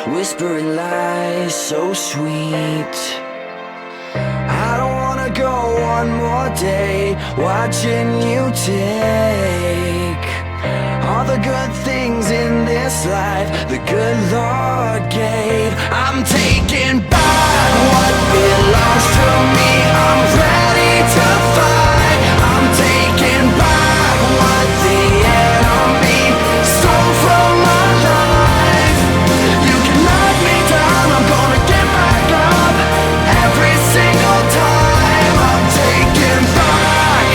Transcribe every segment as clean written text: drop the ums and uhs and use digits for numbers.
whispering lies so sweet. I don't wanna go one more day watching you take all the good things in this life the good Lord gave. I'm taking back what belongs to me. I'm ready to fight. I'm taking back what the enemy stole from my life. You can knock me down, I'm gonna get back up every single time. I'm taking back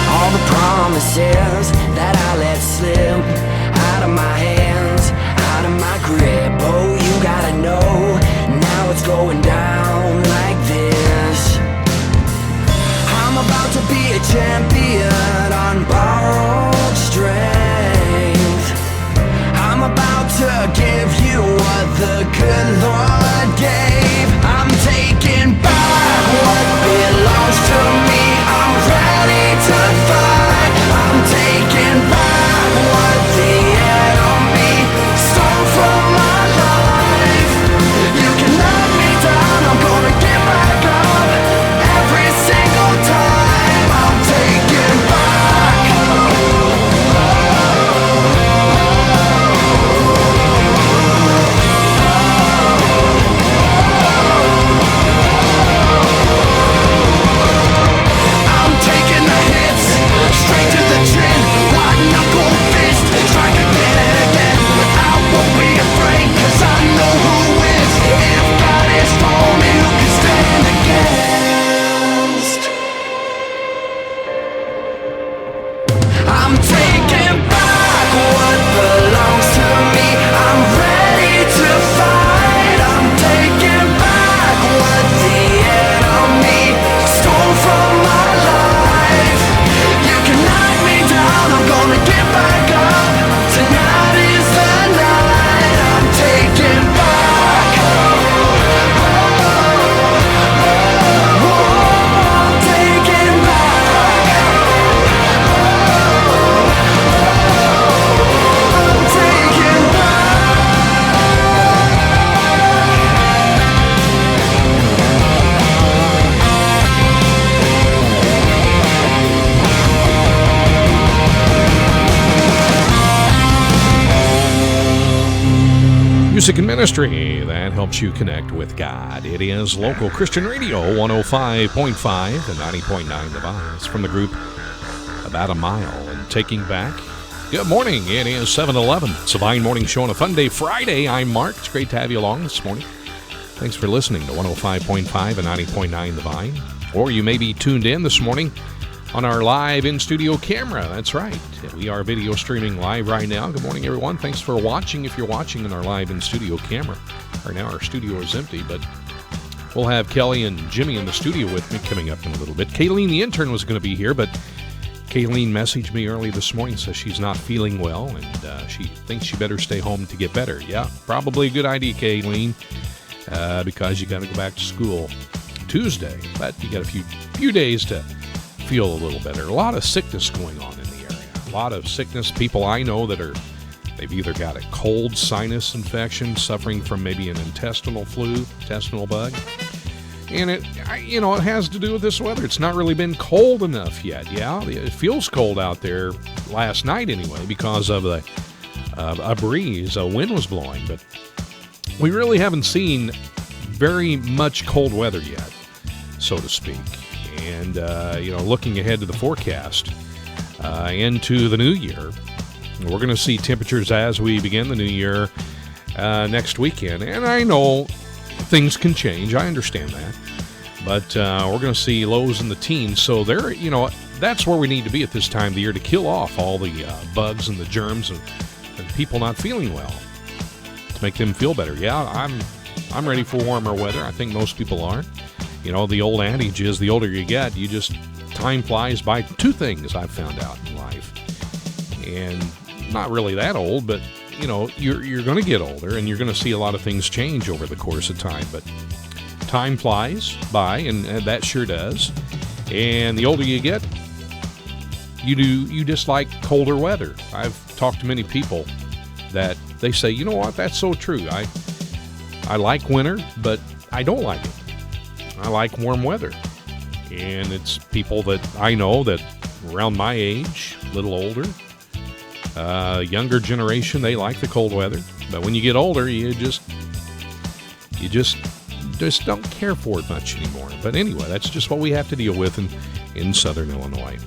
all the promises that I let slip out of my hands, out of my grip. Oh, you gotta know, now it's going down like this. I'm about to be a champion on borrowed strength. I'm about to give you what the good Lord gave. I'm taking back what belongs to me. I'm ready to fight. I'm taking back what the enemy stole from my life. You can knock me down, I'm gonna get back up every single time. I'm taking back. I'm taking the hits straight to the chin. White knuckle fist, strike again and again. I won't be afraid, 'cause I know who wins. If God is for me, who can stand against? I'm taking back what belongs to me. I'm ready to fight. I'm taking back what the enemy stole from my life. You can knock me down, I'm gonna get back up. Tonight is the night. I'm taking back. I'm taking back. I'm taking Music and ministry that helps you connect with God. It is local Christian radio, 105.5 and 90.9 The Vibes, from the group About a Mile and Taking Back. Good morning. It is 7:11. It's a Vine Morning Show on a Funday Friday. I'm Mark. It's great to have you along this morning. Thanks for listening to 105.5 and 90.9 The Vine. Or you may be tuned in this morning on our live in-studio camera. That's right. We are video streaming live right now. Good morning, everyone. Thanks for watching. If you're watching on our live in-studio camera. Right now, our studio is empty, but we'll have Kelly and Jimmy in the studio with me coming up in a little bit. Kayleen, the intern, was going to be here, but Kayleen messaged me early this morning, says she's not feeling well, and she thinks she better stay home to get better. Yeah, probably a good idea, Kayleen, because you got to go back to school Tuesday, but you got a few days to feel a little better. A lot of sickness going on in the area. A lot of sickness. People I know they've either got a cold sinus infection, suffering from maybe an intestinal bug. And it has to do with this weather. It's not really been cold enough yet. Yeah, it feels cold out there last night anyway because of a breeze. A wind was blowing, but we really haven't seen very much cold weather yet, so to speak. And, looking ahead to the forecast into the new year, we're going to see temperatures as we begin the new year next weekend. And I know things can change. I understand that. But we're going to see lows in the teens. So that's where we need to be at this time of the year to kill off all the bugs and the germs and people not feeling well, to make them feel better. Yeah, I'm ready for warmer weather. I think most people are. The old adage is the older you get, time flies by. Two things I've found out in life. And not really that old, but, you're going to get older and you're going to see a lot of things change over the course of time. But time flies by, and that sure does. And the older you get, you just like colder weather. I've talked to many people that they say, you know what, that's so true. I like winter, but I don't like it. I like warm weather. And it's people that I know that around my age, a little older, younger generation, they like the cold weather. But when you get older, you just don't care for it much anymore. But anyway, that's just what we have to deal with in Southern Illinois.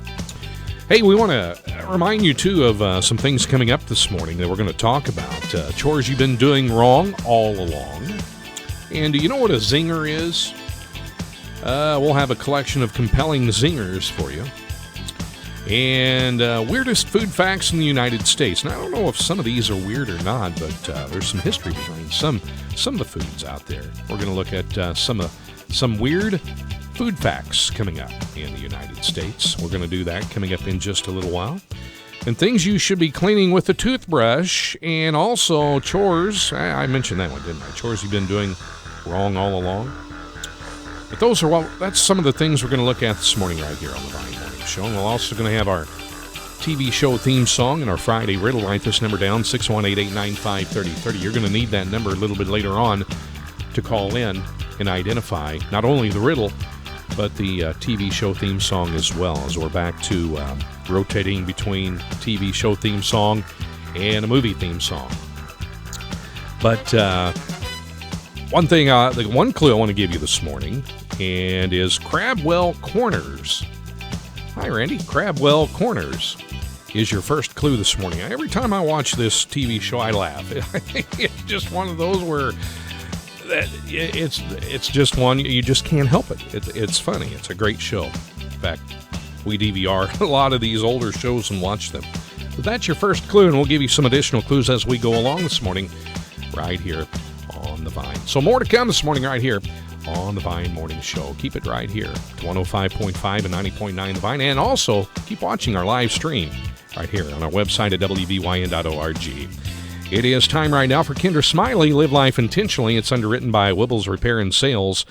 Hey, we want to remind you, too, of some things coming up this morning that we're going to talk about. Chores you've been doing wrong all along. And do you know what a zinger is? We'll have a collection of compelling zingers for you. And weirdest food facts in the United States. Now, I don't know if some of these are weird or not, but there's some history behind some of the foods out there. We're going to look at some weird food facts coming up in the United States. We're going to do that coming up in just a little while. And things you should be cleaning with a toothbrush, and also chores. I mentioned that one, didn't I? Chores you've been doing wrong all along. But that's some of the things we're going to look at this morning right here on the Vine Morning Show. And we're also going to have our TV show theme song and our Friday riddle. Write this number down, 618-895-3030. You're going to need that number a little bit later on to call in and identify not only the riddle, but the TV show theme song as well, as we're back to rotating between TV show theme song and a movie theme song. But one thing, the one clue I want to give you this morning, and is Crabwell Corners. Hi, Randy. Crabwell Corners is your first clue this morning. Every time I watch this TV show, I laugh. It's just one of those where it's just one, you just can't help it. It's funny. It's a great show. In fact, we DVR a lot of these older shows and watch them. But that's your first clue, and we'll give you some additional clues as we go along this morning right here on the Vine. So more to come this morning right here on the Vine Morning Show. Keep it right here to 105.5 and 90.9 The Vine, and also keep watching our live stream right here on our website at wvyn.org. It is time right now for Kendra Smiley, Live Life Intentionally. It's underwritten by Wibbles Repair and Sales,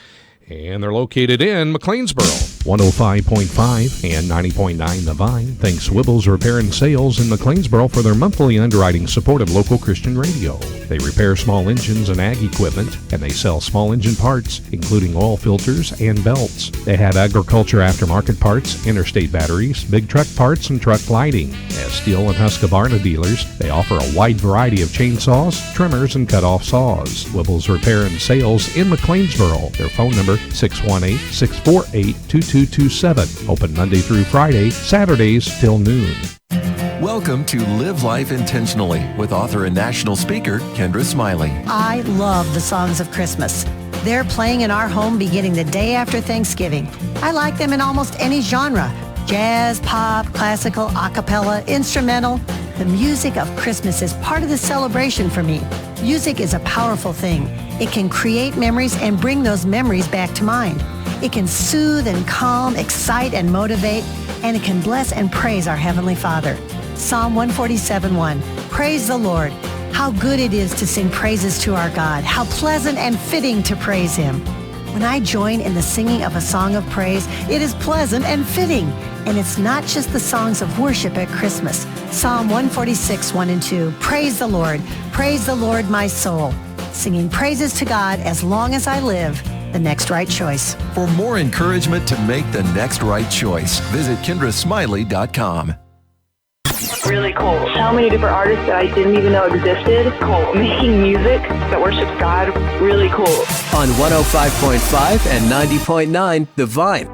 and they're located in McLeansboro. 105.5 and 90.9 The Vine. Thanks Wibbles Repair and Sales in McLeansboro for their monthly underwriting support of local Christian radio. They repair small engines and ag equipment, and they sell small engine parts, including oil filters and belts. They have agriculture aftermarket parts, interstate batteries, big truck parts, and truck lighting. As Steel and Husqvarna dealers, they offer a wide variety of chainsaws, trimmers, and cut-off saws. Wibbles Repair and Sales in McLeansboro. Their phone number, 618-648-2227. Open Monday through Friday, Saturdays till noon. Welcome to Live Life Intentionally with author and national speaker Kendra Smiley. I love the songs of Christmas. They're playing in our home beginning the day after Thanksgiving. I like them in almost any genre. Jazz, pop, classical, a cappella, instrumental. The music of Christmas is part of the celebration for me. Music is a powerful thing. It can create memories and bring those memories back to mind. It can soothe and calm, excite and motivate, and it can bless and praise our Heavenly Father. Psalm 147:1. Praise the Lord. How good it is to sing praises to our God. How pleasant and fitting to praise Him. When I join in the singing of a song of praise, it is pleasant and fitting. And it's not just the songs of worship at Christmas. Psalm 146:1 and 2. Praise the Lord, my soul. Singing praises to God as long as I live, the next right choice. For more encouragement to make the next right choice, visit KendraSmiley.com. Really cool. So many different artists that I didn't even know existed. Cool. Making music that worships God. Really cool. On 105.5 and 90.9 The Vine.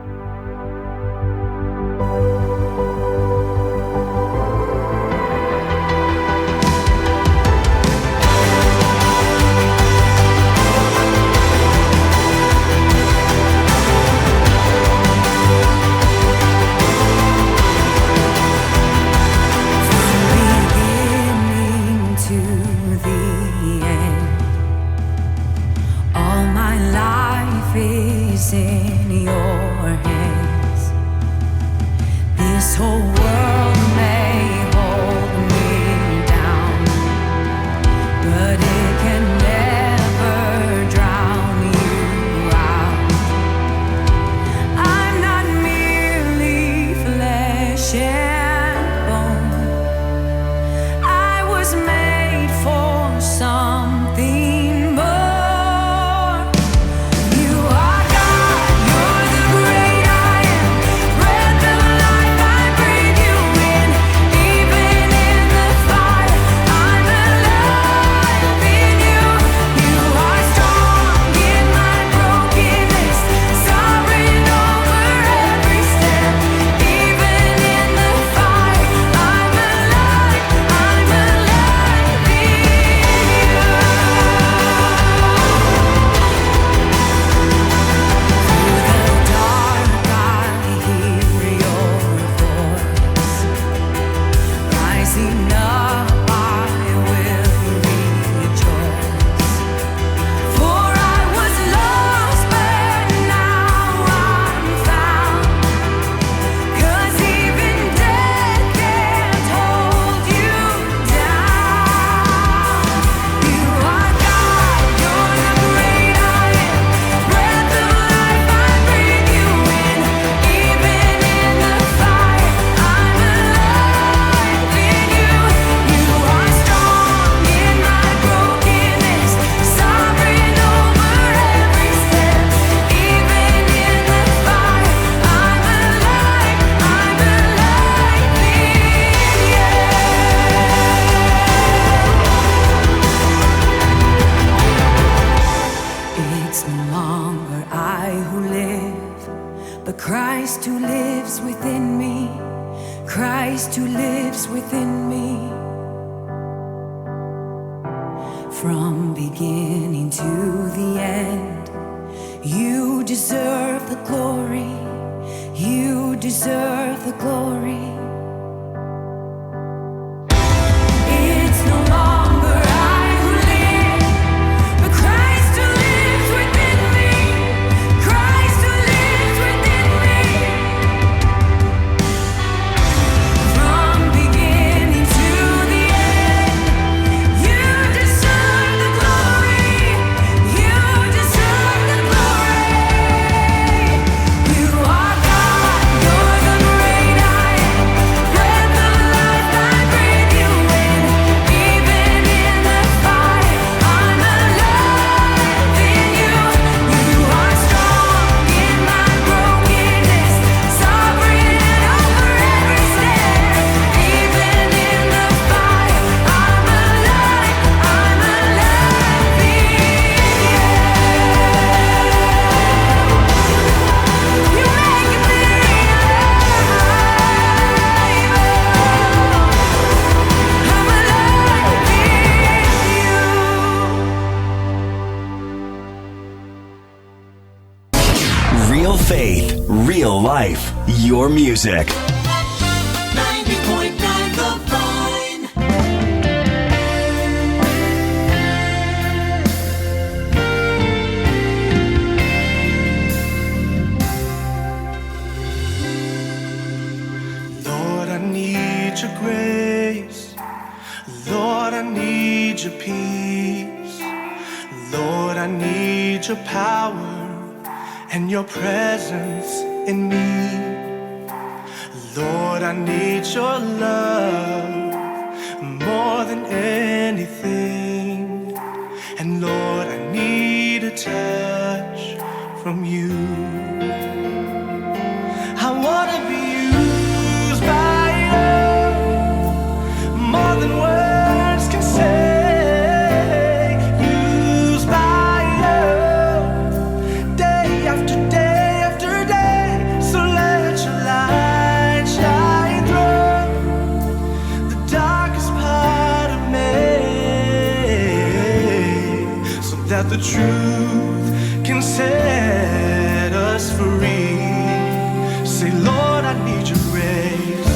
In your within me. From beginning to the end, you deserve the glory. You deserve the glory. It's no longer I who live, but Christ who lives within me. Christ who lives within me. From beginning to the end, you deserve the glory. You deserve the glory. You are God, you're the great I am. Breath of life, I breathe you in. Even in the fire, I'm alive in you. You are strong in my brokenness, sovereign over every step. Even in the fire, I'm alive in you. You make me I'm alive in you. Real faith, real life, your music. 90.9 The Vine. Lord, I need your grace. Lord, I need your peace. Lord, I need your power and your presence in me. Lord, I need your love more than anything. And Lord, I need a touch from you. I wanna be used by you more than words can say. Used by you day after day after day. So let your light shine through the darkest part of me, so that the truth can set us free. Say, Lord, I need your grace.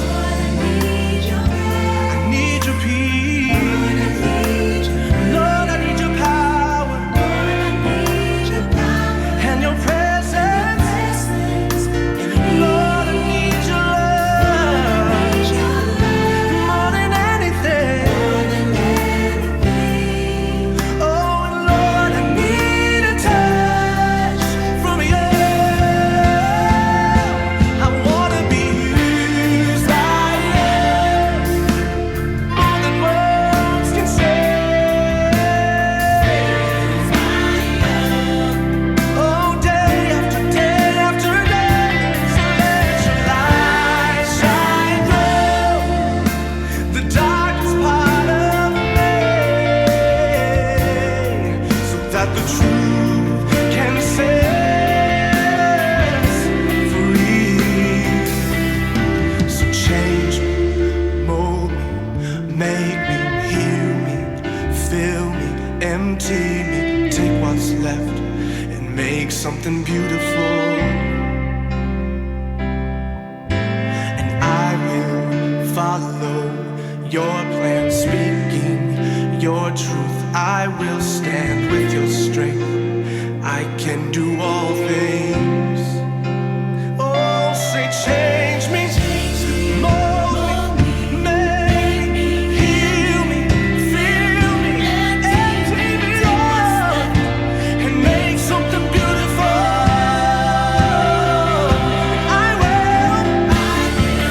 I need your peace. Lord, I need your power and your presence. Lord, I need your love more than anything. Oh, and Lord, I need a touch from you. I wanna be used by you more than words can say. Oh, day after day after day. So let your light shine through the darkest part of me, so that the truth can set us free. So change me, mold me, make me, heal me, fill me, empty me, take what's left and make something beautiful. And I will follow your plan, speaking your truth. I will stand with your strength. I can do all things. Oh, say change me, mold me, make me, heal me, fill me, empty me up, and make something beautiful. I will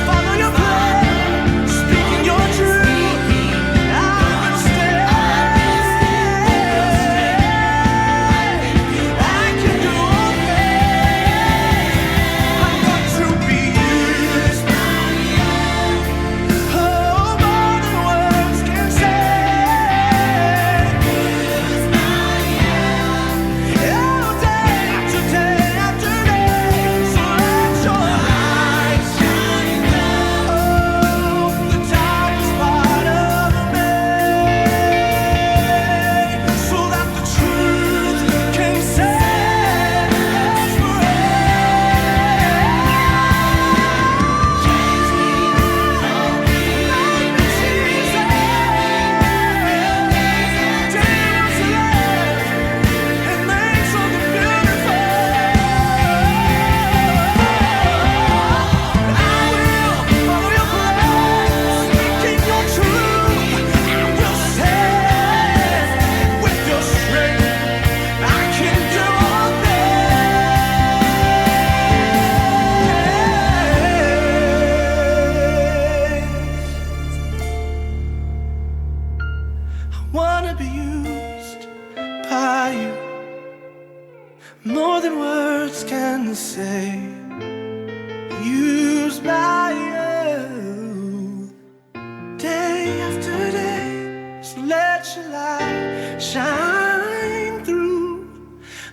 follow your plan, speaking your truth. I will stand. I can do all things. wanna be used by you more than words can say. Used by you day after day. So let your light shine through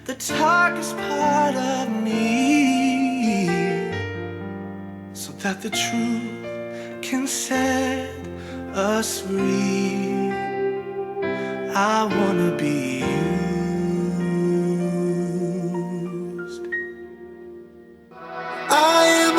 the darkest part of me, so that the truth can set us free. I wanna be used. I am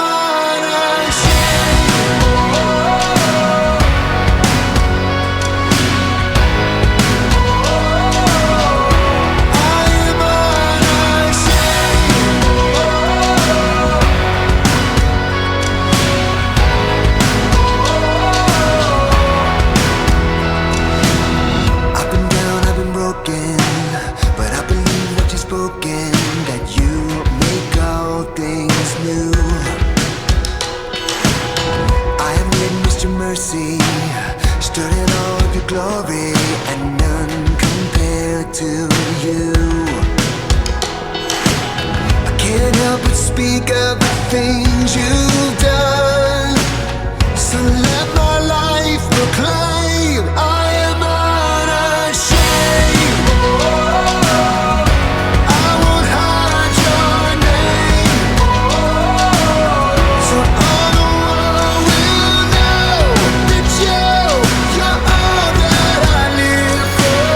mercy, stood in all of your glory, and none compared to you. I can't help but speak of the things you've done, so let my life proclaim I am unashamed. I won't hide your name, so all the world will know that you're all that I live for.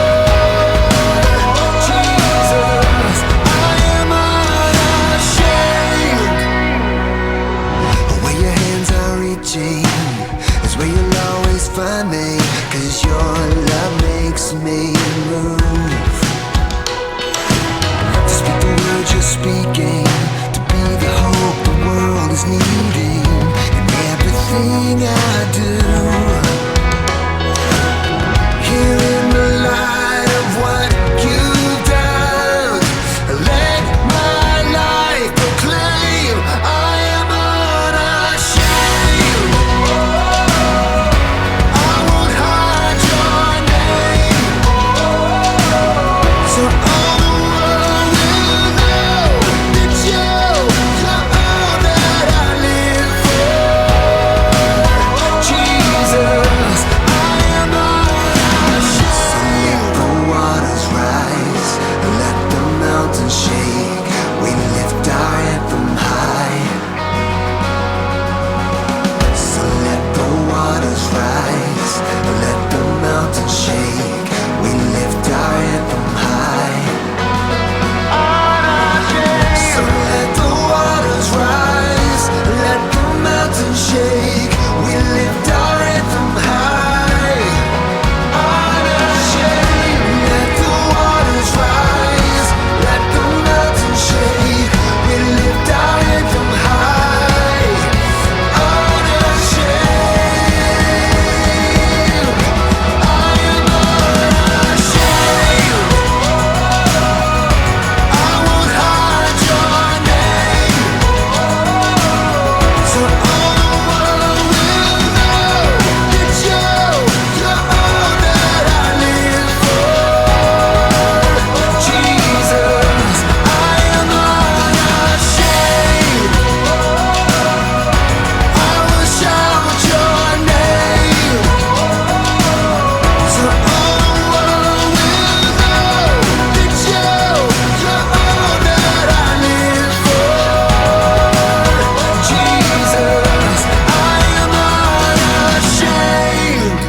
Jesus, I am unashamed. Where your hands are reaching is where you'll always find me, 'cause your love makes me move. To speak the words you're speaking, to be the hope the world is needing in everything I do. Here in the light of what you've done, let my life proclaim I am unashamed. I won't hide your name, so all the world will know that you're all that I live for. Jesus, I am unashamed. So let the waters rise, let the mountains shake. We lift our anthem high. So let the waters rise, let the mountains shake. We lift our anthem high. So let the waters rise, let the mountains shake. We lift our anthem high. Unashamed. Let the waters rise, let the mountains shake. We lift our anthem high. Unashamed. I am unashamed. I won't hide your name, so all the world will know that you're all that I live for. Jesus, I am unashamed. I will shout your name, so all the world will know that you're all that I live for. Jesus, I am unashamed.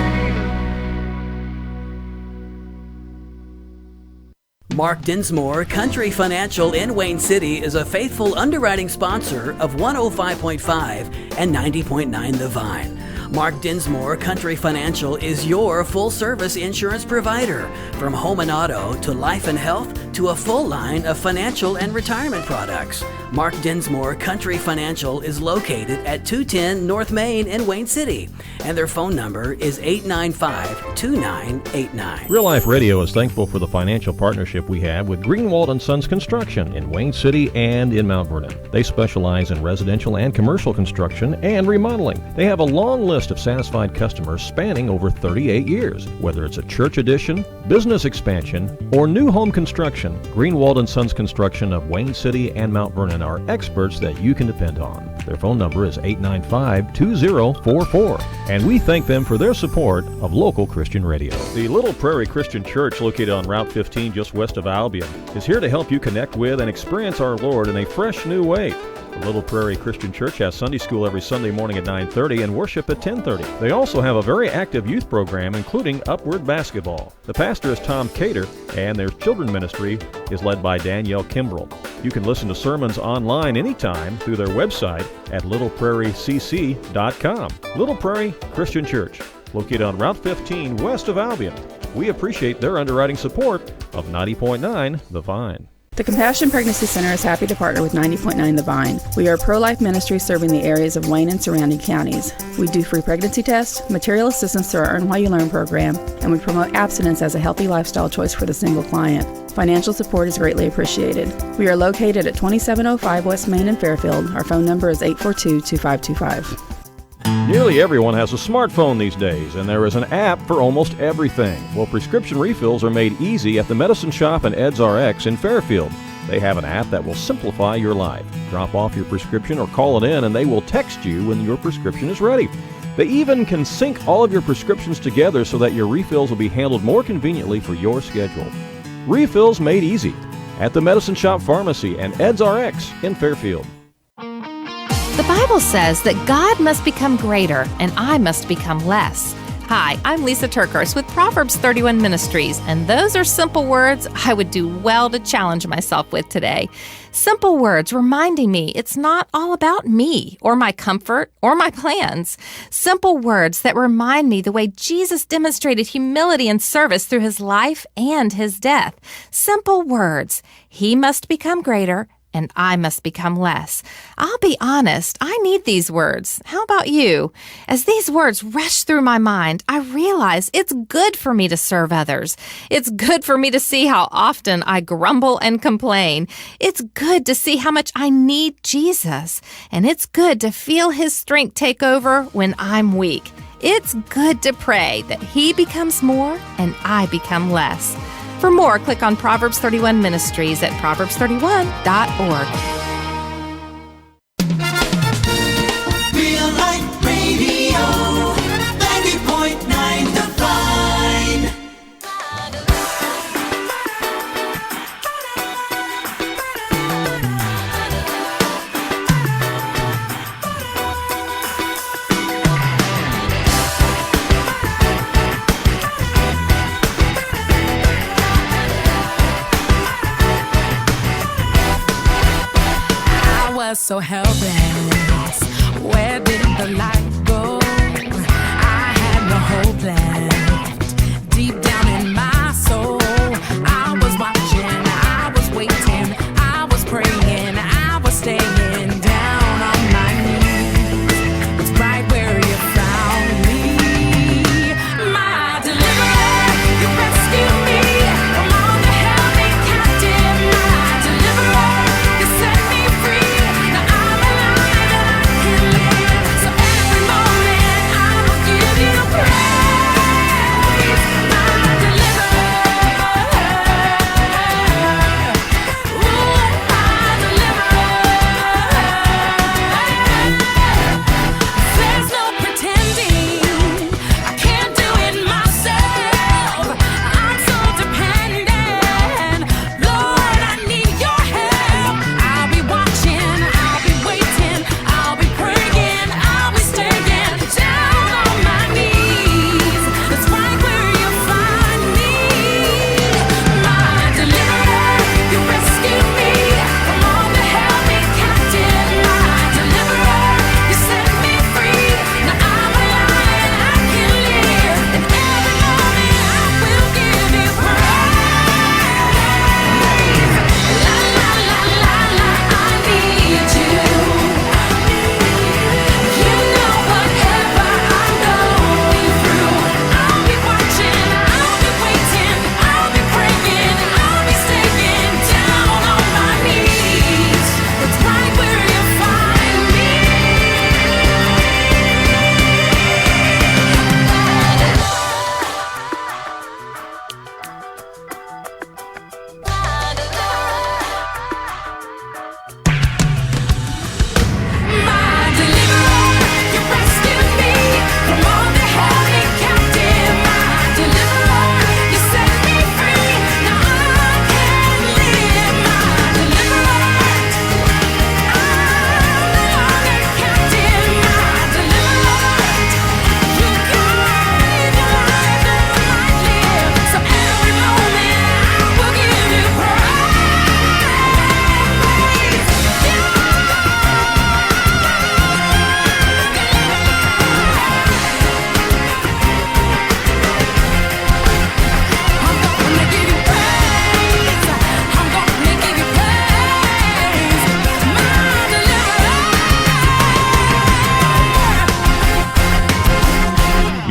Mark Dinsmore, Country Financial in Wayne City, is a faithful underwriting sponsor of 105.5 and 90.9 The Vine. Mark Dinsmore, Country Financial, is your full-service insurance provider. From home and auto to life and health to a full line of financial and retirement products. Mark Dinsmore Country Financial is located at 210 North Main in Wayne City, and their phone number is 895-2989. Real Life Radio is thankful for the financial partnership we have with Greenwald & Sons Construction in Wayne City and in Mount Vernon. They specialize in residential and commercial construction and remodeling. They have a long list of satisfied customers spanning over 38 years. Whether it's a church addition, business expansion, or new home construction, Greenwald & Sons Construction of Wayne City and Mount Vernon are experts that you can depend on. Their phone number is 895-2044, and we thank them for their support of local Christian radio. The Little Prairie Christian Church, located on Route 15 just west of Albion, is here to help you connect with and experience our Lord in a fresh new way. The Little Prairie Christian Church has Sunday school every Sunday morning at 9:30 and worship at 10:30. They also have a very active youth program, including Upward Basketball. The pastor is Tom Cater, and their children ministry is led by Danielle Kimbrell. You can listen to sermons online anytime through their website at littleprairiecc.com. Little Prairie Christian Church, located on Route 15 west of Albion. We appreciate their underwriting support of 90.9 The Vine. The Compassion Pregnancy Center is happy to partner with 90.9 The Vine. We are a pro-life ministry serving the areas of Wayne and surrounding counties. We do free pregnancy tests, material assistance through our Earn While You Learn program, and we promote abstinence as a healthy lifestyle choice for the single client. Financial support is greatly appreciated. We are located at 2705 West Main in Fairfield. Our phone number is 842-2525. Nearly everyone has a smartphone these days, and there is an app for almost everything. Well, prescription refills are made easy at the Medicine Shop and Ed's RX in Fairfield. They have an app that will simplify your life. Drop off your prescription or call it in, and they will text you when your prescription is ready. They even can sync all of your prescriptions together so that your refills will be handled more conveniently for your schedule. Refills made easy at the Medicine Shop Pharmacy and Ed's RX in Fairfield. The Bible says that God must become greater and I must become less. Hi, I'm Lisa Turkhurst with Proverbs 31 Ministries, and those are simple words I would do well to challenge myself with today. Simple words reminding me it's not all about me or my comfort or my plans. Simple words that remind me the way Jesus demonstrated humility and service through his life and his death. Simple words. He must become greater and I must become less. I'll be honest, I need these words. How about you? As these words rush through my mind, I realize it's good for me to serve others. It's good for me to see how often I grumble and complain. It's good to see how much I need Jesus. And it's good to feel his strength take over when I'm weak. It's good to pray that he becomes more and I become less. For more, click on Proverbs 31 Ministries at proverbs31.org. Real Life Radio, 90.9 The Vine. So helpless, where did the light go? I had no hope left, deep down in my soul. I was watching, I was waiting, I was praying, I was staying down on my knees. It's right where you found me, my deliverer. You rescued me from all that held me captive, my deliverer. You set me free. I'm alive and I can live.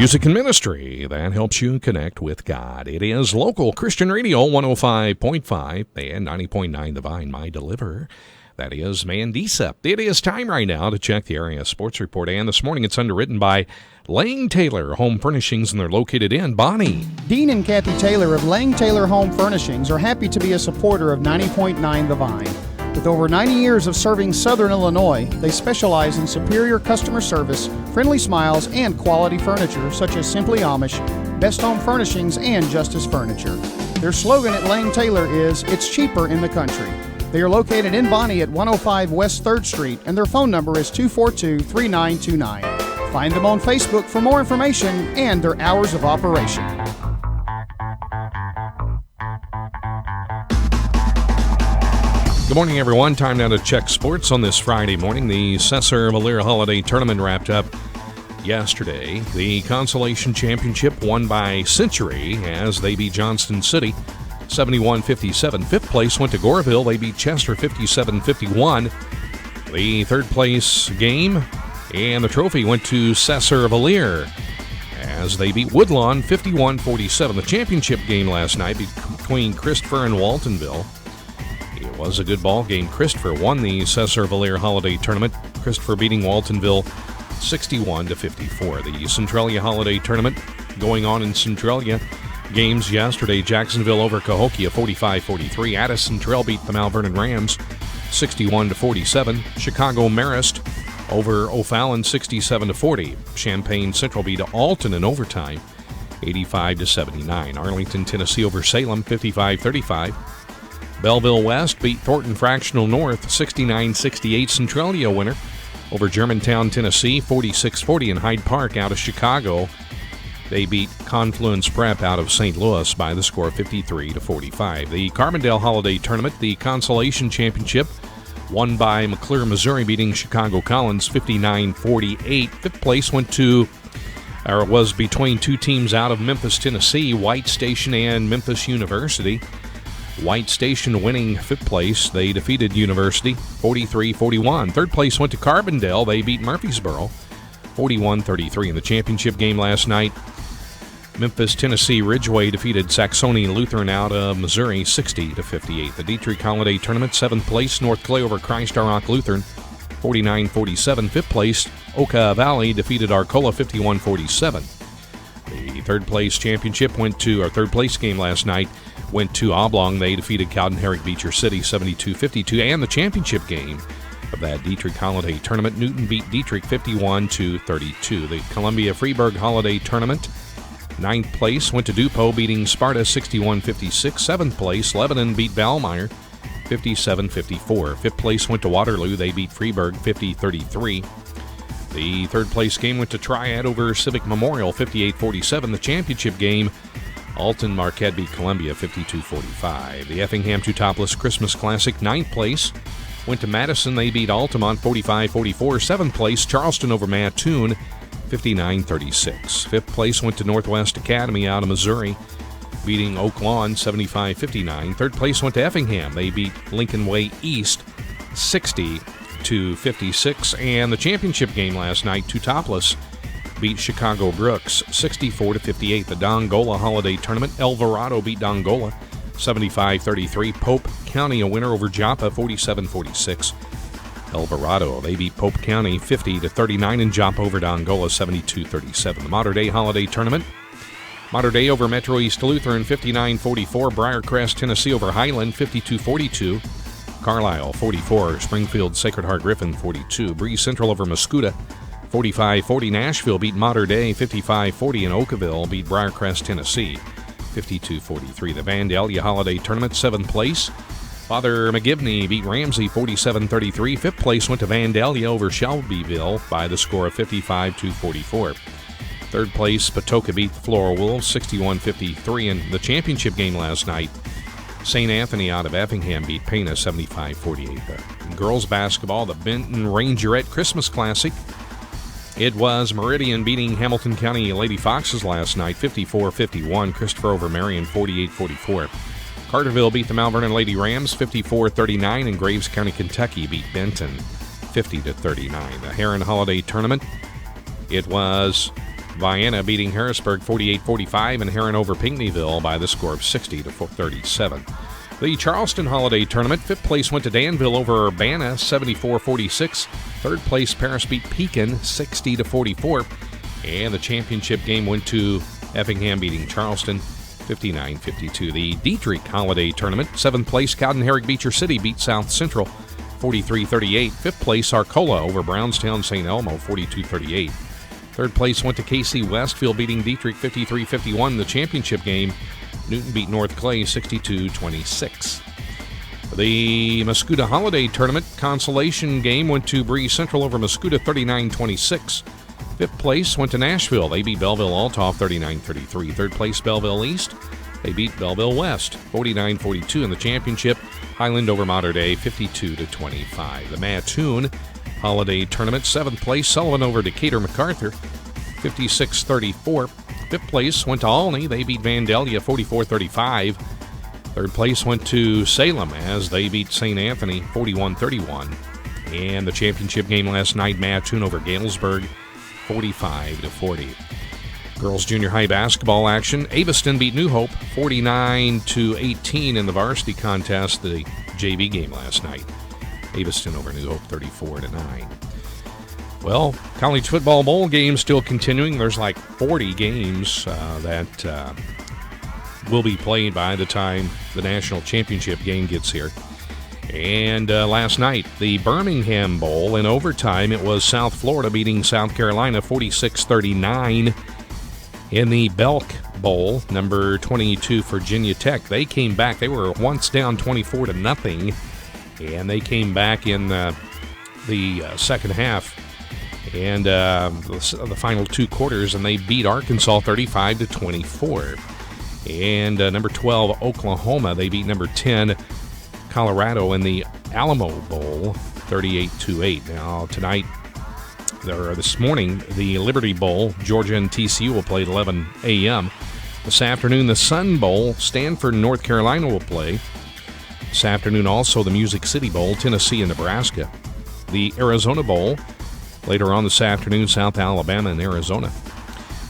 Music and ministry that helps you connect with God. It is local Christian radio 105.5 and 90.9 The Vine, my deliverer. That is Mandisa. It is time right now to check the area sports report. And this morning it's underwritten by Lang Taylor Home Furnishings, and they're located in Bonnie. Dean and Kathy Taylor of Lang Taylor Home Furnishings are happy to be a supporter of 90.9 The Vine. With over 90 years of serving Southern Illinois, they specialize in superior customer service, friendly smiles, and quality furniture such as Simply Amish, Best Home Furnishings, and Justice Furniture. Their slogan at Lang Taylor is, "It's cheaper in the country." They are located in Bonnie at 105 West 3rd Street, and their phone number is 242-3929. Find them on Facebook for more information and their hours of operation. Good morning, everyone. Time now to check sports on this Friday morning. The Cesar Valera Holiday Tournament wrapped up yesterday. The Consolation Championship won by Century as they beat Johnston City 71-57. Fifth place went to Goreville. They beat Chester 57-51. The third place game and the trophy went to Cesar Valera as they beat Woodlawn 51-47. The championship game last night between Christopher and Waltonville. It was a good ball game. Christopher won the Cesar Valera Holiday Tournament. Christopher beating Waltonville 61-54. The Centralia Holiday Tournament going on in Centralia. Games yesterday, Jacksonville over Cahokia 45-43. Addison Trail beat the Mount Vernon Rams 61-47. Chicago Marist over O'Fallon 67-40. Champaign Central beat Alton in overtime 85-79. Arlington, Tennessee over Salem 55-35. Belleville West beat Thornton Fractional North 69-68. Centralia winner over Germantown, Tennessee 46-40. And Hyde Park out of Chicago, they beat Confluence Prep out of St. Louis by the score of 53-45. The Carbondale Holiday Tournament, the Consolation Championship, won by McClure, Missouri, beating Chicago Collins 59-48. Fifth place was between two teams out of Memphis, Tennessee, White Station and Memphis University. White Station winning fifth place. They defeated University 43-41. Third place went to Carbondale. They beat Murfreesboro 41-33. In the championship game last night, Memphis, Tennessee Ridgeway defeated Saxony Lutheran out of Missouri 60-58. The Dietrich Holiday Tournament, seventh place, North Clay over Christ Our Rock Lutheran 49-47. Fifth place, Oka Valley defeated Arcola 51-47. The third place game last night went to Oblong. They defeated Cowden Herrick Beecher City 72-52. And the championship game of that Dietrich Holiday Tournament, Newton beat Dietrich 51-32. The Columbia Freeburg Holiday Tournament, ninth place went to DuPont, beating Sparta 61-56. Seventh place, Lebanon beat Valmeyer 57-54. Fifth place went to Waterloo. They beat Freeburg 50-33. The third place game went to Triad over Civic Memorial 58-47. The championship game, Alton Marquette beat Columbia 52-45. The Effingham Two Topless Christmas Classic, ninth place went to Madison. They beat Altamont 45-44. Seventh place, Charleston over Mattoon 59-36. Fifth place went to Northwest Academy out of Missouri, beating Oak Lawn 75-59. Third place went to Effingham. They beat Lincoln Way East 60-56. And the championship game last night, Two Topless beat Chicago Brooks 64-58. The Dongola Holiday Tournament, Alvarado beat Dongola 75-33. Pope County a winner over Joppa 47-46. Alvarado, they beat Pope County 50-39, and Joppa over Dongola 72-37. The Mater Dei Holiday Tournament, Mater Dei over Metro East Lutheran 59-44. Briarcrest, Tennessee over Highland 52-42. Carlisle 44. Springfield Sacred Heart Griffin 42. Bree Central over Mascoutah 45-40. Nashville beat Mater Dei 55-40, and Oakville beat Briarcrest, Tennessee 52-43. The Vandalia Holiday Tournament, seventh place, Father McGivney beat Ramsey 47-33. Fifth place went to Vandalia over Shelbyville by the score of 55-44. Third place, Patoka beat the Floral Wolves 61-53. In the championship game last night, St. Anthony out of Effingham beat Pana 75-48. In girls basketball, the Benton Rangerette Christmas Classic, it was Meridian beating Hamilton County Lady Foxes last night 54-51. Christopher over Marion 48-44. Carterville beat the Mount Vernon Lady Rams 54-39, and Graves County, Kentucky beat Benton 50-39. The Heron Holiday Tournament, it was Vienna beating Harrisburg 48-45, and Heron over Pinckneyville by the score of 60-37. The Charleston Holiday Tournament, 5th place went to Danville over Urbana 74-46. 3rd place Paris beat Pekin 60-44. And the championship game went to Effingham beating Charleston 59-52. The Dietrich Holiday Tournament, 7th place Cowden Herrick Beecher City beat South Central 43-38. 5th place Arcola over Brownstown St. Elmo 42-38. 3rd place went to KC Westfield beating Dietrich 53-51. The championship game, Newton beat North Clay 62-26. The Mascoutah Holiday Tournament consolation game went to Breeze Central over Mascoutah 39-26. 5th place went to Nashville. They beat Belleville Altoff 39-33. 3rd place Belleville East. They beat Belleville West 49-42. In the championship, Highland over Mater Dei 52-25. The Mattoon Holiday Tournament, 7th place Sullivan over Decatur MacArthur 56-34. 5th place went to Olney. They beat Vandalia 44-35. 3rd place went to Salem as they beat St. Anthony 41-31. And the championship game last night, Mattoon over Galesburg 45-40. Girls junior high basketball action. Aveston beat New Hope 49-18 in the varsity contest, the JV game last night. Aveston over New Hope 34-9. Well, college football bowl games still continuing. There's like 40 games that will be played by the time the national championship game gets here. And last night, the Birmingham Bowl in overtime, it was South Florida beating South Carolina 46-39. In the Belk Bowl, number 22, Virginia Tech, they came back. They were once down 24-0, and they came back in the second half and the final 2 quarters, and they beat Arkansas 35-24. And number 12, Oklahoma, they beat number 10, Colorado, in the Alamo Bowl 38-8. Now tonight, or this morning, the Liberty Bowl, Georgia and TCU will play at 11 a.m. This afternoon, the Sun Bowl, Stanford and North Carolina will play. This afternoon also the Music City Bowl, Tennessee and Nebraska. The Arizona Bowl, later on this afternoon, South Alabama and Arizona.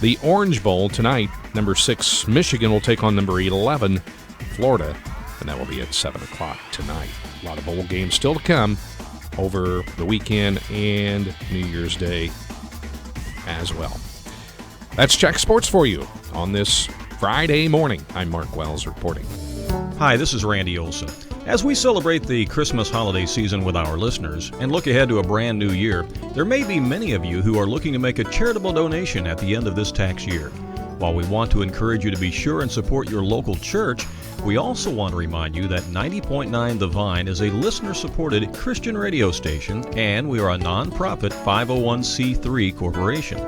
The Orange Bowl tonight, number 6, Michigan will take on number 11, Florida, and that will be at 7 o'clock tonight. A lot of bowl games still to come over the weekend and New Year's Day as well. That's Check Sports for you on this Friday morning. I'm Mark Wells reporting. Hi, this is Randy Olson. As we celebrate the Christmas holiday season with our listeners and look ahead to a brand new year, there may be many of you who are looking to make a charitable donation at the end of this tax year. While we want to encourage you to be sure and support your local church, we also want to remind you that 90.9 The Vine is a listener-supported Christian radio station, and we are a non-profit 501c3 corporation.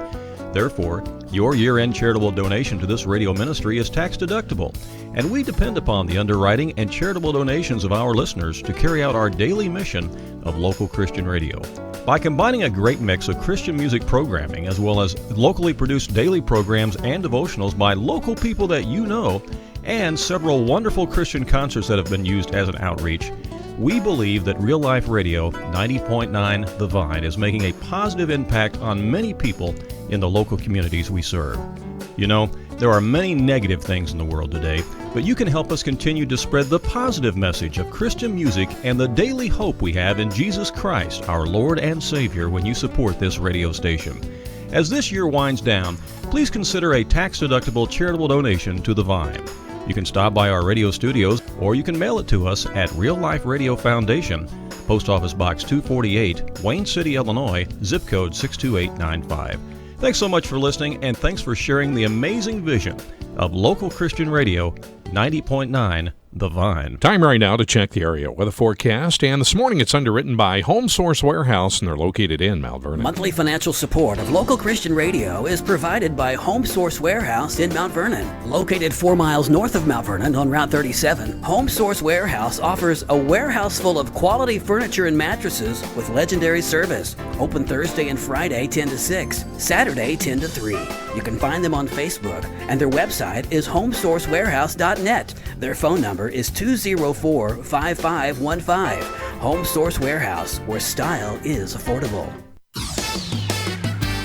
Therefore, your year-end charitable donation to this radio ministry is tax-deductible, and we depend upon the underwriting and charitable donations of our listeners to carry out our daily mission of local Christian radio. By combining a great mix of Christian music programming as well as locally produced daily programs and devotionals by local people that you know, and several wonderful Christian concerts that have been used as an outreach, we believe that Real Life Radio 90.9 The Vine is making a positive impact on many people in the local communities we serve. You know, there are many negative things in the world today, but you can help us continue to spread the positive message of Christian music and the daily hope we have in Jesus Christ, our Lord and Savior, when you support this radio station. As this year winds down, please consider a tax-deductible charitable donation to The Vine. You can stop by our radio studios, or you can mail it to us at Real Life Radio Foundation, Post Office Box 248, Wayne City, Illinois, zip code 62895. Thanks so much for listening, and thanks for sharing the amazing vision of local Christian radio, 90.9 The Vine. Time right now to check the area weather forecast, and this morning it's underwritten by Home Source Warehouse, and they're located in Mount Vernon. Monthly financial support of local Christian radio is provided by Home Source Warehouse in Mount Vernon. Located 4 miles north of Mount Vernon on Route 37, Home Source Warehouse offers a warehouse full of quality furniture and mattresses with legendary service. Open Thursday and Friday 10 to 6, Saturday 10 to 3. You can find them on Facebook, and their website is homesourcewarehouse.net. Their phone number is 204-5515. Home Source Warehouse, where style is affordable.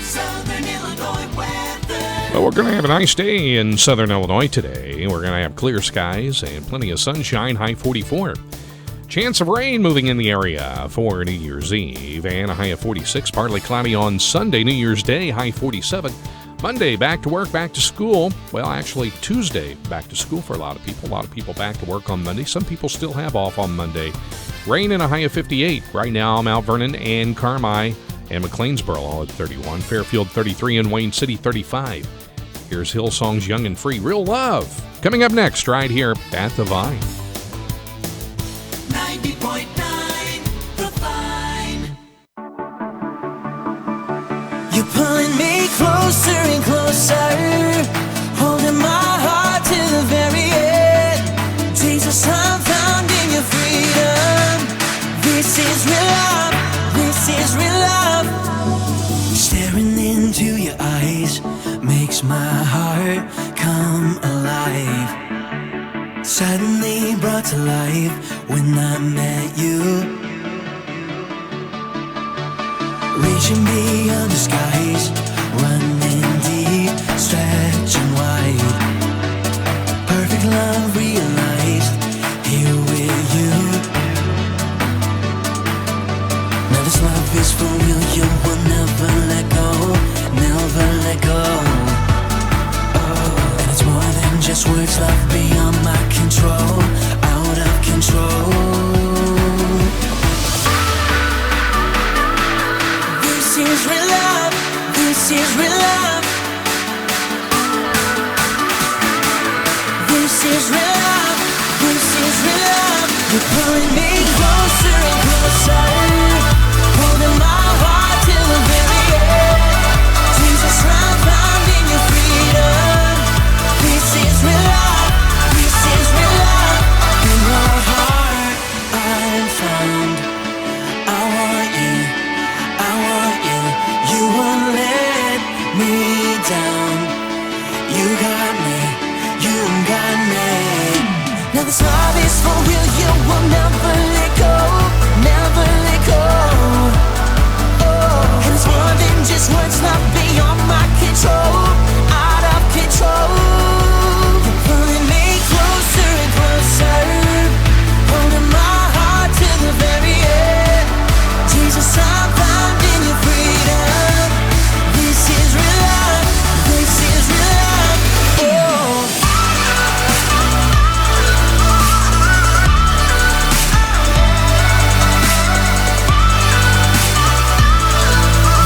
Southern Illinois weather. Well, we're going to have a nice day in southern Illinois today. We're going to have clear skies and plenty of sunshine, high 44. Chance of rain moving in the area for New Year's Eve, and a high of 46. Partly cloudy on Sunday, New Year's Day, high 47. Monday, back to work, back to school. Well, actually, Tuesday, back to school for a lot of people. A lot of people back to work on Monday. Some people still have off on Monday. Rain and a high of 58. Right now, Mount Vernon and Carmi and McLeansboro all at 31. Fairfield 33 and Wayne City 35. Here's Hillsong's Young and Free, Real Love. Coming up next, right here at The Vine. 90.9 The Vine. You're pulling me closer and closer, holding my heart to the very end. Jesus, I'm found in your freedom. This is real love, this is real love. Staring into your eyes makes my heart come alive. Suddenly brought to life when I met you. Reaching beyond the skies, running deep, stretching wide. Perfect love realized, here with you. Now this love is for real, you will never let go, never let go. Oh, and it's more than just words, love beyond my control, out of control. This is real love, this is real love. This is real love, this is real love. You're pulling me closer and closer, holding my heart till the very end. Jesus, I'm found in your freedom. This is real love, this is real love. In your heart I'm found. I want you, I want you. You won't let me down. You got me, you got me. Now this love is for real, you will never let go, never let go. Oh, and it's more than just words, not beyond my control, out of control. You're pulling me closer and closer, holding my heart to the very end. Jesus, I'm found in your freedom. This is real love, this is real love. Oh.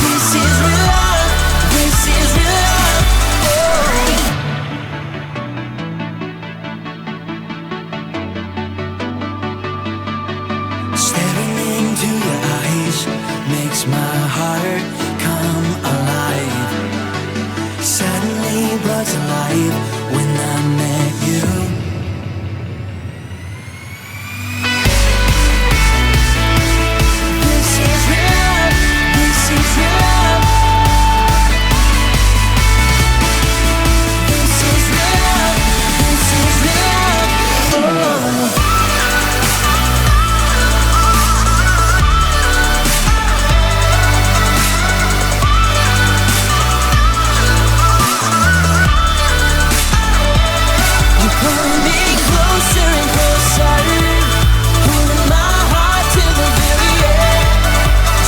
This is real love, this is real love. Oh. Staring into your eyes makes my heart come alive. Suddenly brought to life when I met you. This is real love, this is real love. This is real love, this is real love. Oh. You're pulling me closer and closer, holding my heart to the very end.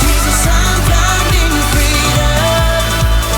Jesus, I'm found in your freedom.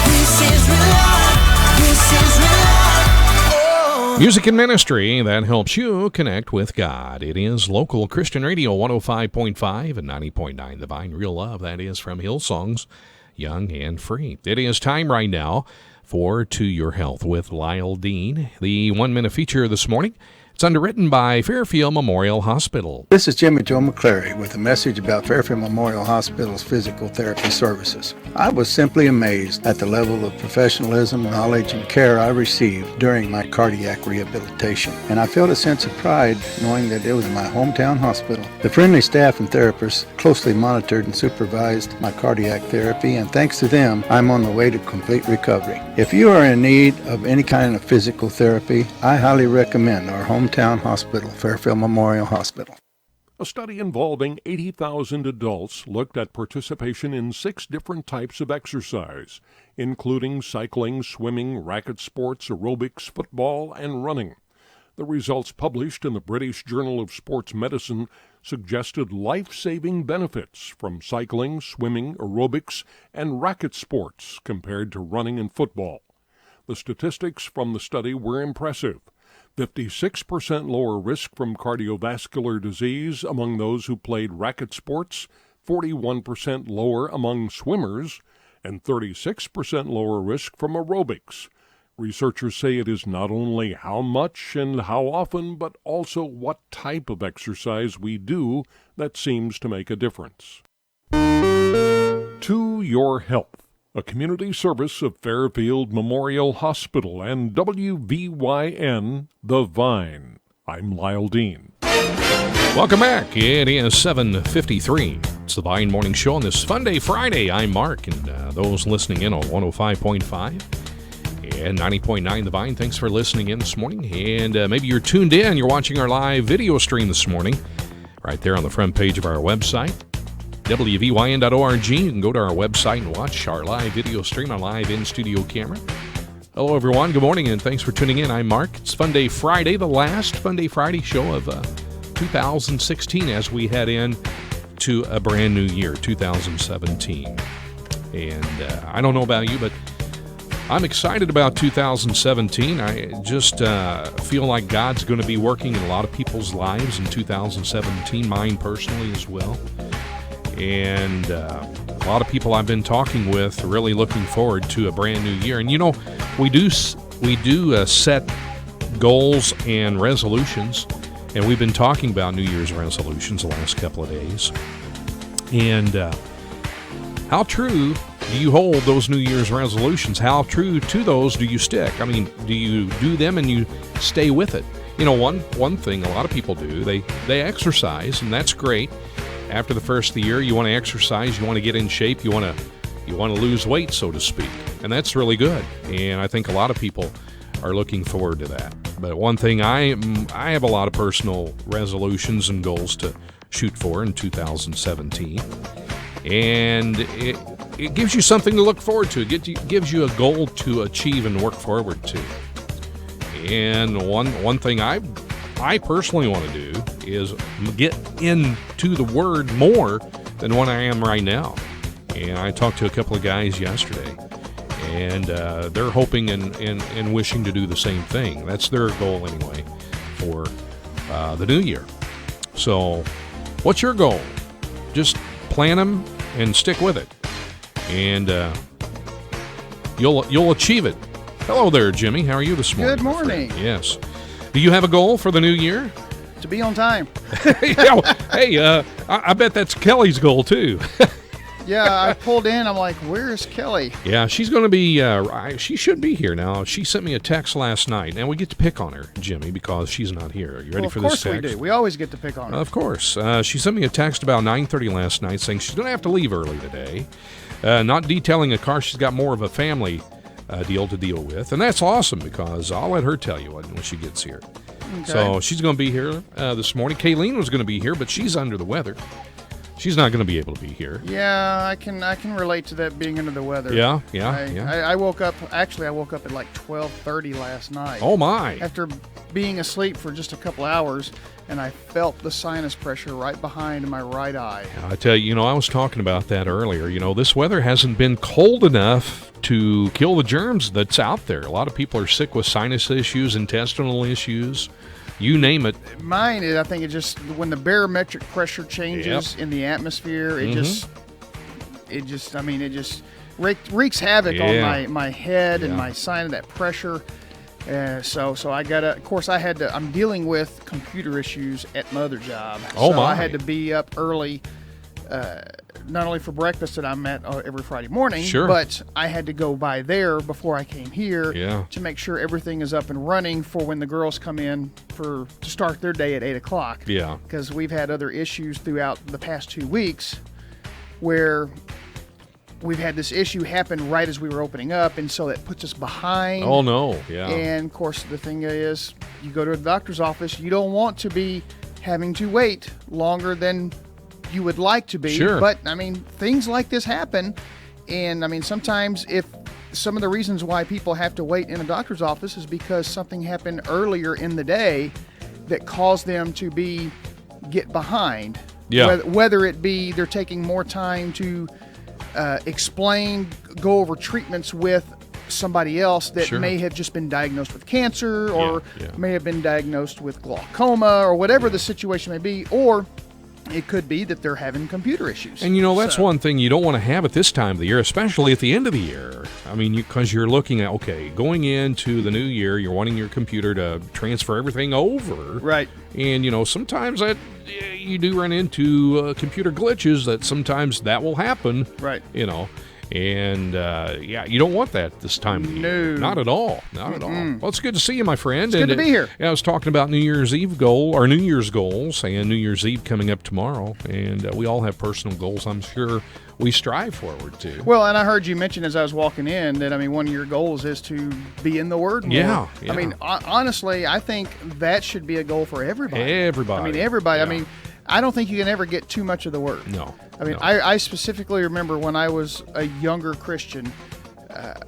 This is real love, this is real love. Oh. Music and ministry that helps you connect with God. It is local Christian radio 105.5 and 90.9 The Vine. Real Love, that is from Hillsong's Young and Free. It is time right now for To Your Health with Lyle Dean. The 1-minute feature this morning, it's underwritten by Fairfield Memorial Hospital. This is Jimmy Joe McClary with a message about Fairfield Memorial Hospital's physical therapy services. I was simply amazed at the level of professionalism, knowledge, and care I received during my cardiac rehabilitation, and I felt a sense of pride knowing that it was my hometown hospital. The friendly staff and therapists closely monitored and supervised my cardiac therapy, and thanks to them, I'm on the way to complete recovery. If you are in need of any kind of physical therapy, I highly recommend our hometown hospital, Fairfield Memorial Hospital. A study involving 80,000 adults looked at participation in 6 different types of exercise, including cycling, swimming, racket sports, aerobics, football, and running. The results published in the British Journal of Sports Medicine suggested life-saving benefits from cycling, swimming, aerobics, and racket sports compared to running and football. The statistics from the study were impressive. 56% lower risk from cardiovascular disease among those who played racket sports, 41% lower among swimmers, and 36% lower risk from aerobics. Researchers say it is not only how much and how often, but also what type of exercise we do that seems to make a difference. To Your Health, a community service of Fairfield Memorial Hospital and WVYN The Vine. I'm Lyle Dean. Welcome back. It is 7:53. It's the Vine Morning Show on this Funday Friday. I'm Mark, and those listening in on 105.5 and 90.9 The Vine, thanks for listening in this morning. And maybe you're tuned in. You're watching our live video stream this morning right there on the front page of our website, WVYN.org. You can go to our website and watch our live video stream on live in-studio camera. Hello, everyone. Good morning, and thanks for tuning in. I'm Mark. It's Funday Friday, the last Funday Friday show of 2016 as we head in to a brand new year, 2017. And I don't know about you, but I'm excited about 2017. I just feel like God's going to be working in a lot of people's lives in 2017, mine personally as well. And a lot of people I've been talking with are really looking forward to a brand new year. And you know, we do set goals and resolutions, and we've been talking about New Year's resolutions the last couple of days. And how true do you hold those New Year's resolutions? How true to those do you stick? I mean, do you do them and you stay with it? You know, one thing a lot of people do, they exercise, and that's great. After the first of the year, you want to exercise, you want to get in shape, you want to lose weight, so to speak. And that's really good. And I think a lot of people are looking forward to that. But one thing, I have a lot of personal resolutions and goals to shoot for in 2017. And it gives you something to look forward to. It gives you a goal to achieve and work forward to. And one thing I personally want to do is get into the Word more than what I am right now. And I talked to a couple of guys yesterday, and they're hoping and wishing to do the same thing. That's their goal anyway for the new year. So what's your goal? Just plan them and stick with it, and you'll achieve it. Hello there, Jimmy. How are you this morning? Good morning. Yes. Do you have a goal for the new year? To be on time. Yeah, hey, I bet that's Kelly's goal too. Yeah, I pulled in. I'm like, where's Kelly? Yeah, she's going to be, she should be here now. She sent me a text last night, and we get to pick on her, Jimmy, because she's not here. Are you ready for this text? Of course we do. We always get to pick on her. Of course. She sent me a text about 9:30 last night saying she's going to have to leave early today. Not detailing a car. She's got more of a family deal to deal with. And that's awesome, because I'll let her tell you when she gets here. Okay. So she's going to be here this morning. Kayleen was going to be here, but she's under the weather. She's not going to be able to be here. Yeah, I can relate to that, being under the weather. Yeah. I woke up at like 12:30 last night. Oh, my. After being asleep for just a couple hours, and I felt the sinus pressure right behind my right eye. I tell you, I was talking about that earlier. This weather hasn't been cold enough to kill the germs that's out there. A lot of people are sick with sinus issues, intestinal issues. You name it. Mine is, I think it just, when the barometric pressure changes in the atmosphere, it just wreaks havoc on my head and my sinus, that pressure. So I gotta, of course, I'm dealing with computer issues at my other job. Oh, so I had to be up early, not only for breakfast that I'm at every Friday morning, but I had to go by there before I came here to make sure everything is up and running for when the girls come in to start their day at 8 o'clock. Yeah. Because we've had other issues throughout the past 2 weeks where we've had this issue happen right as we were opening up, and so that puts us behind. Oh, no. Yeah. And, of course, the thing is, you go to the doctor's office, you don't want to be having to wait longer than you would like to be. Sure. But, things like this happen, and, sometimes if some of the reasons why people have to wait in a doctor's office is because something happened earlier in the day that caused them to get behind. Yeah. Whether it be they're taking more time to go over treatments with somebody else that Sure. may have just been diagnosed with cancer or Yeah. may have been diagnosed with glaucoma or whatever the situation may be, or it could be that they're having computer issues. And that's one thing you don't want to have at this time of the year, especially at the end of the year. I mean, because you're looking at, okay, going into the new year, you're wanting your computer to transfer everything over. Right. And, sometimes you do run into computer glitches that sometimes that will happen. Right. And, you don't want that this time of the year. Not at all. Not at all. Well, it's good to see you, my friend. It's good to be here. I was talking about New Year's goals, and New Year's Eve coming up tomorrow. And we all have personal goals, I'm sure, we strive forward to. Well, and I heard you mention as I was walking in that, one of your goals is to be in the Word more. Yeah. Honestly, I think that should be a goal for everybody. Everybody. Everybody. Yeah. I don't think you can ever get too much of the Word. No. I specifically remember when I was a younger Christian,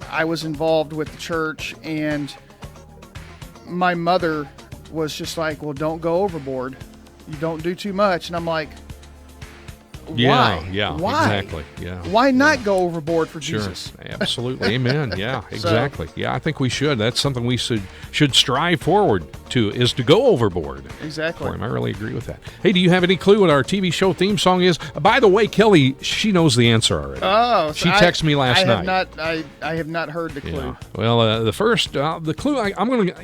I was involved with the church, and my mother was just like, well, don't go overboard. You don't do too much. And I'm like, why? Yeah, why? Exactly. Yeah. Why not go overboard for Sure. Jesus? Absolutely. Amen. Yeah, exactly. I think we should. That's something we should strive forward to, is to go overboard. Exactly. For him. I really agree with that. Hey, do you have any clue what our TV show theme song is? By the way, Kelly, she knows the answer already. Oh, she texted me last night. I have not heard the clue. Yeah. Well, the clue,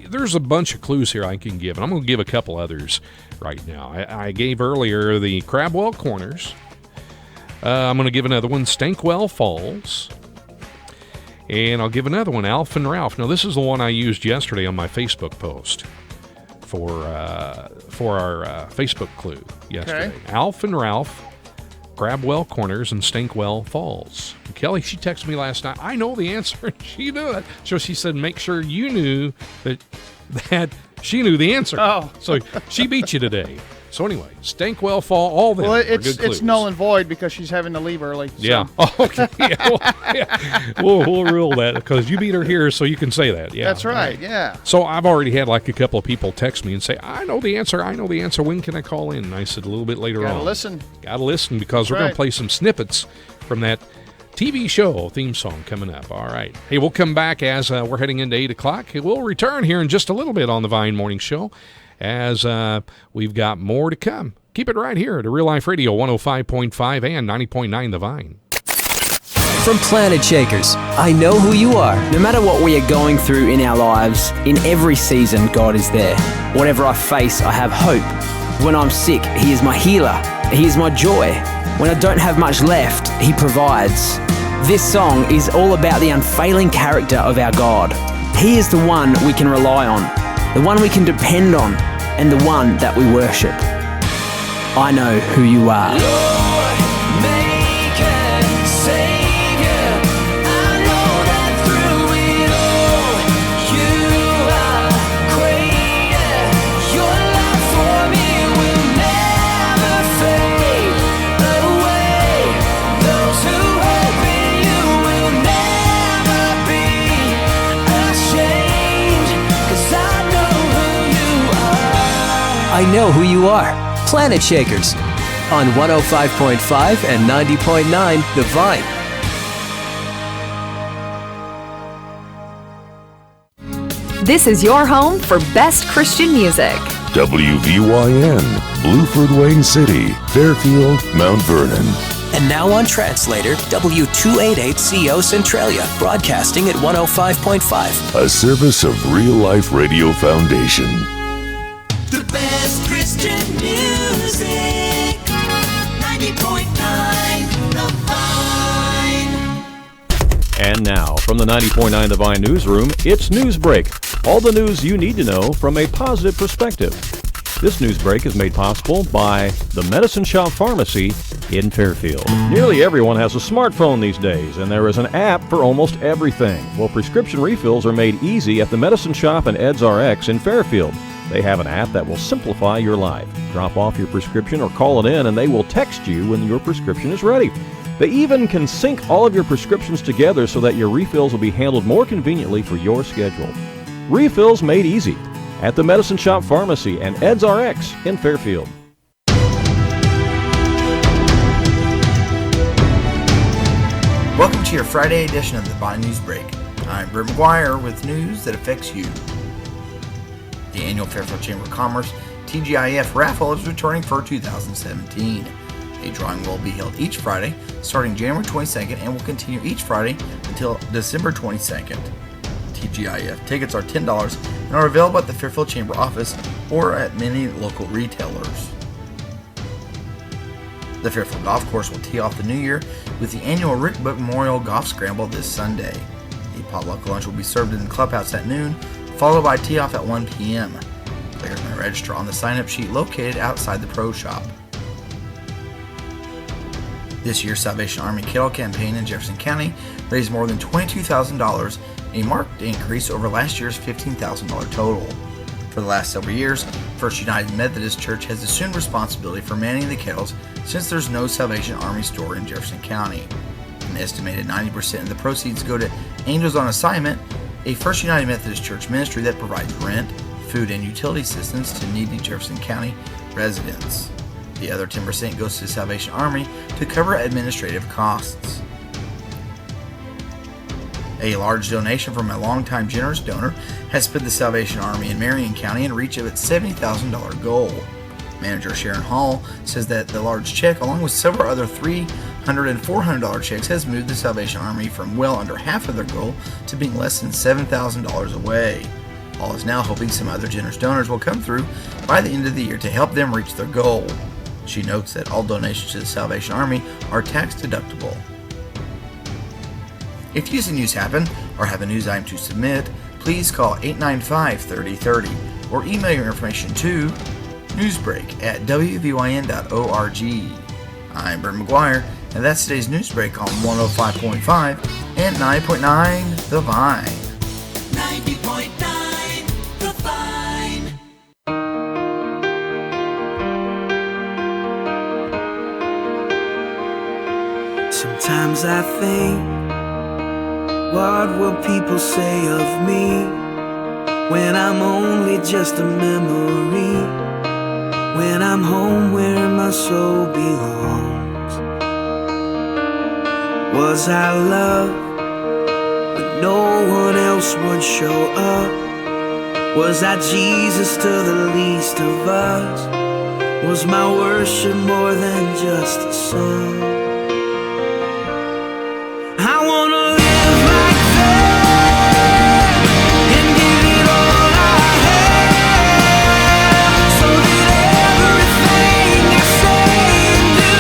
there's a bunch of clues here I can give, and I'm going to give a couple others right now. I gave earlier the Crabwell Corners. I'm going to give another one, Stankwell Falls. And I'll give another one, Alf and Ralph. Now, this is the one I used yesterday on my Facebook post for our Facebook clue yesterday. Okay. Alf and Ralph, Crabwell Corners, and Stankwell Falls. And Kelly, she texted me last night. I know the answer. She knew it. So she said, make sure you knew that she knew the answer. Oh. So she beat you today. So anyway, Stankwell Fall, all them are good clues. It's null and void because she's having to leave early. So. Yeah. Oh, okay. We'll rule that because you beat her here, so you can say that. Yeah. That's right. Yeah. So I've already had like a couple of people text me and say, I know the answer. When can I call in? And I said a little bit later on. Gotta listen because we're going to play some snippets from that TV show theme song coming up. All right. Hey, we'll come back as we're heading into 8 o'clock. We'll return here in just a little bit on the Vine Morning Show as we've got more to come. Keep it right here at Real Life Radio 105.5 and 90.9 The Vine. From Planet Shakers, I know who you are. No matter what we are going through in our lives, in every season, God is there. Whatever I face, I have hope. When I'm sick, He is my healer. He is my joy. When I don't have much left, He provides. This song is all about the unfailing character of our God. He is the one we can rely on, the one we can depend on, and the one that we worship. I know who you are. Lord, Maker, Savior, I know that through it all, you are greater. Your love for me will never fade away. Those who hope in you will never be ashamed, 'cause I know who you are. I know who you are. Planet Shakers on 105.5 and 90.9 The Vine. This is your home for best Christian music. WVYN, Blueford, Wayne City, Fairfield, Mount Vernon. And now on Translator, W288CO Centralia, broadcasting at 105.5. A service of Real Life Radio Foundation. The best Christian music, 90.9 The Vine. And now, from the 90.9 The Vine newsroom, it's Newsbreak. All the news you need to know from a positive perspective. This Newsbreak is made possible by the Medicine Shop Pharmacy in Fairfield. Nearly everyone has a smartphone these days, and there is an app for almost everything. Well, prescription refills are made easy at the Medicine Shop and Ed's RX in Fairfield. They have an app that will simplify your life. Drop off your prescription or call it in, and they will text you when your prescription is ready. They even can sync all of your prescriptions together so that your refills will be handled more conveniently for your schedule. Refills made easy at the Medicine Shop Pharmacy and Ed's RX in Fairfield. Welcome to your Friday edition of the Vine News Break. I'm Brent McGuire with news that affects you. The annual Fairfield Chamber of Commerce TGIF raffle is returning for 2017. A drawing will be held each Friday starting January 22nd and will continue each Friday until December 22nd. TGIF tickets are $10 and are available at the Fairfield Chamber office or at many local retailers. The Fairfield Golf Course will tee off the new year with the annual Rick Book Memorial Golf Scramble this Sunday. A potluck lunch will be served in the clubhouse at noon, followed by tee-off at 1 p.m. Players may register on the sign-up sheet located outside the pro shop. This year's Salvation Army Kettle campaign in Jefferson County raised more than $22,000, a marked increase over last year's $15,000 total. For the last several years, First United Methodist Church has assumed responsibility for manning the kettles since there's no Salvation Army store in Jefferson County. An estimated 90% of the proceeds go to Angels on Assignment, a First United Methodist Church ministry that provides rent, food, and utility assistance to needy Jefferson County residents. The other 10% goes to Salvation Army to cover administrative costs. A large donation from a longtime generous donor has put the Salvation Army in Marion County in reach of its $70,000 goal. Manager Sharon Hall says that the large check, along with several other $300 and $400 checks, has moved the Salvation Army from well under half of their goal to being less than $7,000 away. Hall is now hoping some other generous donors will come through by the end of the year to help them reach their goal. She notes that all donations to the Salvation Army are tax deductible. If you see news happen or have a news item to submit, please call 895-3030 or email your information to newsbreak@wvyn.org. I'm Brent McGuire, and that's today's Newsbreak on 105.5 and 90.9 The Vine. 90.9 The Vine. Sometimes I think, what will people say of me when I'm only just a memory? When I'm home where my soul belongs. Was I loved when no one else would show up? Was I Jesus to the least of us? Was my worship more than just a song? I wanna live like that and give it all I have, so that everything I say and do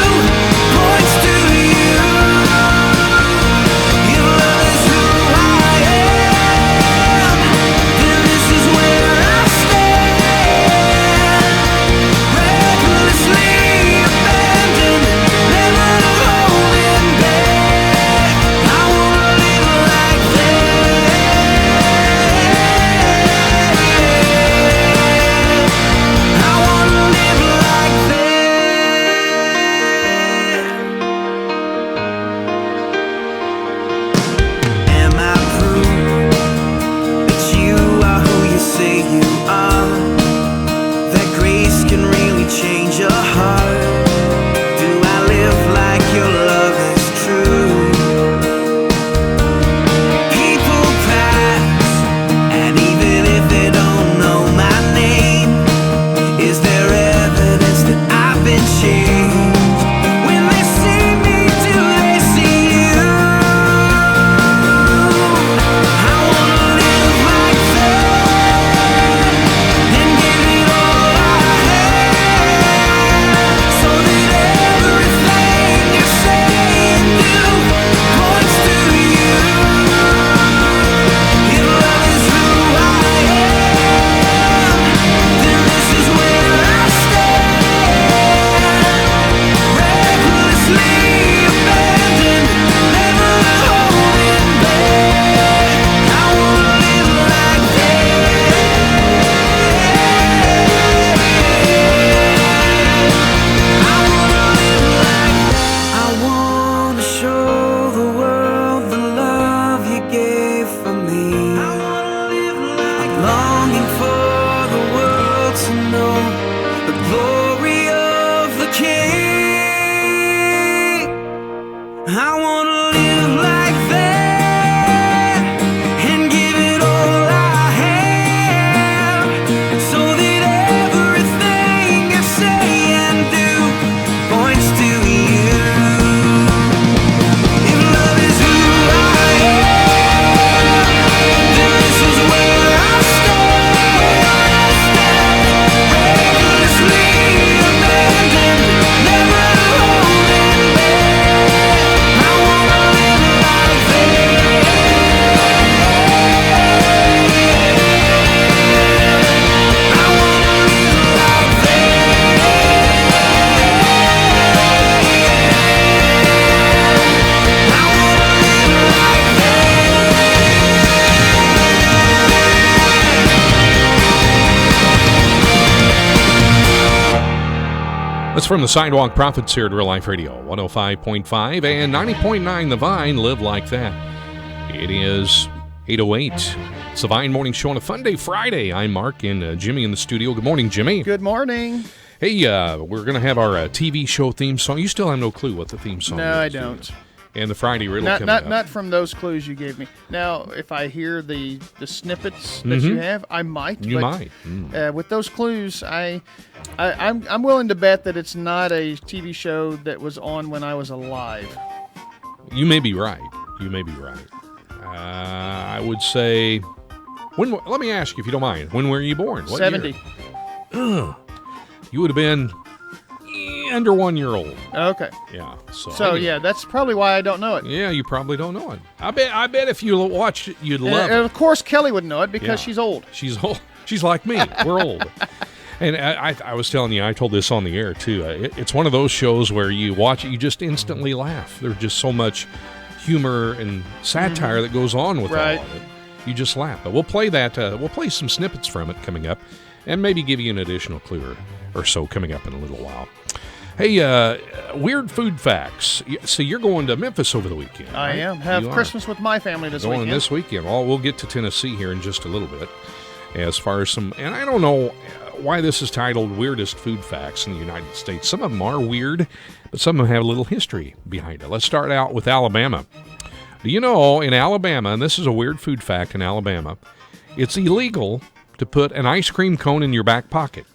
points to you. If love is who I am, then this is where I stand, recklessly abandoned, never holding back. I wanna live like that. I wanna live like that. Am I proof that you are who you say you are? That grace can really change your heart? Do I live like your love is true? People pass, and even if they don't know my name, is there evidence that I've been changed? When they see me, do they see you? I wanna live like that and give it all I have, so That's from the Sidewalk Prophets here at Real Life Radio, 105.5 and 90.9 The Vine. Live like that. It is 8:08. It's the Vine Morning Show on a Funday Friday. I'm Mark and Jimmy in the studio. Good morning, Jimmy. Good morning. Hey, we're going to have our TV show theme song. You still have no clue what the theme song is. No, I don't. And the Friday riddle coming up. Not from those clues you gave me. Now, if I hear the snippets that you have, I might. You might. With those clues, I'm willing to bet that it's not a TV show that was on when I was alive. You may be right. I would say, let me ask you if you don't mind. When were you born? What 70. Year? You would have been under 1 year old. Okay. Yeah. So yeah, that's probably why I don't know it. Yeah, you probably don't know it. I bet if you watched it, you'd love it. And of course, Kelly would know it because she's old. She's old. She's like me. We're old. And I was telling you, I told this on the air too. It's one of those shows where you watch it, you just instantly laugh. There's just so much humor and satire that goes on with all of it. You just laugh. But we'll play that. We'll play some snippets from it coming up, and maybe give you an additional clue or so coming up in a little while. Hey, weird food facts. So you're going to Memphis over the weekend. I am. Have Christmas with my family this weekend. Going this weekend. Well, we'll get to Tennessee here in just a little bit. As far as some, and I don't know why this is titled Weirdest Food Facts in the United States. Some of them are weird, but some of them have a little history behind it. Let's start out with Alabama. Do you know in Alabama, and this is a weird food fact in Alabama, it's illegal to put an ice cream cone in your back pocket.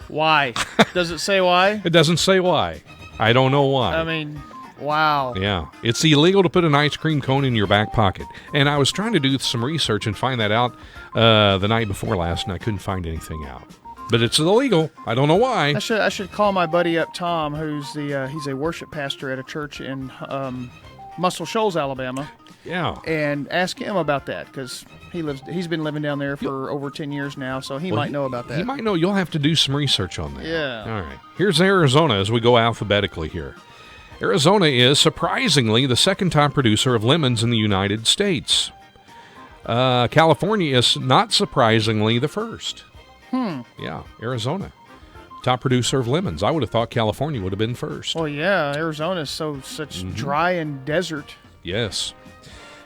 Why? Does it say why? It doesn't say why. I don't know why. I mean, wow. Yeah. It's illegal to put an ice cream cone in your back pocket. And I was trying to do some research and find that out the night before last, and I couldn't find anything out. But it's illegal. I don't know why. I should call my buddy up, Tom, who's he's a worship pastor at a church in Muscle Shoals, Alabama. Yeah. And ask him about that, because he's been living down there for over 10 years now, so he might know about that. He might know. You'll have to do some research on that. Yeah. All right. Here's Arizona as we go alphabetically here. Arizona is, surprisingly, the second top producer of lemons in the United States. California is, not surprisingly, the first. Yeah, Arizona. Top producer of lemons. I would have thought California would have been first. Well, yeah, Arizona is such dry and desert. Yes.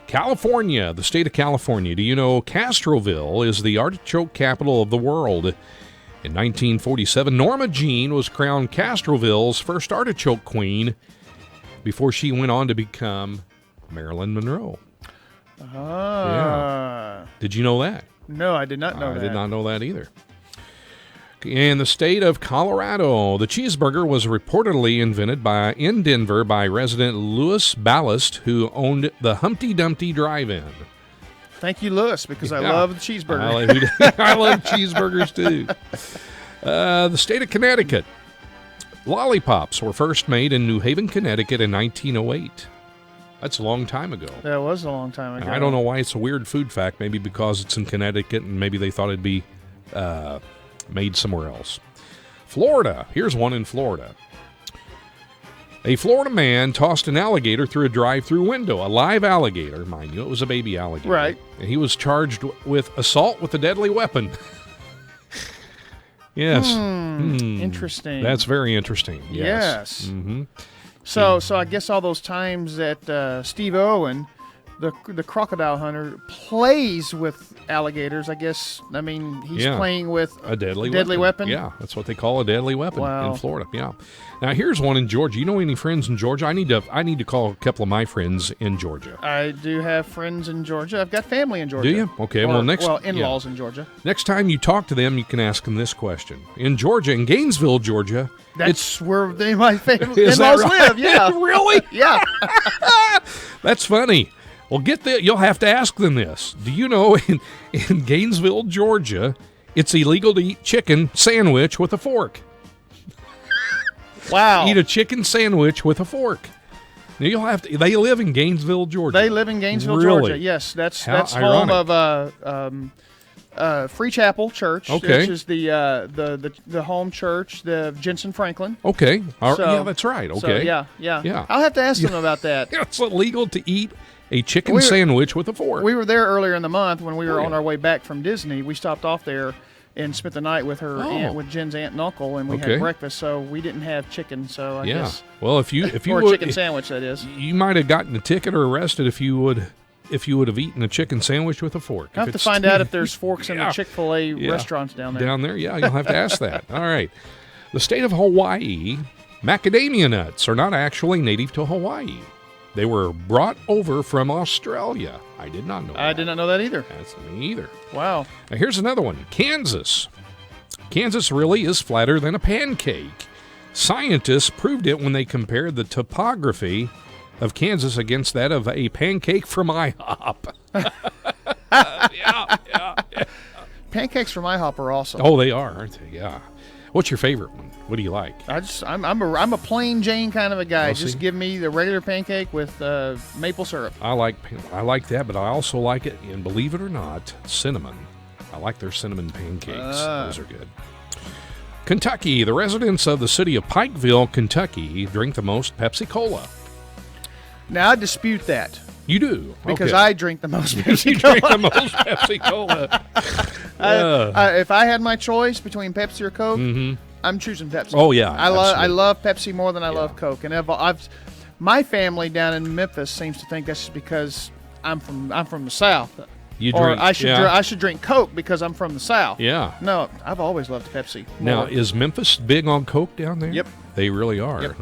California, the state of California. Do you know Castroville is the artichoke capital of the world? In 1947, Norma Jean was crowned Castroville's first artichoke queen before she went on to become Marilyn Monroe. Yeah. Did you know that? No, I did not know that. I did not know that either. In the state of Colorado, the cheeseburger was reportedly invented in Denver by resident Louis Ballast, who owned the Humpty Dumpty Drive-In. Thank you, Louis, because I love the cheeseburger. I love cheeseburgers, too. The state of Connecticut. Lollipops were first made in New Haven, Connecticut in 1908. That's a long time ago. That was a long time ago. And I don't know why it's a weird food fact. Maybe because it's in Connecticut and maybe they thought it'd be made somewhere else. Florida. Here's one in Florida. A Florida man tossed an alligator through a drive-through window. A live alligator, mind you. It was a baby alligator. Right. And he was charged with assault with a deadly weapon. Yes. Interesting. That's very interesting. Yes. Mm-hmm. So I guess all those times that Steve Owen, the crocodile hunter, plays with alligators, I guess, I mean, he's playing with a deadly weapon. Yeah, that's what they call a deadly weapon in Florida. Yeah. Now here's one in Georgia. You know any friends in Georgia? I need to call a couple of my friends in Georgia. I do have friends in Georgia. I've got family in Georgia. Do you? Okay. In-laws in Georgia. Next time you talk to them, you can ask them this question. In Georgia, in Gainesville, Georgia, that's where my family in-laws live. Yeah. Really? Yeah. That's funny. Well, you'll have to ask them this. Do you know in Gainesville, Georgia, it's illegal to eat chicken sandwich with a fork? Wow. Eat a chicken sandwich with a fork. Now you'll have to. They live in Gainesville, Georgia. They live in Gainesville, Georgia. Yes, that's home of Free Chapel Church, which is the home church, the Jensen Franklin. Okay. Yeah, that's right. Okay. So, yeah. I'll have to ask them about that. It's illegal to eat a chicken sandwich with a fork. We were there earlier in the month when we were on our way back from Disney. We stopped off there and spent the night with her aunt, with Jen's aunt and uncle, and we had breakfast. So we didn't have chicken. So I guess. Well, if you or would, a chicken sandwich, that is. You might have gotten a ticket or arrested if you would have eaten a chicken sandwich with a fork. I have to find out if there's forks in the Chick-fil-A restaurants down there. Down there, yeah, you'll have to ask that. All right. The state of Hawaii, macadamia nuts are not actually native to Hawaii. They were brought over from Australia. I did not know that. I did not know that either. That's me either. Wow. Now, here's another one. Kansas. Kansas really is flatter than a pancake. Scientists proved it when they compared the topography of Kansas against that of a pancake from IHOP. yeah. Pancakes from IHOP are awesome. Oh, they are, aren't they? Yeah. What's your favorite one? What do you like? I'm a plain Jane kind of a guy. Just give me the regular pancake with maple syrup. I like that, but I also like it, and believe it or not, cinnamon. I like their cinnamon pancakes. Those are good. Kentucky. The residents of the city of Pikeville, Kentucky, drink the most Pepsi-Cola. Now, I dispute that. You do? Because okay. I drink the most Pepsi-Cola. You drink the most Pepsi-Cola. If I had my choice between Pepsi or Coke, I'm choosing Pepsi. Oh, yeah. I love Pepsi more than I love Coke. And my family down in Memphis seems to think that's just because I'm from the South. I should drink Coke because I'm from the South. Yeah. No, I've always loved Pepsi. Now, is Memphis big on Coke down there? Yep. They really are, yep.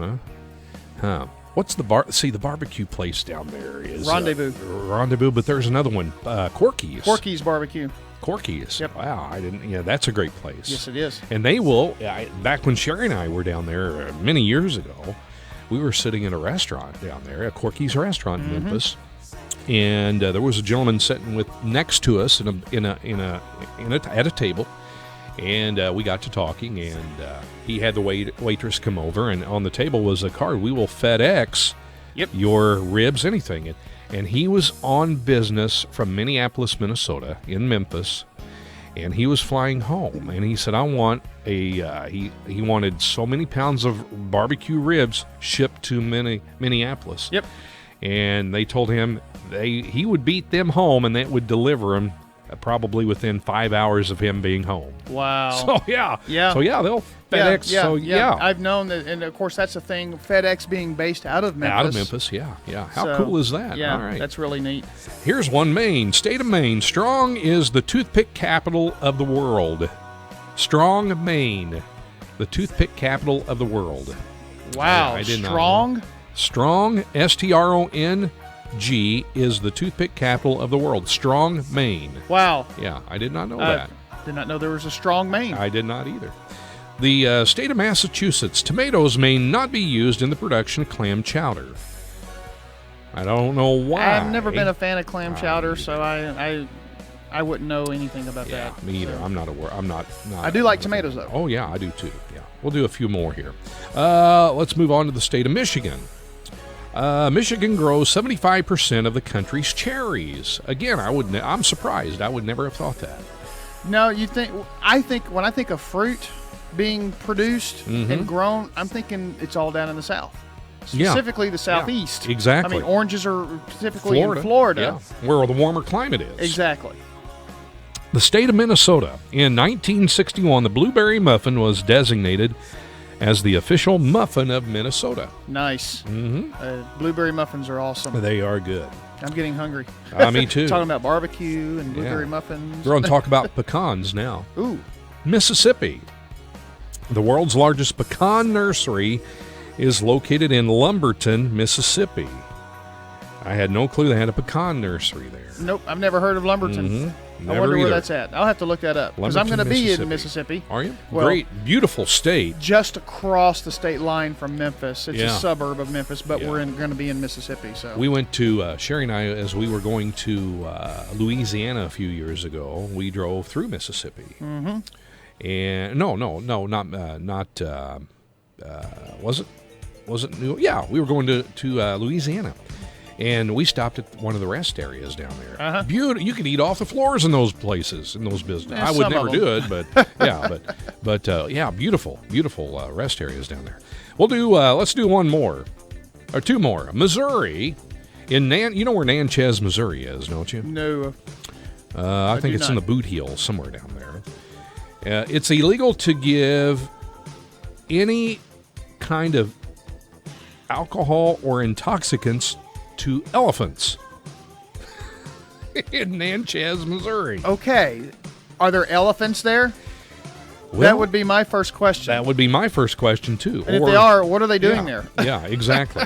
Huh? What's the the barbecue place down there is Rendezvous. But there's another one, Corky's. Corky's barbecue. Corky's. Yep. Wow, that's a great place. Yes, it is. And they will. Back when Sherry and I were down there many years ago, we were sitting in a restaurant down there, a Corky's restaurant in Memphis, and there was a gentleman sitting next to us at a table. And we got to talking, and he had the waitress come over, and on the table was a card. We will FedEx your ribs, anything. And he was on business from Minneapolis, Minnesota, in Memphis, and he was flying home. And he said, I want he wanted so many pounds of barbecue ribs shipped to Minneapolis. Yep. And they told him he would beat them home, and that would deliver them probably within 5 hours of him being home. Wow. So, yeah. They'll FedEx. Yeah. I've known that, and of course, that's the thing, FedEx being based out of Memphis. Out of Memphis, yeah. How cool is that? Yeah, all right. That's really neat. Here's one, Maine. State of Maine. Strong is the toothpick capital of the world. Strong, Maine. The toothpick capital of the world. Wow. I did Strong? Not know. Strong, STRONG, is the toothpick capital of the world. Strong, Maine. Wow. Yeah, I did not know that. Did not know there was a strong Maine. I did not either. The state of Massachusetts. Tomatoes may not be used in the production of clam chowder. I don't know why. I've never been a fan of clam chowder, so I wouldn't know anything about that. Me either. So. I'm not aware. I'm not. I do like tomatoes, though. Oh, yeah, I do too. Yeah. We'll do a few more here. Let's move on to the state of Michigan. Michigan grows 75% of the country's cherries. Again, I'm surprised. I would never have thought that. No, I think when I think of fruit being produced and grown, I'm thinking it's all down in the South. Specifically the Southeast. Yeah, exactly. I mean, oranges are typically in Florida. Yeah, where the warmer climate is. Exactly. The state of Minnesota. In 1961, the blueberry muffin was designated as the official muffin of Minnesota. Nice. Blueberry muffins are awesome. They are good. I'm getting hungry. Me too. Talking about barbecue and blueberry muffins. We're going to talk about pecans now. Ooh. Mississippi. The world's largest pecan nursery is located in Lumberton, Mississippi. I had no clue they had a pecan nursery there. Nope, I've never heard of Lumberton. I wonder where that's at. I'll have to look that up because I'm going to be in Mississippi. Are you? Well, great, beautiful state. Just across the state line from Memphis. It's a suburb of Memphis, but we're going to be in Mississippi. So we went to Sherry and I, as we were going to Louisiana a few years ago. We drove through Mississippi. And not was it New? Yeah, we were going to Louisiana. And we stopped at one of the rest areas down there. Beautiful. You could eat off the floors in those places, in those businesses. I would never do it, but beautiful rest areas down there. We'll do. Let's do one more, or two more. Missouri, you know where Natchez, Missouri is, don't you? No. I think it's in the Boot Heel, somewhere down there. It's illegal to give any kind of alcohol or intoxicants to elephants in Natchez, Missouri. Okay. Are there elephants there? Well, that would be my first question. That would be my first question, too. And if they are, what are they doing yeah, there? Yeah, exactly.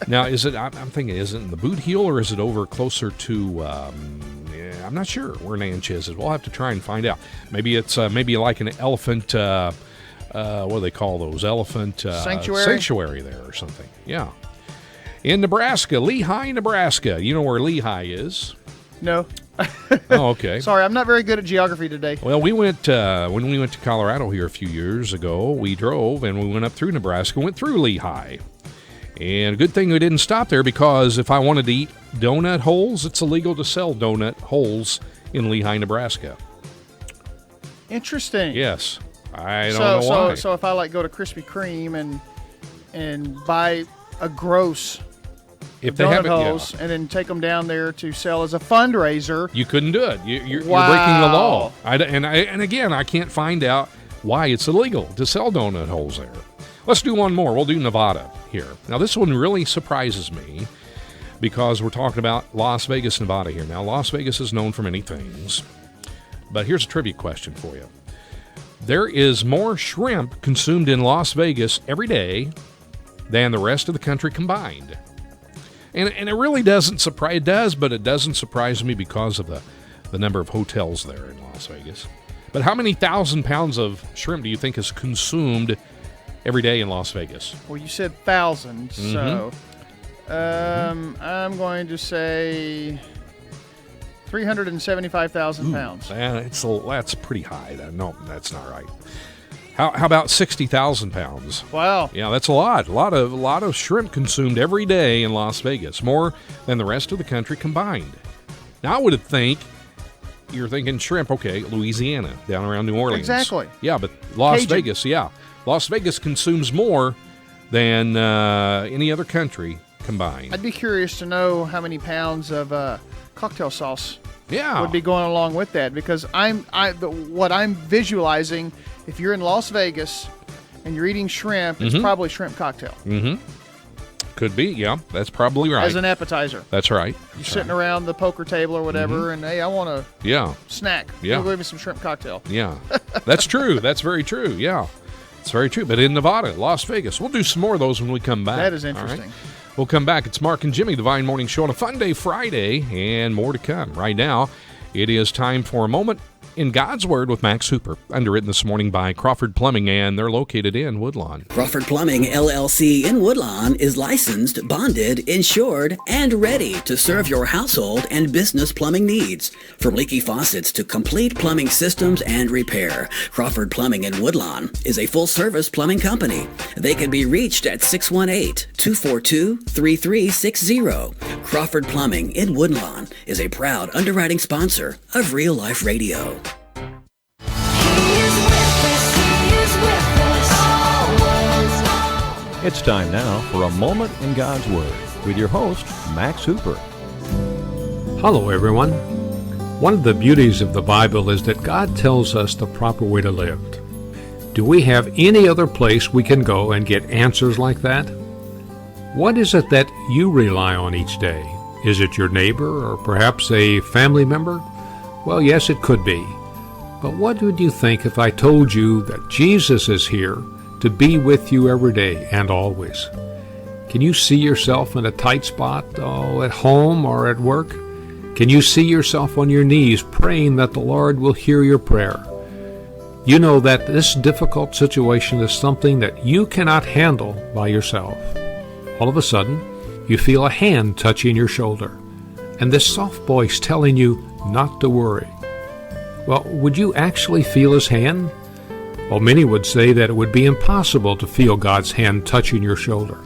Now, I'm thinking, is it in the Boot Heel or is it over closer to, I'm not sure where Natchez is. We'll have to try and find out. Maybe it's maybe like an elephant, what do they call those? Elephant sanctuary there or something. Yeah. In Nebraska, Lehigh, Nebraska. You know where Lehigh is? No. Oh, okay. Sorry, I'm not very good at geography today. Well, we went when we went to Colorado here a few years ago. We drove and we went up through Nebraska, went through Lehigh. And good thing we didn't stop there, because if I wanted to eat donut holes, it's illegal to sell donut holes in Lehigh, Nebraska. Interesting. Yes. I don't know why. So if I go to Krispy Kreme and buy a gross if they donut have it, holes and then take them down there to sell as a fundraiser, you couldn't do it. You're wow. breaking the law. And again, I can't find out why it's illegal to sell donut holes there. Let's do one more. We'll do Nevada here. Now, this one really surprises me because we're talking about Las Vegas, Nevada here. Now, Las Vegas is known for many things, but here's a trivia question for you. There is more shrimp consumed in Las Vegas every day than the rest of the country combined. And it really doesn't surprise, it does, but it doesn't surprise me because of the number of hotels there in Las Vegas. But how many thousand pounds of shrimp do you think is consumed every day in Las Vegas? Well, you said thousands, so I'm going to say 375,000 pounds. That's pretty high. No, that's not right. How about 60,000 pounds? Wow. Yeah, that's a lot. A lot of shrimp consumed every day in Las Vegas, more than the rest of the country combined. Now, I would think you're thinking shrimp, okay, Louisiana, down around New Orleans. Exactly. Yeah, but Las Cajun. Vegas, yeah. Las Vegas consumes more than any other country combined. I'd be curious to know how many pounds of cocktail sauce Yeah. would be going along with that, because what I'm visualizing, if you're in Las Vegas and you're eating shrimp, it's probably shrimp cocktail. Mm-hmm. Could be, yeah. That's probably right. As an appetizer. That's right. You're sitting around the poker table or whatever, and hey, I want a snack. Yeah. Go give me some shrimp cocktail. Yeah. That's true. That's very true. Yeah. It's very true. But in Nevada, Las Vegas, we'll do some more of those when we come back. That is All right? interesting. We'll come back. It's Mark and Jimmy, the Vine Morning Show on a Funday Friday, and more to come. Right now, it is time for a moment in God's Word with Max Hooper, underwritten this morning by Crawford Plumbing, and they're located in Woodlawn. Crawford Plumbing, LLC in Woodlawn is licensed, bonded, insured, and ready to serve your household and business plumbing needs. From leaky faucets to complete plumbing systems and repair, Crawford Plumbing in Woodlawn is a full-service plumbing company. They can be reached at 618-242-3360. Crawford Plumbing in Woodlawn is a proud underwriting sponsor of Real Life Radio. It's time now for a moment in God's Word with your host, Max Hooper. Hello, everyone. One of the beauties of the Bible is that God tells us the proper way to live. Do we have any other place we can go and get answers like that? What is it that you rely on each day? Is it your neighbor or perhaps a family member? Well, yes, it could be. But what would you think if I told you that Jesus is here to be with you every day and always? Can you see yourself in a tight spot, at home or at work? Can you see yourself on your knees praying that the Lord will hear your prayer? You know that this difficult situation is something that you cannot handle by yourself. All of a sudden, you feel a hand touching your shoulder, and this soft voice telling you not to worry. Well, would you actually feel His hand? Well, many would say that it would be impossible to feel God's hand touching your shoulder.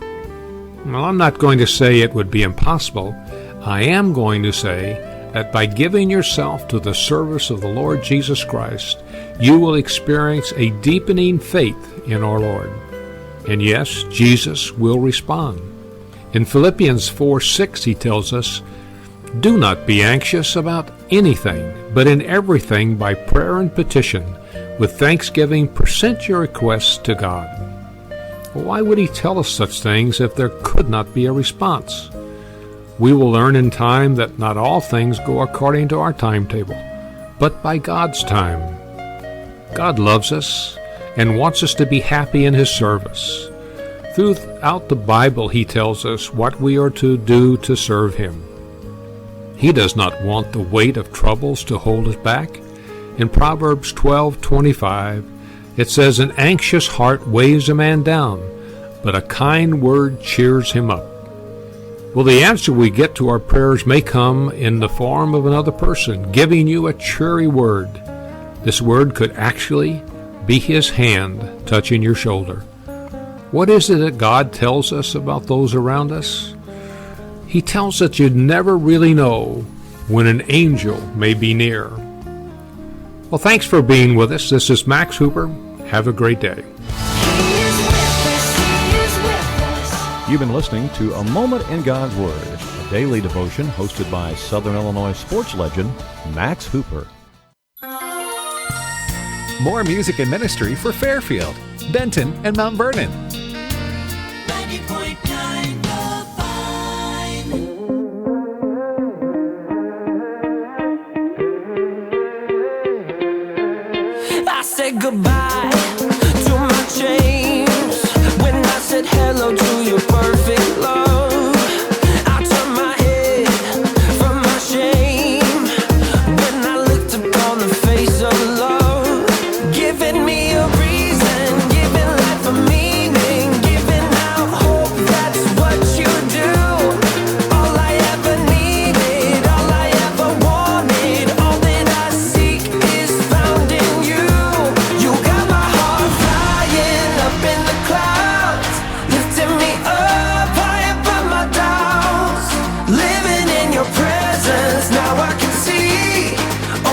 Well, I'm not going to say it would be impossible. I am going to say that by giving yourself to the service of the Lord Jesus Christ, you will experience a deepening faith in our Lord. And yes, Jesus will respond. In Philippians 4:6, he tells us, "Do not be anxious about anything, but in everything by prayer and petition, With thanksgiving, present your requests to God. Why would He tell us such things if there could not be a response? We will learn in time that not all things go according to our timetable, but by God's time. God loves us and wants us to be happy in His service. Throughout the Bible, He tells us what we are to do to serve Him. He does not want the weight of troubles to hold us back. In Proverbs 12:25, it says, "An anxious heart weighs a man down, but a kind word cheers him up." Well, the answer we get to our prayers may come in the form of another person giving you a cheery word. This word could actually be His hand touching your shoulder. What is it that God tells us about those around us? He tells us you'd never really know when an angel may be near. Well, thanks for being with us. This is Max Hooper. Have a great day. You've been listening to A Moment in God's Word, a daily devotion hosted by Southern Illinois sports legend Max Hooper. More music and ministry for Fairfield, Benton, and Mount Vernon. 90.9 The Vine. I said goodbye to my chains when I said hello to your perfect love. I turned my head from my shame when I looked upon the face of love, giving me a reason, giving life a meaning, giving out hope. That's what you do. All I ever needed, all I ever wanted, all that I seek is found in you. You got my heart flying up in the clouds, lifting me up high above my doubts. Living in your presence, now I can see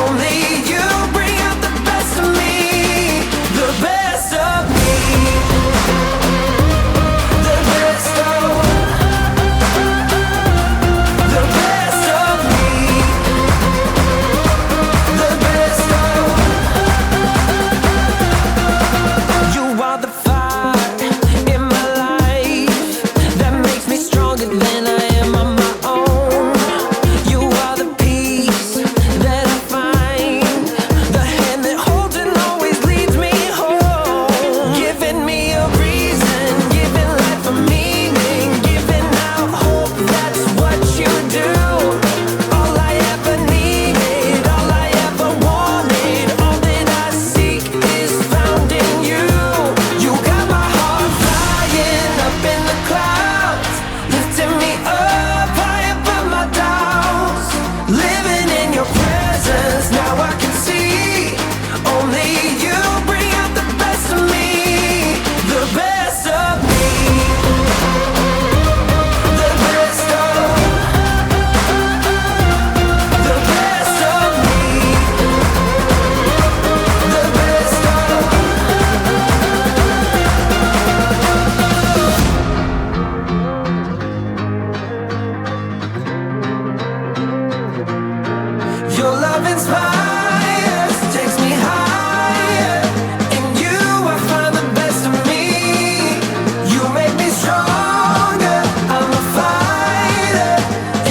only you bring out the best of me, the best of me, the best of, the best of me, the best of. You are the fire in my life that makes me stronger than I am on my own. You are the peace that I find, the hand that holds and always leads me home, giving me a reason, giving life a meaning, giving out hope. That's what you do. All I ever needed, all I ever wanted, all that I seek is found in you. You got my heart flying up in the clouds, lifting me up high above my doubts. Living in your presence, now I can see only you bring out the best of me, the best of me, the best of, the best of me, the best of. Your love inspires, takes me higher. In you I find the best of me. You make me stronger, I'm a fighter.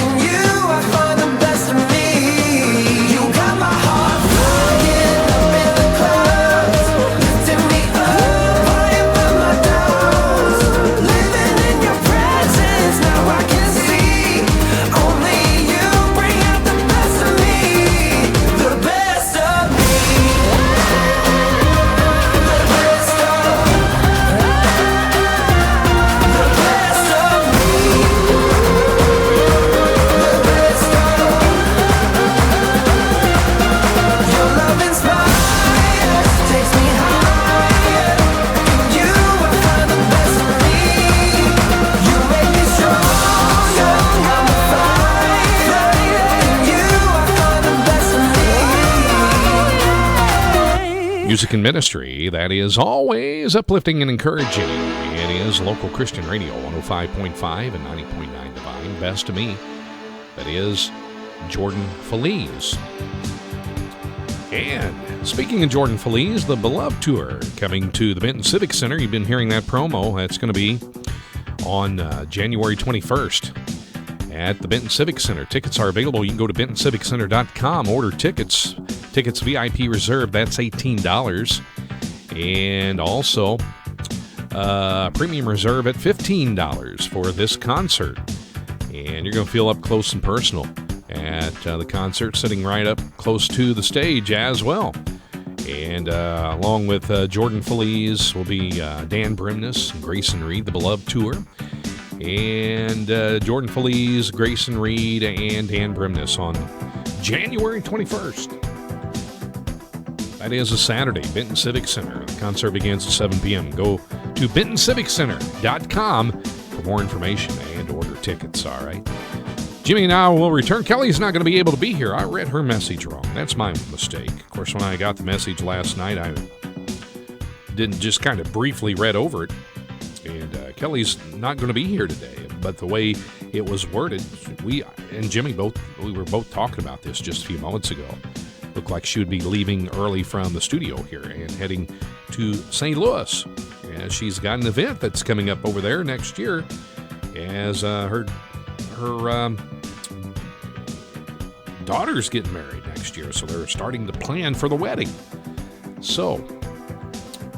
In you I find the best of me. You got my heart flying up in the clouds, lifting me up high above my doubts. Living in your presence, now I can see only you bring out the best of me, the best of me, the best of, the best of me, the best of. Your love inspires, takes me higher. In you I find the best of me. You make me stronger, I'm a fighter. In you I find the best of me. Music and ministry that is always uplifting and encouraging. It is local Christian radio, 105.5 and 90.9 Divine. Best to me, that is Jordan Feliz. And speaking of Jordan Feliz, the Beloved Tour coming to the Benton Civic Center. You've been hearing that promo. That's going to be on January 21st at the Benton Civic Center. Tickets are available. You can go to bentonciviccenter.com, order tickets. Tickets VIP reserved, that's $18. And also premium reserve at $15 for this concert. And you're going to feel up close and personal at the concert, sitting right up close to the stage as well. And along with Jordan Feliz will be Dan Brimness and Grayson Reed, the Beloved Tour. And Jordan Feliz, Grayson Reed, and Dan Brimness on January 21st. That is a Saturday, Benton Civic Center. The concert begins at 7 p.m. Go to bentonciviccenter.com for more information and order tickets, all right? Jimmy and I will return. Kelly's not going to be able to be here. I read her message wrong. That's my mistake. Of course, when I got the message last night, I didn't just kind of briefly read over it. And Kelly's not going to be here today. But the way it was worded, we and Jimmy we were both talking about this just a few moments ago. Looked like she would be leaving early from the studio here and heading to St. Louis. And she's got an event that's coming up over there next year as her daughter's getting married next year. So they're starting to plan for the wedding. So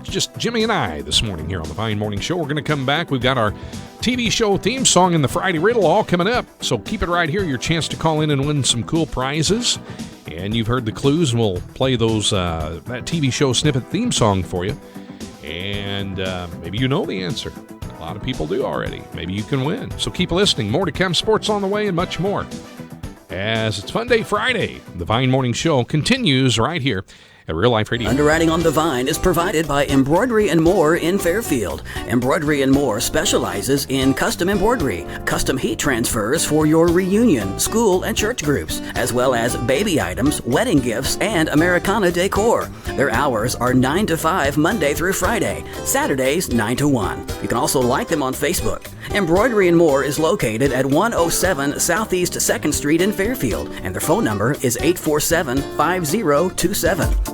it's just Jimmy and I this morning here on the Vine Morning Show. We're going to come back. We've got our TV show theme song and the Friday Riddle all coming up. So keep it right here. Your chance to call in and win some cool prizes. And you've heard the clues, and we'll play those that TV show snippet theme song for you. And maybe you know the answer. A lot of people do already. Maybe you can win. So keep listening. More to come. Sports on the way and much more. As it's Funday Friday, the Vine Morning Show continues right here at Real Life Radio. Underwriting on the Vine is provided by Embroidery & More in Fairfield. Embroidery & More specializes in custom embroidery, custom heat transfers for your reunion, school, and church groups, as well as baby items, wedding gifts, and Americana decor. Their hours are 9 to 5 Monday through Friday, Saturdays 9 to 1. You can also like them on Facebook. Embroidery & More is located at 107 Southeast 2nd Street in Fairfield, and their phone number is 847-5027.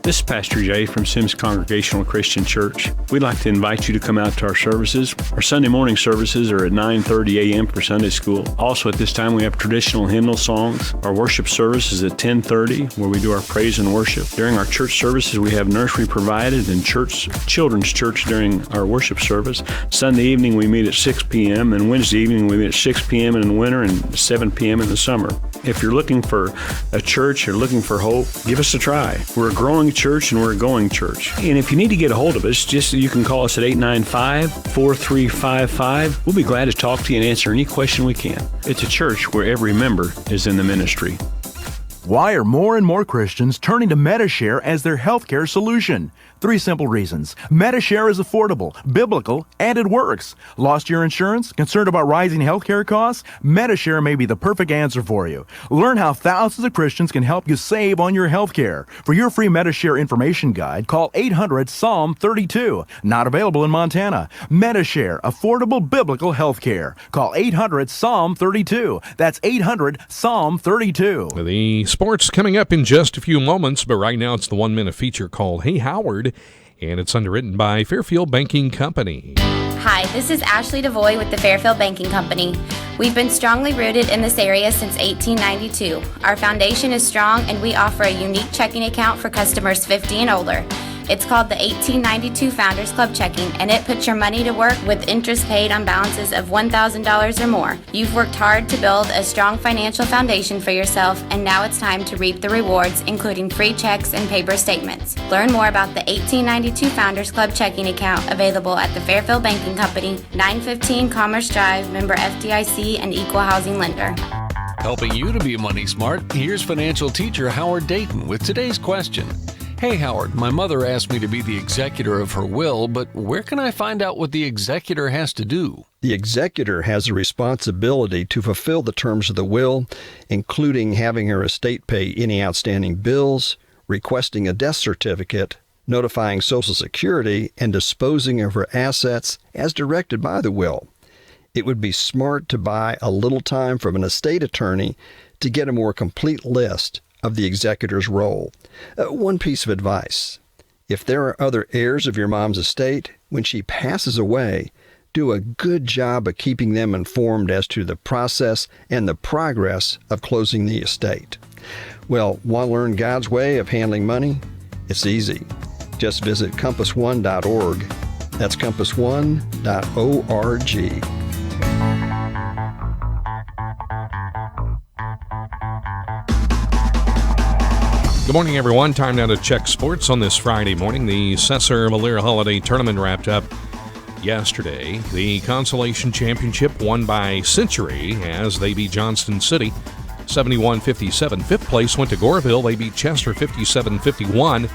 This is Pastor Jay from Sims Congregational Christian Church. We'd like to invite you to come out to our services. Our Sunday morning services are at 9:30 a.m. for Sunday school. Also at this time we have traditional hymnal songs. Our worship service is at 10:30 where we do our praise and worship. During our church services we have nursery provided and children's church during our worship service. Sunday evening we meet at 6 p.m. and Wednesday evening we meet at 6 p.m. in the winter and 7 p.m. in the summer. If you're looking for a church or looking for hope, give us a try. We're a growing church and we're a going church. And if you need to get a hold of us, you can call us at 895-4355. We'll be glad to talk to you and answer any question we can. It's a church where every member is in the ministry. Why are more and more Christians turning to Medishare as their healthcare solution? 3 simple reasons. Medishare is affordable, biblical, and it works. Lost your insurance? Concerned about rising healthcare costs? Medishare may be the perfect answer for you. Learn how thousands of Christians can help you save on your healthcare. For your free Medishare information guide, call 800-SALM-32. Not available in Montana. Medishare, affordable biblical healthcare. Call 800-SALM-32. That's 800-SALM-32. The sports coming up in just a few moments, but right now it's the 1-minute feature called Hey Howard, and it's underwritten by Fairfield Banking Company. Hi, this is Ashley DeVoy with the Fairfield Banking Company. We've been strongly rooted in this area since 1892. Our foundation is strong and we offer a unique checking account for customers 50 and older. It's called the 1892 Founders Club Checking, and it puts your money to work with interest paid on balances of $1,000 or more. You've worked hard to build a strong financial foundation for yourself, and now it's time to reap the rewards, including free checks and paper statements. Learn more about the 1892 Founders Club Checking Account available at the Fairfield Banking Company, 915 Commerce Drive, member FDIC and equal housing lender. Helping you to be money smart, here's financial teacher Howard Dayton with today's question. Hey Howard, my mother asked me to be the executor of her will, but where can I find out what the executor has to do? The executor has a responsibility to fulfill the terms of the will, including having her estate pay any outstanding bills, requesting a death certificate, notifying Social Security, and disposing of her assets as directed by the will. It would be smart to buy a little time from an estate attorney to get a more complete list of the executor's role. One piece of advice. If there are other heirs of your mom's estate, when she passes away, do a good job of keeping them informed as to the process and the progress of closing the estate. Well, want to learn God's way of handling money? It's easy. Just visit compassone.org. That's compassone.org. Good morning, everyone. Time now to check sports on this Friday morning. The Cesar Valera Holiday Tournament wrapped up yesterday. The Consolation Championship won by Century as they beat Johnston City 71-57. Fifth place went to Goreville. They beat Chester 57-51.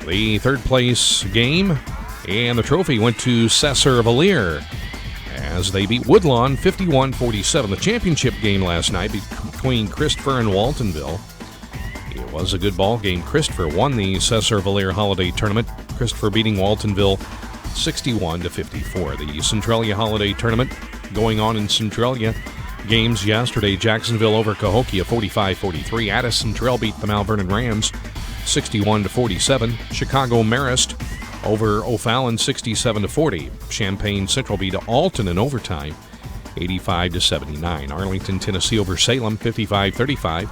The third place game and the trophy went to Cesar Valera as they beat Woodlawn 51-47. The championship game last night between Christopher and Waltonville. It was a good ball game. Christopher won the Cesar Valera Holiday Tournament. Christopher beating Waltonville 61-54. The Centralia Holiday Tournament going on in Centralia. Games yesterday. Jacksonville over Cahokia 45-43. Addison Trail beat the Mount Vernon Rams 61-47. Chicago Marist over O'Fallon 67-40. Champaign Central beat Alton in overtime 85-79. Arlington, Tennessee over Salem 55-35.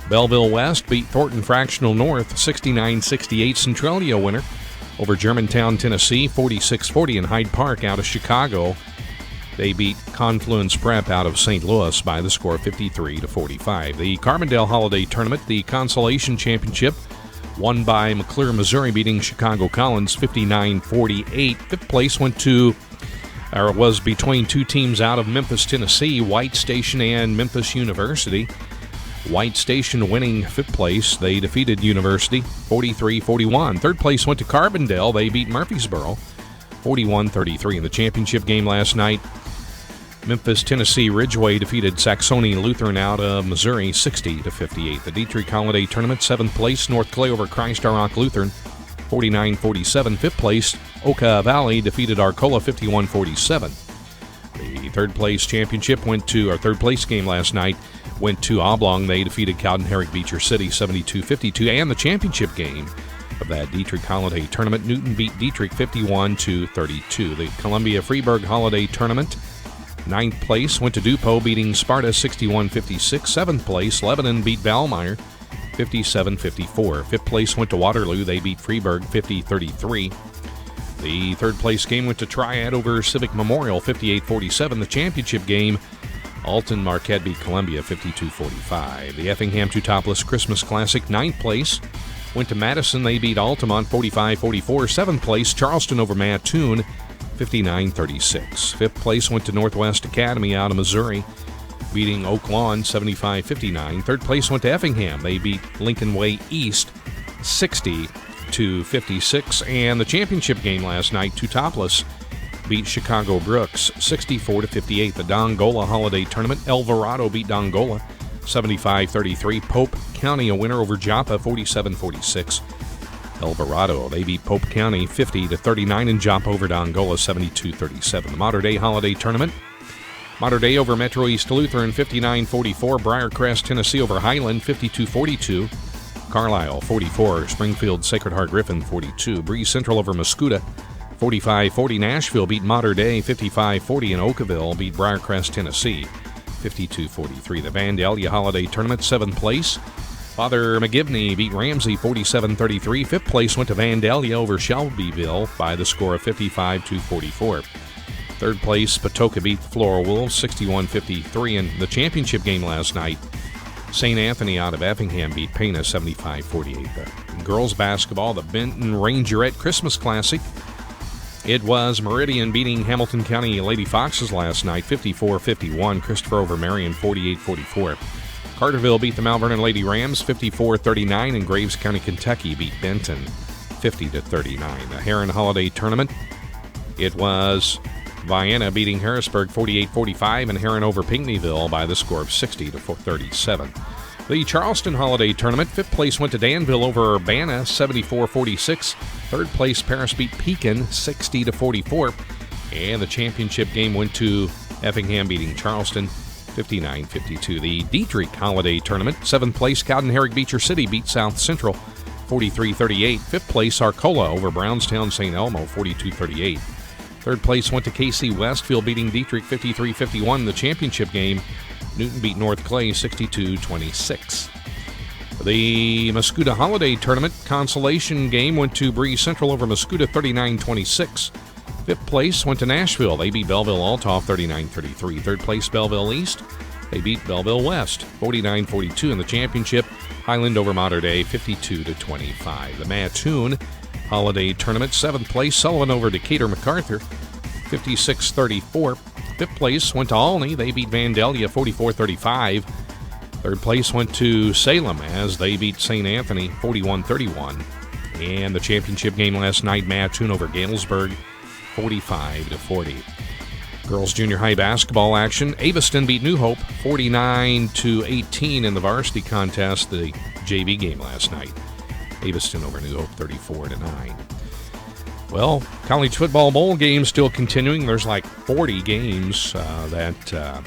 Belleville West beat Thornton Fractional North 69-68. Centralia winner over Germantown, Tennessee 46-40. And Hyde Park out of Chicago, they beat Confluence Prep out of St. Louis by the score 53-45. The Carbondale Holiday Tournament, the Consolation Championship, won by McClure, Missouri, beating Chicago Collins 59-48. Fifth place was between two teams out of Memphis, Tennessee, White Station and Memphis University. White Station winning fifth place. They defeated University 43-41. Third place went to Carbondale. They beat Murfreesboro 41-33. In the championship game last night, Memphis, Tennessee, Ridgeway defeated Saxony Lutheran out of Missouri 60-58. The Dietrich Holiday Tournament, seventh place, North Clay over Christ Our Rock Lutheran 49-47. Fifth place, Oka Valley defeated Arcola 51-47. The third place game last night went to Oblong. They defeated Cowden Herrick Beecher City 72-52. And the championship game of that Dietrich Holiday Tournament, Newton beat Dietrich 51-32. The Columbia Freeburg Holiday Tournament, ninth place went to DuPont, beating Sparta 61-56. Seventh place, Lebanon beat Valmeyer 57-54. Fifth place went to Waterloo. They beat Freeburg 50-33. The third place game went to Triad over Civic Memorial 58-47. The championship game, Alton Marquette beat Columbia 52-45. The Effingham Two Topless Christmas Classic, ninth place went to Madison. They beat Altamont 45-44. Seventh place, Charleston over Mattoon 59-36. Fifth place went to Northwest Academy out of Missouri, beating Oak Lawn 75-59. Third place went to Effingham. They beat Lincoln Way East 60-56. And the championship game last night, Two Topless beat Chicago Brooks 64-58. The Dongola Holiday Tournament, Alvarado beat Dongola 75-33. Pope County a winner over Joppa 47-46. Alvarado, they beat Pope County 50-39, and Joppa over Dongola 72-37. The Mater Dei Holiday Tournament, Mater Dei over Metro East Lutheran 59-44. Briarcrest, Tennessee over Highland 52-42. Carlisle 44. Springfield Sacred Heart Griffin 42. Breeze Central over Mascoutah 45-40. Nashville beat Mater Dei 55-40, and Oakville beat Briarcrest, Tennessee 52-43. The Vandalia Holiday Tournament, seventh place, Father McGivney beat Ramsey 47-33. Fifth place went to Vandalia over Shelbyville by the score of 55-44. Third place, Patoka beat Floral Wolves 61-53. In the championship game last night, St. Anthony out of Effingham beat Pana 75-48. In girls basketball, the Benton Rangerette Christmas Classic, it was Meridian beating Hamilton County Lady Foxes last night 54-51. Christopher over Marion 48-44. Carterville beat the Mount Vernon Lady Rams 54-39, and Graves County, Kentucky beat Benton 50-39. The Heron Holiday Tournament, it was Vienna beating Harrisburg 48-45, and Heron over Pinckneyville by the score of 60-37. The Charleston Holiday Tournament, fifth place went to Danville over Urbana 74-46. Third place, Paris beat Pekin 60-44. And the championship game went to Effingham beating Charleston 59-52. The Dietrich Holiday Tournament, 7th place, Cowden-Herrick Beecher City beat South Central 43-38. 5th place, Arcola over Brownstown St. Elmo 42-38. 3rd place went to KC Westfield beating Dietrich 53-51. The championship game, Newton beat North Clay 62-26. The Mascoutah Holiday Tournament consolation game went to Breeze Central over Mascoutah 39-26. 5th place went to Nashville. They beat Belleville Althoff 39-33. 3rd place, Belleville East. They beat Belleville West 49-42. In the championship, Highland over Mater Dei 52-25. The Mattoon Holiday Tournament, 7th place, Sullivan over Decatur MacArthur 56-34. 5th place went to Olney. They beat Vandalia 44-35. 3rd place went to Salem as they beat St. Anthony 41-31. And the championship game last night, Mattoon over Galesburg 45-40. Girls junior high basketball action. Aviston beat New Hope 49-18 in the varsity contest, the JV game last night. Aviston over New Hope 34-9. Well, college football bowl game still continuing. There's like 40 games that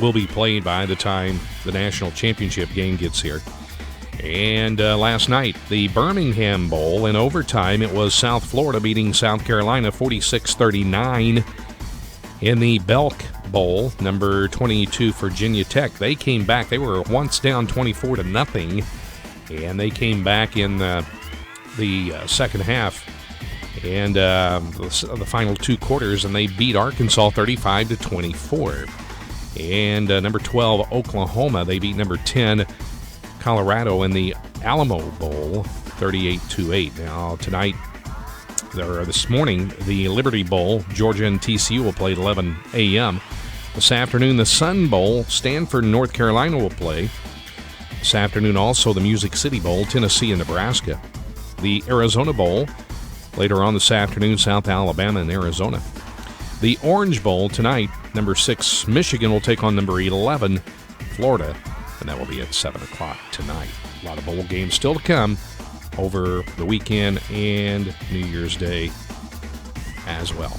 will be played by the time the national championship game gets here. And last night, the Birmingham Bowl in overtime, it was South Florida beating South Carolina 46-39. In the Belk Bowl, number 22 Virginia Tech, they came back. They were once down 24-0, and they came back in the second half and the final 2 quarters, and they beat Arkansas 35-24. And number 12 Oklahoma, they beat number 10 Colorado in the Alamo Bowl 38-8. Now tonight, or this morning, the Liberty Bowl, Georgia and TCU will play at 11 a.m. This afternoon, the Sun Bowl, Stanford and North Carolina will play. This afternoon also the Music City Bowl, Tennessee and Nebraska. The Arizona Bowl, later on this afternoon, South Alabama and Arizona. The Orange Bowl tonight, number 6 Michigan will take on number 11 Florida, and that will be at 7 o'clock tonight. A lot of bowl games still to come over the weekend and New Year's Day as well.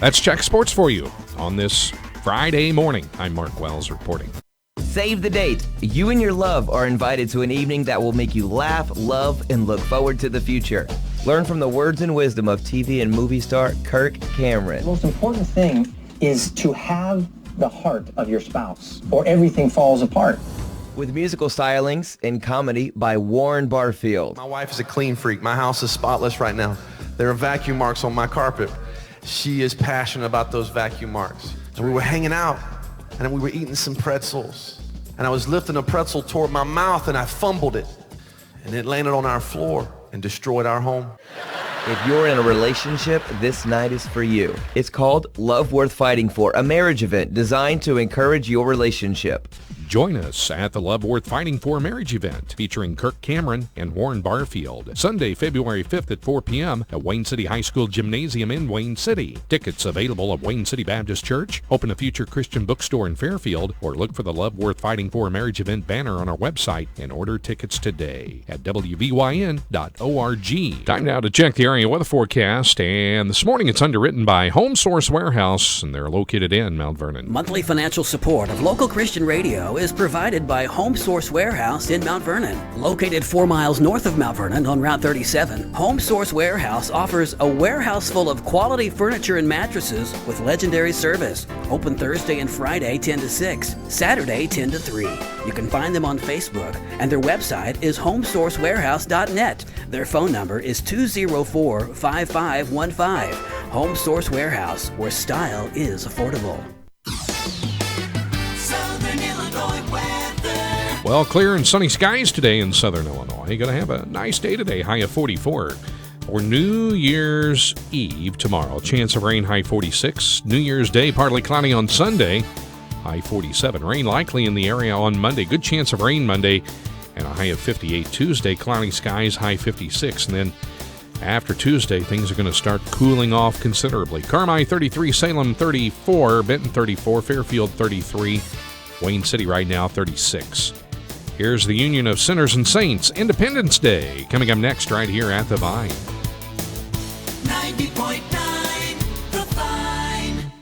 That's Check Sports for you on this Friday morning. I'm Mark Wells reporting. Save the date. You and your love are invited to an evening that will make you laugh, love, and look forward to the future. Learn from the words and wisdom of TV and movie star Kirk Cameron. The most important thing is to have the heart of your spouse, or everything falls apart. With musical stylings and comedy by Warren Barfield. My wife is a clean freak. My house is spotless right now. There are vacuum marks on my carpet. She is passionate about those vacuum marks. And we were hanging out, and we were eating some pretzels. And I was lifting a pretzel toward my mouth, and I fumbled it. And it landed on our floor and destroyed our home. If you're in a relationship, this night is for you. It's called Love Worth Fighting For, a marriage event designed to encourage your relationship. Join us at the Love Worth Fighting For marriage event featuring Kirk Cameron and Warren Barfield. Sunday, February 5th at 4 p.m. at Wayne City High School Gymnasium in Wayne City. Tickets available at Wayne City Baptist Church, Open a Future Christian Bookstore in Fairfield, or look for the Love Worth Fighting For marriage event banner on our website and order tickets today at wvyn.org. Time now to check the area weather forecast, and this morning it's underwritten by Home Source Warehouse, and they're located in Mount Vernon. Monthly financial support of local Christian radio is provided by Home Source Warehouse in Mount Vernon. Located 4 miles north of Mount Vernon on Route 37, Home Source Warehouse offers a warehouse full of quality furniture and mattresses with legendary service. Open Thursday and Friday 10 to 6, Saturday 10 to 3. You can find them on Facebook, and their website is homesourcewarehouse.net. Their phone number is 204-5515. Home Source Warehouse, where style is affordable. Well, clear and sunny skies today in southern Illinois. You're going to have a nice day today, high of 44. For New Year's Eve tomorrow, chance of rain, high 46. New Year's Day, partly cloudy on Sunday, high 47. Rain likely in the area on Monday. Good chance of rain Monday, and a high of 58. Tuesday, cloudy skies, high 56. And then after Tuesday, things are going to start cooling off considerably. Carmi 33, Salem 34, Benton 34, Fairfield 33, Wayne City right now 36. Here's the Union of Sinners and Saints, Independence Day, coming up next right here at The Vine. 90.9 The Vine.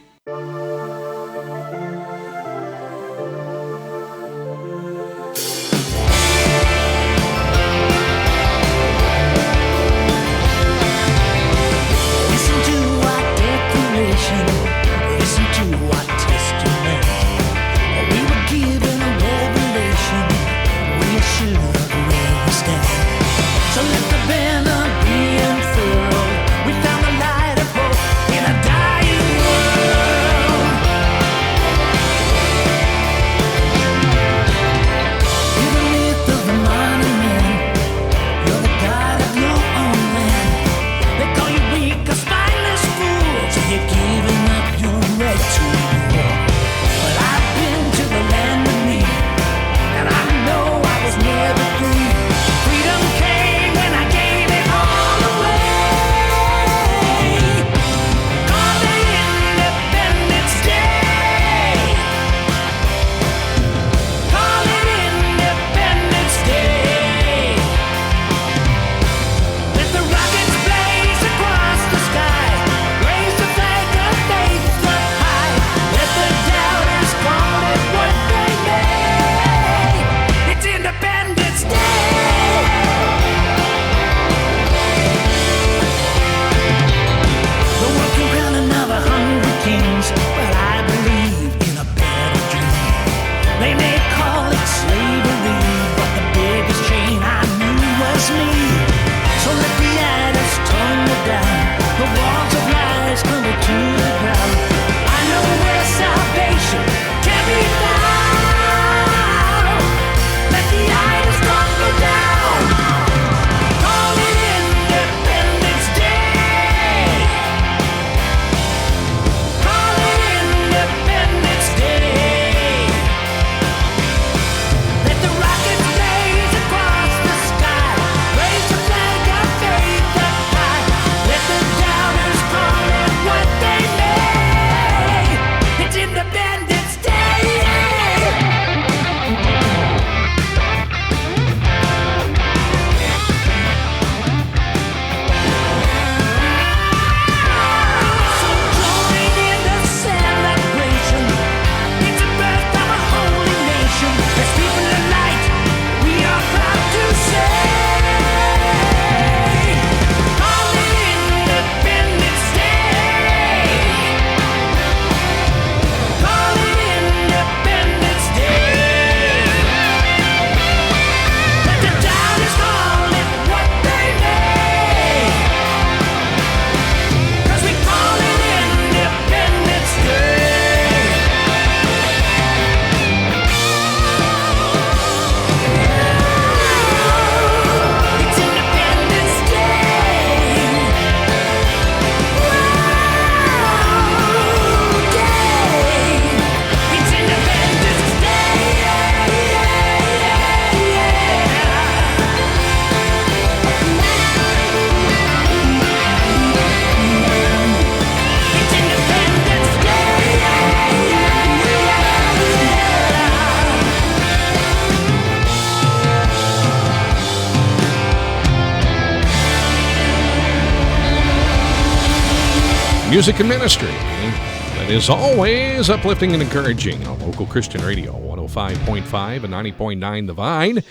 music and ministry that is always uplifting and encouraging on local Christian radio, 105.5 and 90.9 The Vine.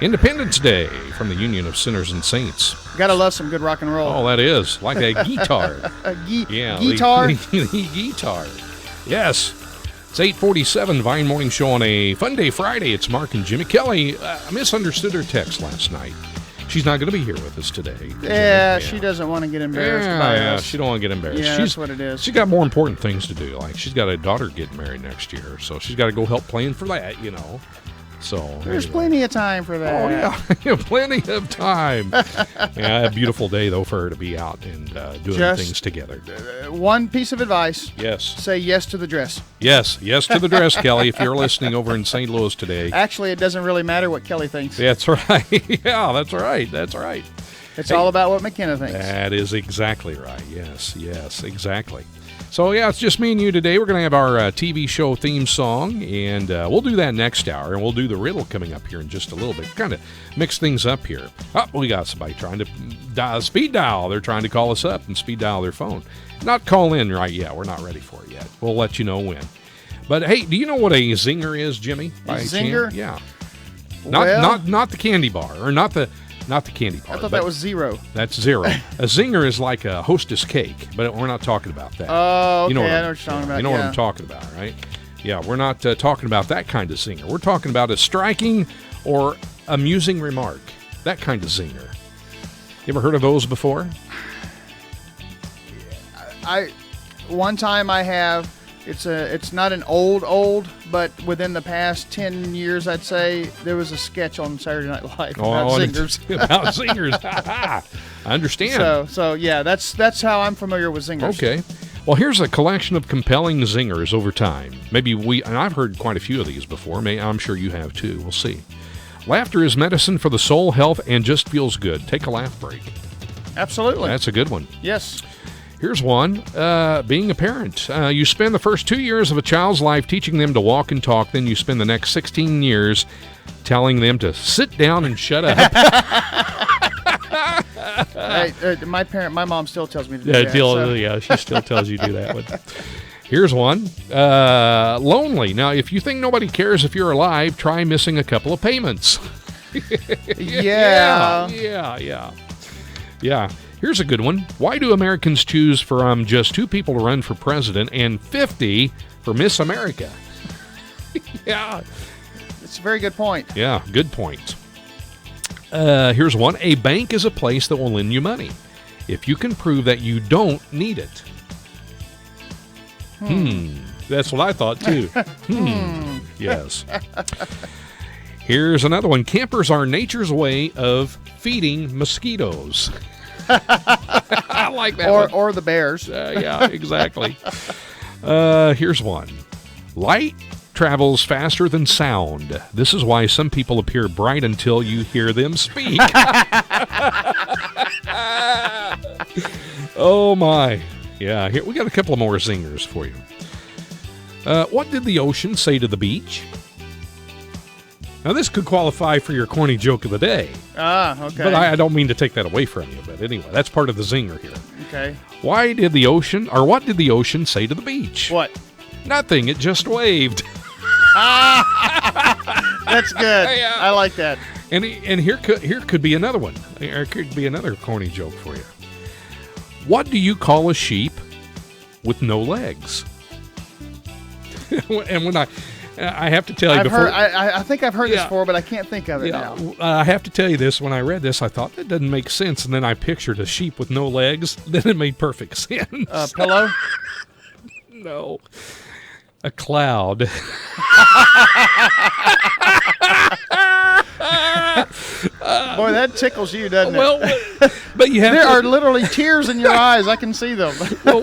Independence Day from the Union of Sinners and Saints. Gotta love some good rock and roll. Oh, that is. Like a guitar. Guitar? The guitar. Yes. It's 8:47, Vine Morning Show on a Funday Friday. It's Mark and Jimmy. Kelly, I misunderstood her text last night. She's not going to be here with us today. Yeah, she doesn't want to get embarrassed by us. She don't want to get embarrassed. Yeah, that's what it is. She's got more important things to do. Like, she's got a daughter getting married next year, so she's got to go help plan for that, you know. So there's plenty of time for that. Oh, yeah. Plenty of time. Yeah, a beautiful day, though, for her to be out and doing things together. One piece of advice. Yes. Say yes to the dress. Yes to the dress, Kelly, if you're listening over in St. Louis today. Actually, it doesn't really matter what Kelly thinks. That's right. Yeah, that's right. That's right. It's all about what McKenna thinks. That is exactly right. Yes, exactly. So, yeah, it's just me and you today. We're going to have our TV show theme song, and we'll do that next hour, and we'll do the riddle coming up here in just a little bit. Kind of mix things up here. Oh, we got somebody trying to speed dial. They're trying to call us up and speed dial their phone. Not call in right yet. We're not ready for it yet. We'll let you know when. But, hey, do you know what a zinger is, Jimmy? A zinger? Yeah. Not the candy bar, or not the candy bar. I thought that was zero. That's zero. A zinger is like a Hostess cake, but we're not talking about that. Oh, okay. You know I know what you're talking about. You know what I'm talking about, right? Yeah, we're not talking about that kind of zinger. We're talking about a striking or amusing remark. That kind of zinger. You ever heard of those before? One time I have. It's not an old, but within the past 10 years, I'd say, there was a sketch on Saturday Night Live about zingers. About zingers. I understand. So yeah, that's how I'm familiar with zingers. Okay. Well, here's a collection of compelling zingers over time. And I've heard quite a few of these before. I'm sure you have too. We'll see. Laughter is medicine for the soul, health, and just feels good. Take a laugh break. Absolutely. That's a good one. Yes. Here's one, being a parent. You spend the first 2 years of a child's life teaching them to walk and talk, then you spend the next 16 years telling them to sit down and shut up. My mom still tells me to do that. Yeah, she still tells you to do that one. Here's one, lonely. Now, if you think nobody cares if you're alive, try missing a couple of payments. Yeah. Here's a good one. Why do Americans choose from just 2 people to run for president and 50 for Miss America? Yeah. It's a very good point. Yeah, good point. Here's one. A bank is a place that will lend you money if you can prove that you don't need it. That's what I thought, too. Yes. Here's another one. Campers are nature's way of feeding mosquitoes. I like that one. Or the bears. Yeah, exactly. Here's one. Light travels faster than sound. This is why some people appear bright until you hear them speak. Oh, my. Yeah, here we got a couple more zingers for you. What did the ocean say to the beach? Now, this could qualify for your corny joke of the day. Okay. But I don't mean to take that away from you. But anyway, that's part of the zinger here. Okay. What did the ocean say to the beach? What? Nothing. It just waved. That's good. Yeah. I like that. And here could be another one. There could be another corny joke for you. What do you call a sheep with no legs? And when I have to tell you before. I think I've heard this before, but I can't think of it now. I have to tell you this. When I read this, I thought that doesn't make sense, and then I pictured a sheep with no legs. Then it made perfect sense. Pillow? No. A cloud. Boy, that tickles you, doesn't it? Well, but you have there are literally tears in your eyes. I can see them. Well,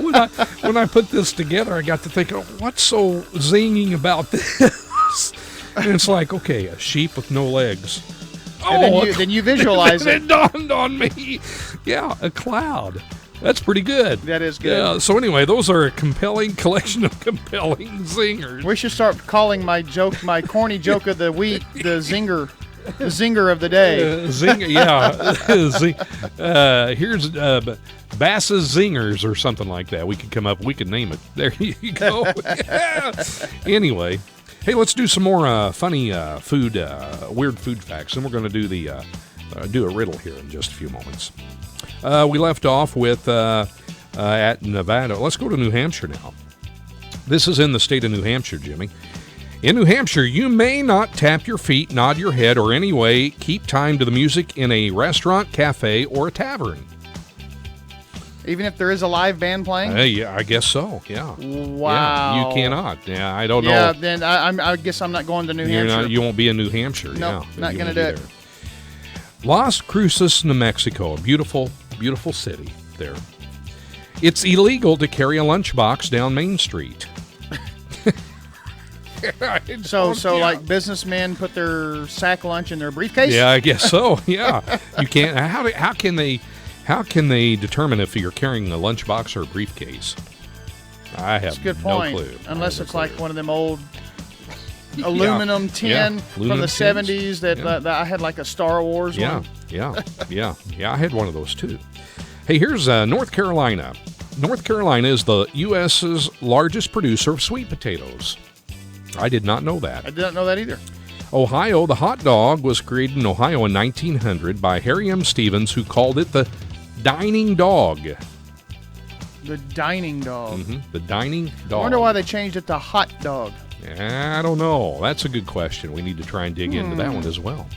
when I put this together, I got to thinking, what's so zinging about this? And it's like, okay, a sheep with no legs. And then you visualize it. It dawned on me. Yeah, a cloud. That's pretty good. That is good. Yeah. So anyway, those are a compelling collection of compelling zingers. We should start calling my corny joke of the week, the zinger. The zinger of the day. Zinger, yeah. Here's Bass's Zingers or something like that. We could name it. There you go. Anyway, hey, let's do some more funny weird food facts. And we're going to do do a riddle here in just a few moments. We left off with at Nevada. Let's go to New Hampshire now. This is in the state of New Hampshire, Jimmy. In New Hampshire, you may not tap your feet, nod your head, or any way keep time to the music in a restaurant, cafe, or a tavern. Even if there is a live band playing? Yeah, I guess so, yeah. Wow. Yeah, you cannot. Yeah, I don't know. Yeah, then I guess I'm not going to New Hampshire. You won't be in New Hampshire. Nope, yeah, not going to do it. Las Cruces, New Mexico, a beautiful, beautiful city there. It's illegal to carry a lunchbox down Main Street. So like businessmen put their sack lunch in their briefcase? Yeah, I guess so. Yeah, you can't. How can they determine if you're carrying a lunchbox or a briefcase? I have That's a good point. No clue. Unless it's like one of them old aluminum tin from the 70s that I had like a Star Wars one. Yeah. I had one of those too. Hey, here's North Carolina. North Carolina is the U.S.'s largest producer of sweet potatoes. I did not know that. I did not know that either. Ohio, the hot dog was created in Ohio in 1900 by Harry M. Stevens, who called it the dining dog. The dining dog. Mm-hmm. The dining dog. I wonder why they changed it to hot dog. I don't know. That's a good question. We need to try and dig into that one as well.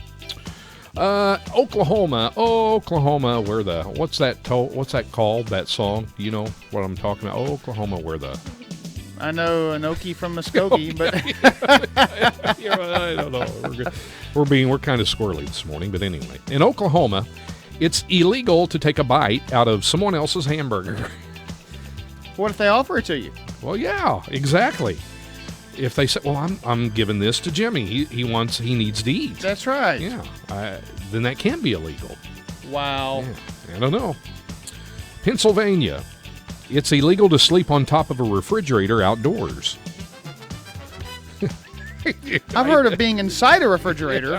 Oklahoma, where the what's that called? That song? Do you know what I'm talking about? Oklahoma, where the I know an Okie from Muskogee, but I don't know. We're kind of squirrely this morning, but anyway, in Oklahoma, it's illegal to take a bite out of someone else's hamburger. What if they offer it to you? Well, yeah, exactly. If they say, "Well, I'm giving this to Jimmy. He needs to eat." That's right. Yeah. Then that can be illegal. Wow. Yeah, I don't know. Pennsylvania. It's illegal to sleep on top of a refrigerator outdoors. I've heard of being inside a refrigerator,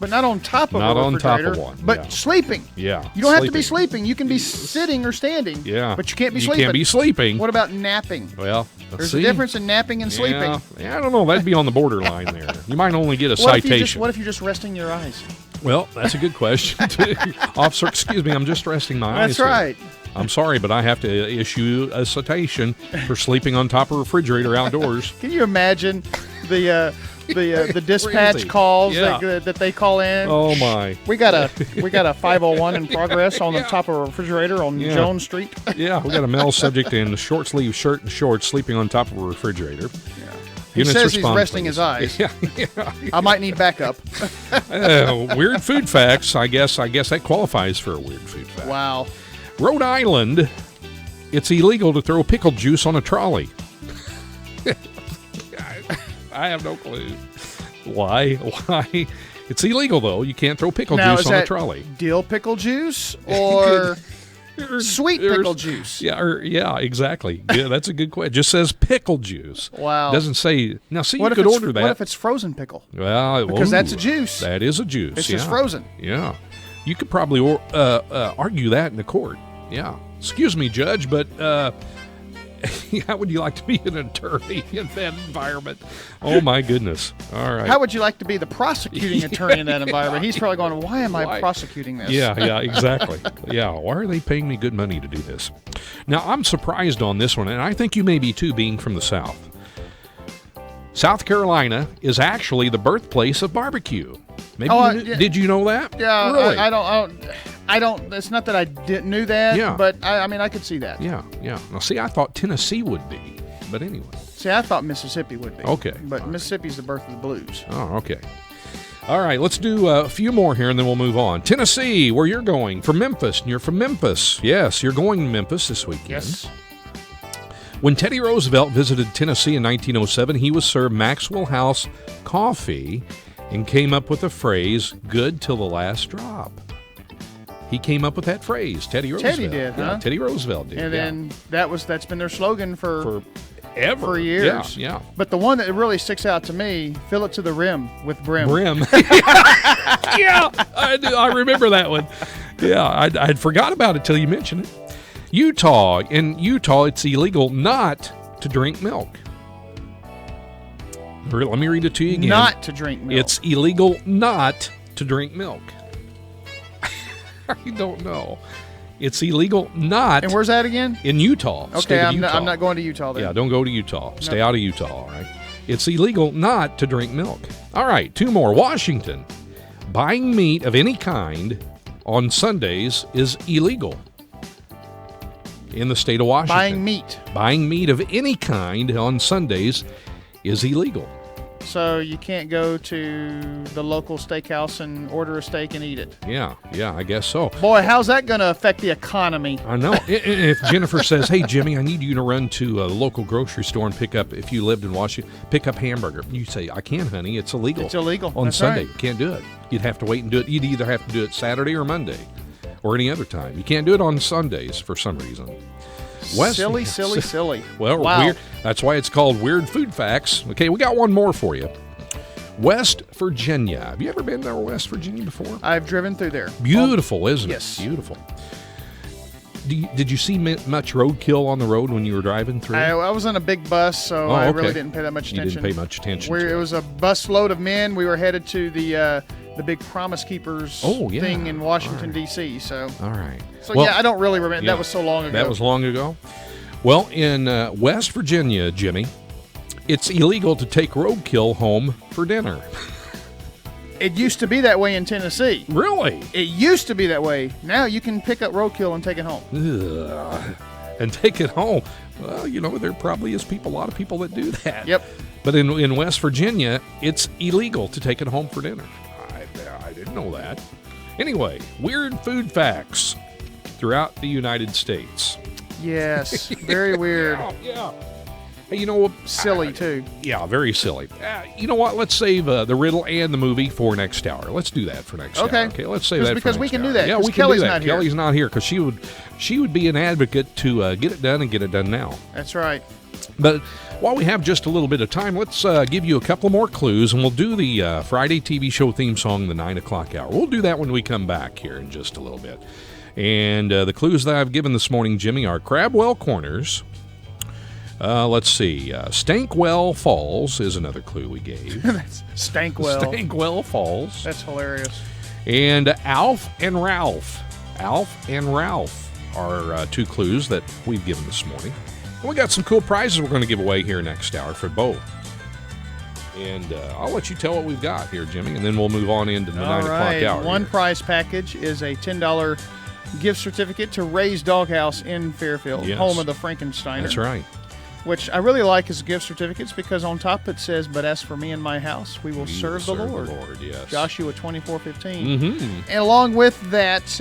but not on top of a refrigerator. Not on top of one. But sleeping. Yeah. You don't have to be sleeping. You can be sitting or standing. Yeah. But you can't be sleeping. You can't be sleeping. What about napping? Well, there's a difference in napping and sleeping. Yeah, I don't know. That'd be on the borderline there. You might only get a citation. What if you're just resting your eyes? Well, that's a good question, too. Officer, excuse me, I'm just resting my eyes. That's right. I'm sorry, but I have to issue a citation for sleeping on top of a refrigerator outdoors. Can you imagine the dispatch Crazy. calls that they call in? Oh my! We got a 501 in progress on the top of a refrigerator on Jones Street. Yeah, we got a male subject in a short sleeve shirt and shorts sleeping on top of a refrigerator. Yeah. He says he's resting his eyes. Yeah. I might need backup. Weird food facts. I guess that qualifies for a weird food fact. Wow. Rhode Island, it's illegal to throw pickle juice on a trolley. I have no clue. Why? It's illegal, though. You can't throw pickle juice on a trolley. Dill pickle juice or sweet pickle juice? Yeah, exactly. Yeah, that's a good question. It just says pickle juice. Wow. Doesn't say. Now, see, you could order that. What if it's frozen pickle? Well, because that's a juice. That is a juice. It's just frozen. Yeah. You could probably argue that in the court. Yeah. Excuse me, Judge, but how would you like to be an attorney in that environment? Oh, my goodness. All right. How would you like to be the prosecuting attorney in that environment? He's probably going, why am I prosecuting this? Yeah, exactly. Yeah, why are they paying me good money to do this? Now, I'm surprised on this one, and I think you may be too, being from the South. South Carolina is actually the birthplace of barbecue. Maybe did you know that? Yeah, really? I don't. It's not that I knew that. Yeah. But I mean, I could see that. Yeah. Now, see, I thought Tennessee would be, but anyway. See, I thought Mississippi would be. Okay. But Mississippi's the birth of the blues. Oh, okay. All right, let's do a few more here, and then we'll move on. Tennessee, where you're going, from Memphis, and you're from Memphis. Yes, you're going to Memphis this weekend. Yes. When Teddy Roosevelt visited Tennessee in 1907, he was served Maxwell House coffee and came up with the phrase, good till the last drop. He came up with that phrase, Teddy Roosevelt. Teddy did, huh? Yeah, Teddy Roosevelt did. And then that's been their slogan for years. Yeah. But the one that really sticks out to me, fill it to the rim with brim. Brim. Yeah, I do. I remember that one. Yeah, I'd forgot about it till you mentioned it. Utah. In Utah, it's illegal not to drink milk. Let me read it to you again. Not to drink milk. It's illegal not to drink milk. I don't know. It's illegal not. And where's that again? In Utah. Okay, I'm Utah. not going to Utah then. Yeah, don't go to Utah. Stay out of Utah, all right? It's illegal not to drink milk. All right, 2 more. Washington. Buying meat of any kind on Sundays is illegal in the state of Washington. Buying meat of any kind on Sundays is illegal. So you can't go to the local steakhouse and order a steak and eat it. Yeah, I guess so. Boy, how's that going to affect the economy? I know. If Jennifer says, hey, Jimmy, I need you to run to a local grocery store and pick up, if you lived in Washington, pick up hamburger. You say, I can't, honey. It's illegal. It's illegal. On That's Sunday. right. You can't do it. You'd have to wait and do it. You'd either have to do it Saturday or Monday or any other time. You can't do it on Sundays for some reason. Silly. Well, wow. Weird. That's why it's called Weird Food Facts. Okay, we got one more for you. West Virginia. Have you ever been to West Virginia before? I've driven through there. Beautiful, isn't yes. it? Beautiful. Did you see much roadkill on the road when you were driving through? I was on a big bus, so I really didn't pay that much attention. You didn't pay much attention to it was a bus load of men. We were headed to the big Promise Keepers thing in Washington, D.C. So. All right. So, yeah, I don't really remember. That was so long ago. That was long ago? Well, in West Virginia, Jimmy, it's illegal to take roadkill home for dinner. It used to be that way in Tennessee. Really? It used to be that way. Now you can pick up roadkill and take it home. Ugh. And take it home. Well, there probably is a lot of people that do that. Yep. But in West Virginia, it's illegal to take it home for dinner. I didn't know that. Anyway, weird food facts throughout the United States. Yes, very weird. Yeah. Hey, you know what? Silly, too. Yeah, very silly. You know what? Let's save the riddle and the movie for next hour. Let's do that for next hour. Okay, let's save that because for we next can hour. do that. Yeah, we can Kelly's do that. not here. Kelly's not here because she would be an advocate to get it done and get it done now. That's right. But while we have just a little bit of time, let's give you a couple more clues, and we'll do the Friday TV show theme song, the 9 o'clock hour. We'll do that when we come back here in just a little bit. And the clues that I've given this morning, Jimmy, are Crabwell Corners. Let's see. Stankwell Falls is another clue we gave. That's Stankwell. Stankwell Falls. That's hilarious. And Alf and Ralph. Alf and Ralph are 2 clues that we've given this morning. And we got some cool prizes we're going to give away here next hour for both. And I'll let you tell what we've got here, Jimmy, and then we'll move on into the 9 o'clock hour. One prize package is a $10 gift certificate to Ray's Doghouse in Fairfield, home of the Frankensteiner. That's right. Which I really like as gift certificates because on top it says, "But as for me and my house, we will serve the Lord." Yes. Joshua 24:15. Mm-hmm. And along with that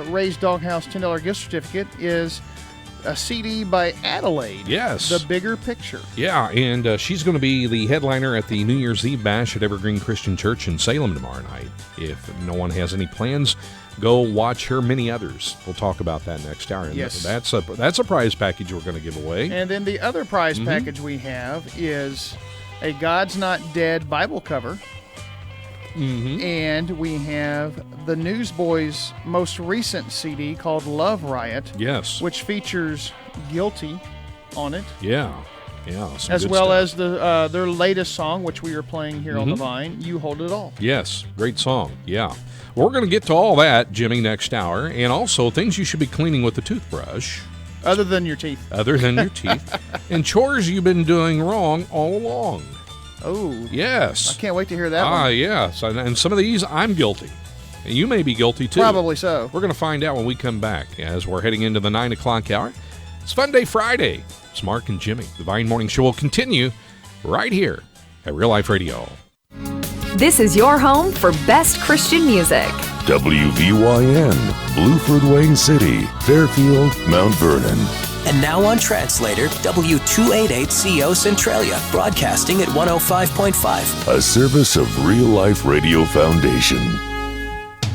Ray's Doghouse $10 gift certificate is a CD by Adelaide. Yes. The Bigger Picture. Yeah, and she's going to be the headliner at the New Year's Eve Bash at Evergreen Christian Church in Salem tomorrow night. If no one has any plans, go watch her many others. We'll talk about that next hour. And yes. That's a prize package we're going to give away. And then the other prize package we have is a God's Not Dead Bible cover. Mm-hmm. And we have the Newsboys' most recent CD called Love Riot. Yes. Which features Guilty on it. Yeah. As well as their latest song, which we are playing here on the Vine, You Hold It All. Yes. Great song. Yeah. We're going to get to all that, Jimmy, next hour. And also things you should be cleaning with a toothbrush. Other than your teeth. And chores you've been doing wrong all along. Oh. Yes. I can't wait to hear that one. Yes. And some of these, I'm guilty. And you may be guilty, too. Probably so. We're going to find out when we come back as we're heading into the 9 o'clock hour. It's Funday Friday. It's Mark and Jimmy. The Vine Morning Show will continue right here at Real Life Radio. This is your home for best Christian music. WVYN, Blueford, Wayne City, Fairfield, Mount Vernon. And now on Translator, W288CO Centralia, broadcasting at 105.5. A service of Real Life Radio Foundation.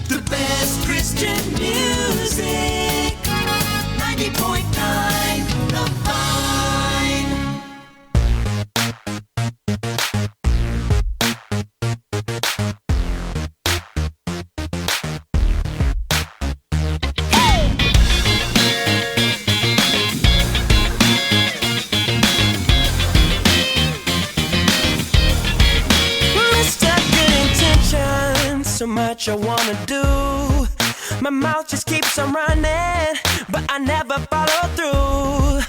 The best Christian music, 90.9 The Vine. much I wanna do. My mouth just keeps on running, but I never follow through.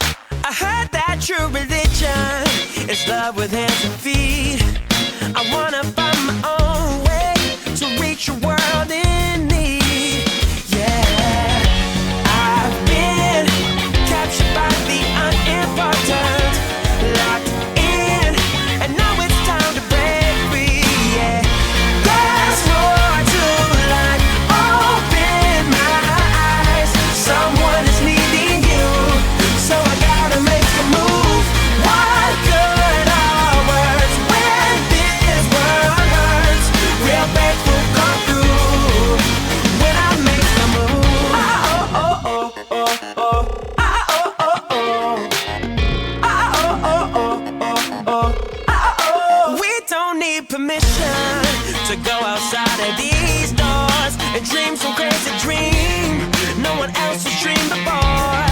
I heard that true religion is love with hands and feet. I wanna find my own way to reach a world in need. Yeah, I've been captured by the unimportant, locked in, and now it's time to break free. Yeah, there's more to life. Open my eyes. Someone is needing you, so I gotta make a move. What good are words when this world hurts? Real faith will come through when I make a move. Oh, oh, oh, oh, oh. We don't need permission to go outside of these doors and dream some crazy dream no one else has dreamed before.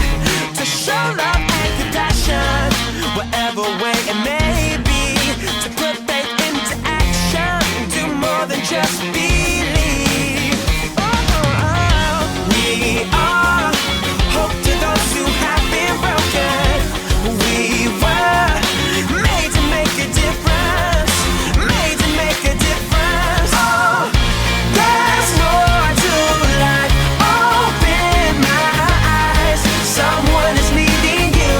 To show love and compassion, whatever way it may be. To put faith into action, do more than just believe. We are hope to those who have been broken. We were made to make a difference, made to make a difference. Oh, there's more to life. Open my eyes. Someone is needing you,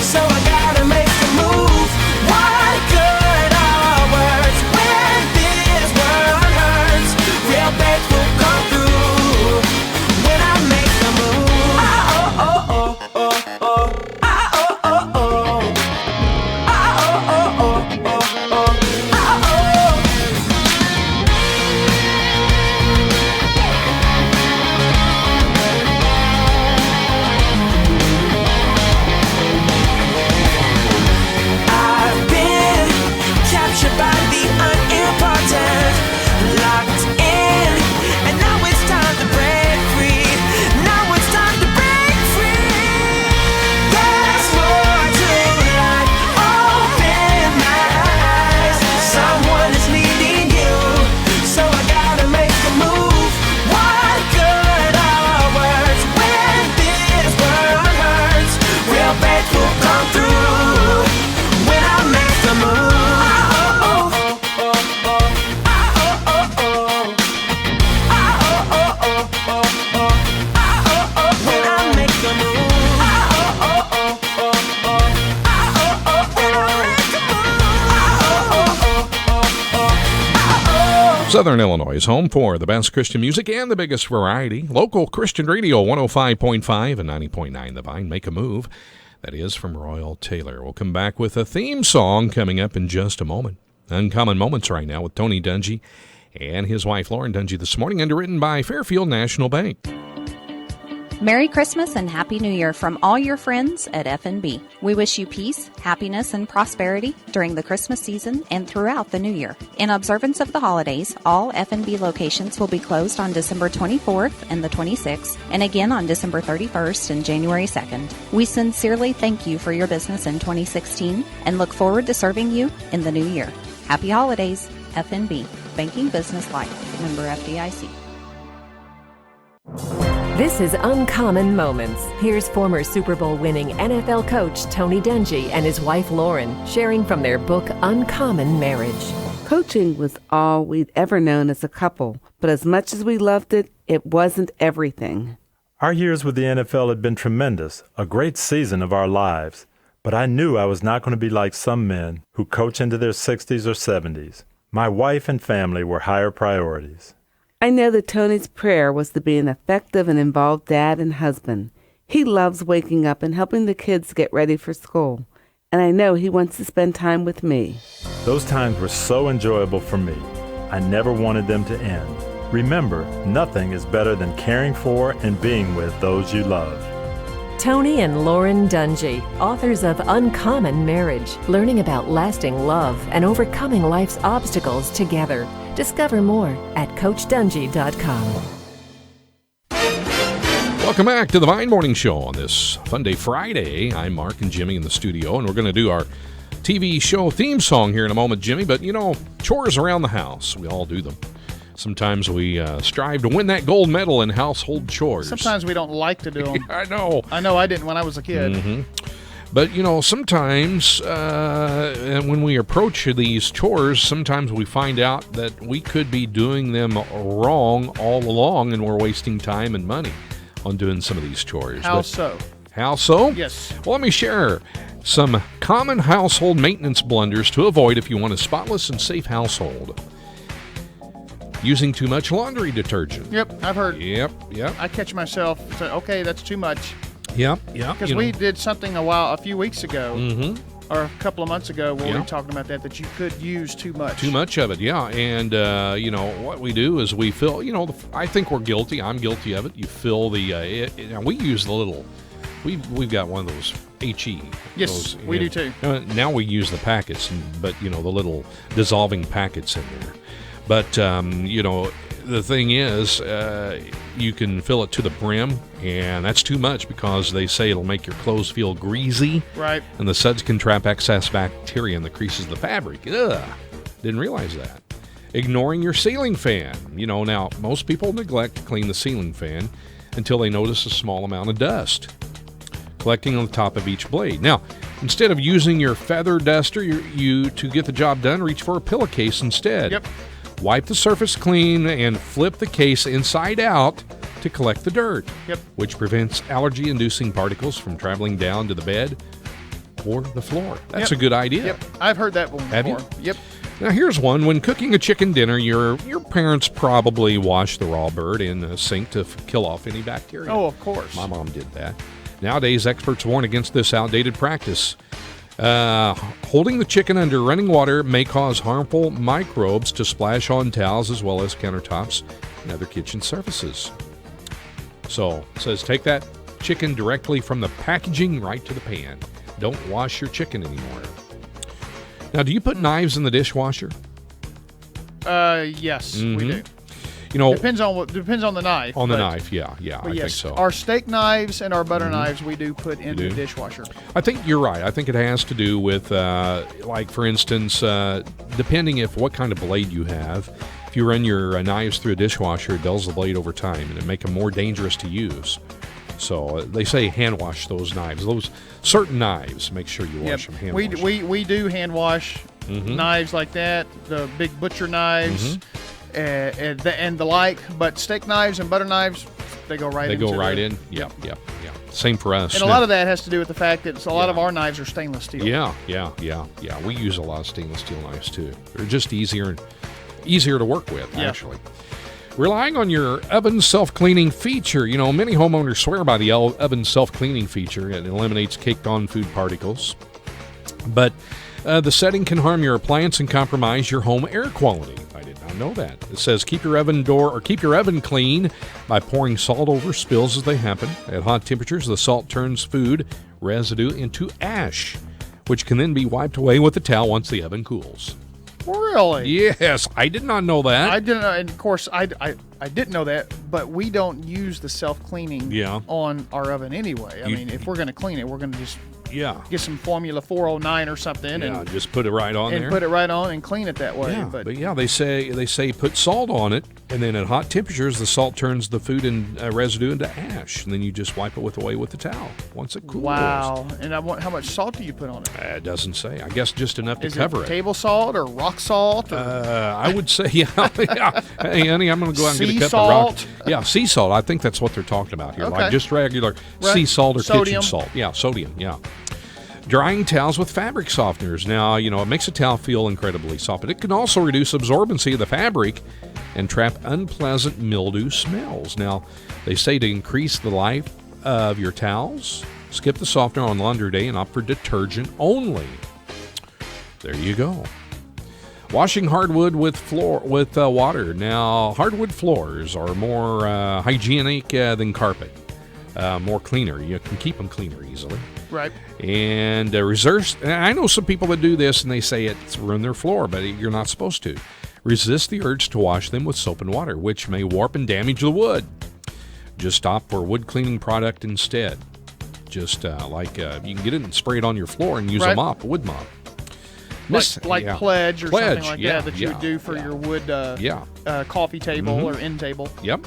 so I gotta make a move. What good are words when this world hurts? Real faith will come through when I make a move. Oh, oh, oh, oh, oh. I've been captured by the unimportant, locked in, and now it's time to break free. Now it's time to break free. There's more to life. Open my eyes. Someone is needing you, so I gotta make a move. What good are words when this world hurts? Real faith will come through when I make a move. When I make a Southern Illinois is home for the best Christian music and the biggest variety. Local Christian radio, 105.5 and 90.9 The Vine. Make a move. That is from Royal Taylor. We'll come back with a theme song coming up in just a moment. Uncommon Moments right now with Tony Dungy and his wife Lauren Dungy this morning, underwritten by Fairfield National Bank. Merry Christmas and Happy New Year from all your friends at F&B. We wish you peace, happiness, and prosperity during the Christmas season and throughout the new year. In observance of the holidays, all F&B locations will be closed on December 24th and the 26th, and again on December 31st and January 2nd. We sincerely thank you for your business in 2016 and look forward to serving you in the new year. Happy holidays, F&B. Banking Business Life. Member FDIC. This is Uncommon Moments. Here's former Super Bowl winning NFL coach Tony Dungy and his wife Lauren sharing from their book Uncommon Marriage. Coaching was all we'd ever known as a couple, but as much as we loved it, it wasn't everything. Our years with the NFL had been tremendous, a great season of our lives, but I knew I was not going to be like some men who coach into their 60s or 70s. My wife and family were higher priorities. I know that Tony's prayer was to be an effective and involved dad and husband. He loves waking up and helping the kids get ready for school, and I know he wants to spend time with me. Those times were so enjoyable for me. I never wanted them to end. Remember, nothing is better than caring for and being with those you love. Tony and Lauren Dungy, authors of Uncommon Marriage, learning about lasting love and overcoming life's obstacles together. Discover more at CoachDungy.com. Welcome back to the Vine Morning Show on this Funday Friday. I'm Mark and Jimmy in the studio, and we're going to do our TV show theme song here in a moment, Jimmy. But, you know, chores around the house, we all do them. Sometimes we strive to win that gold medal in household chores. Sometimes we don't like to do them. I know. I didn't when I was a kid. Mm-hmm. But, sometimes when we approach these chores, sometimes we find out that we could be doing them wrong all along, and we're wasting time and money on doing some of these chores. How so? How so? Yes. Well, let me share some common household maintenance blunders to avoid if you want a spotless and safe household. Using too much laundry detergent. Yep, I've heard. Yep. I catch myself saying, okay, that's too much. Yep. Because we did something a few weeks ago, or a couple of months ago, where we were talking about that you could use too much. Too much of it, yeah. And, what we do is we fill, I think we're guilty. I'm guilty of it. You fill the, we use the little, we've got one of those HE. Yes, we do too. Now we use the packets, but, the little dissolving packets in there. But, the thing is, you can fill it to the brim, and that's too much because they say it'll make your clothes feel greasy. Right. And the suds can trap excess bacteria in the creases of the fabric. Ugh. Didn't realize that. Ignoring your ceiling fan. Now, most people neglect to clean the ceiling fan until they notice a small amount of dust collecting on the top of each blade. Now, instead of using your feather duster you to get the job done, reach for a pillowcase instead. Yep. Wipe the surface clean and flip the case inside out to collect the dirt, which prevents allergy-inducing particles from traveling down to the bed or the floor. That's a good idea. Yep, I've heard that one before. Have you? Yep. Now here's one. When cooking a chicken dinner, your parents probably wash the raw bird in a sink to kill off any bacteria. Oh, of course. My mom did that. Nowadays, experts warn against this outdated practice. Holding the chicken under running water may cause harmful microbes to splash on towels as well as countertops and other kitchen surfaces. So, it says take that chicken directly from the packaging right to the pan. Don't wash your chicken anymore. Now, do you put knives in the dishwasher? Yes, we do. Depends on the knife. On the knife, yeah, I think so. Our steak knives and our butter knives we do put in the dishwasher. I think you're right. I think it has to do with, like for instance, depending if what kind of blade you have. If you run your knives through a dishwasher, it dulls the blade over time and it make them more dangerous to use. So they say hand wash those knives. Those certain knives, make sure you wash them hand wash. We do hand wash knives like that, the big butcher knives. And the like, but steak knives and butter knives, they go right in. They go right in. Yeah. Same for us. And a lot of that has to do with the fact that a lot of our knives are stainless steel. Yeah. We use a lot of stainless steel knives too. They're just easier to work with, actually. Relying on your oven self-cleaning feature. Many homeowners swear by the oven self-cleaning feature. It eliminates caked-on food particles. But the setting can harm your appliance and compromise your home air quality. I did not know that. It says keep your oven clean by pouring salt over spills as they happen. At hot temperatures, the salt turns food residue into ash, which can then be wiped away with a towel once the oven cools. Really? Yes, I did not know that. I didn't, and of course, I didn't know that, but we don't use the self-cleaning on our oven anyway. I mean, if we're going to clean it, we're going to just get some Formula 409 or something, and just put it right on there, and put it right on and clean it that way. Yeah, but they say put salt on it, and then at hot temperatures, the salt turns the food and residue into ash, and then you just wipe it away with the towel once it cools. Wow! And how much salt do you put on it? It doesn't say. I guess just enough to cover it. Table salt or rock salt? Or I would say yeah. Hey, honey, I'm going to go out and get a cup of rock. Yeah, sea salt. I think that's what they're talking about here, like just regular sea salt or kitchen salt. Yeah, sodium. Yeah. Drying towels with fabric softeners. Now, it makes a towel feel incredibly soft, but it can also reduce absorbency of the fabric and trap unpleasant mildew smells. Now, they say to increase the life of your towels, skip the softener on laundry day and opt for detergent only. There you go. Washing hardwood with water. Now, hardwood floors are more hygienic than carpet. More cleaner. You can keep them cleaner easily. Right. And I know some people that do this and they say it's ruined their floor, but you're not supposed to. Resist the urge to wash them with soap and water, which may warp and damage the wood. Just opt for a wood cleaning product instead. Just you can get it and spray it on your floor and use a wood mop. like pledge or something like that you would do for your wood coffee table or end table. Yep.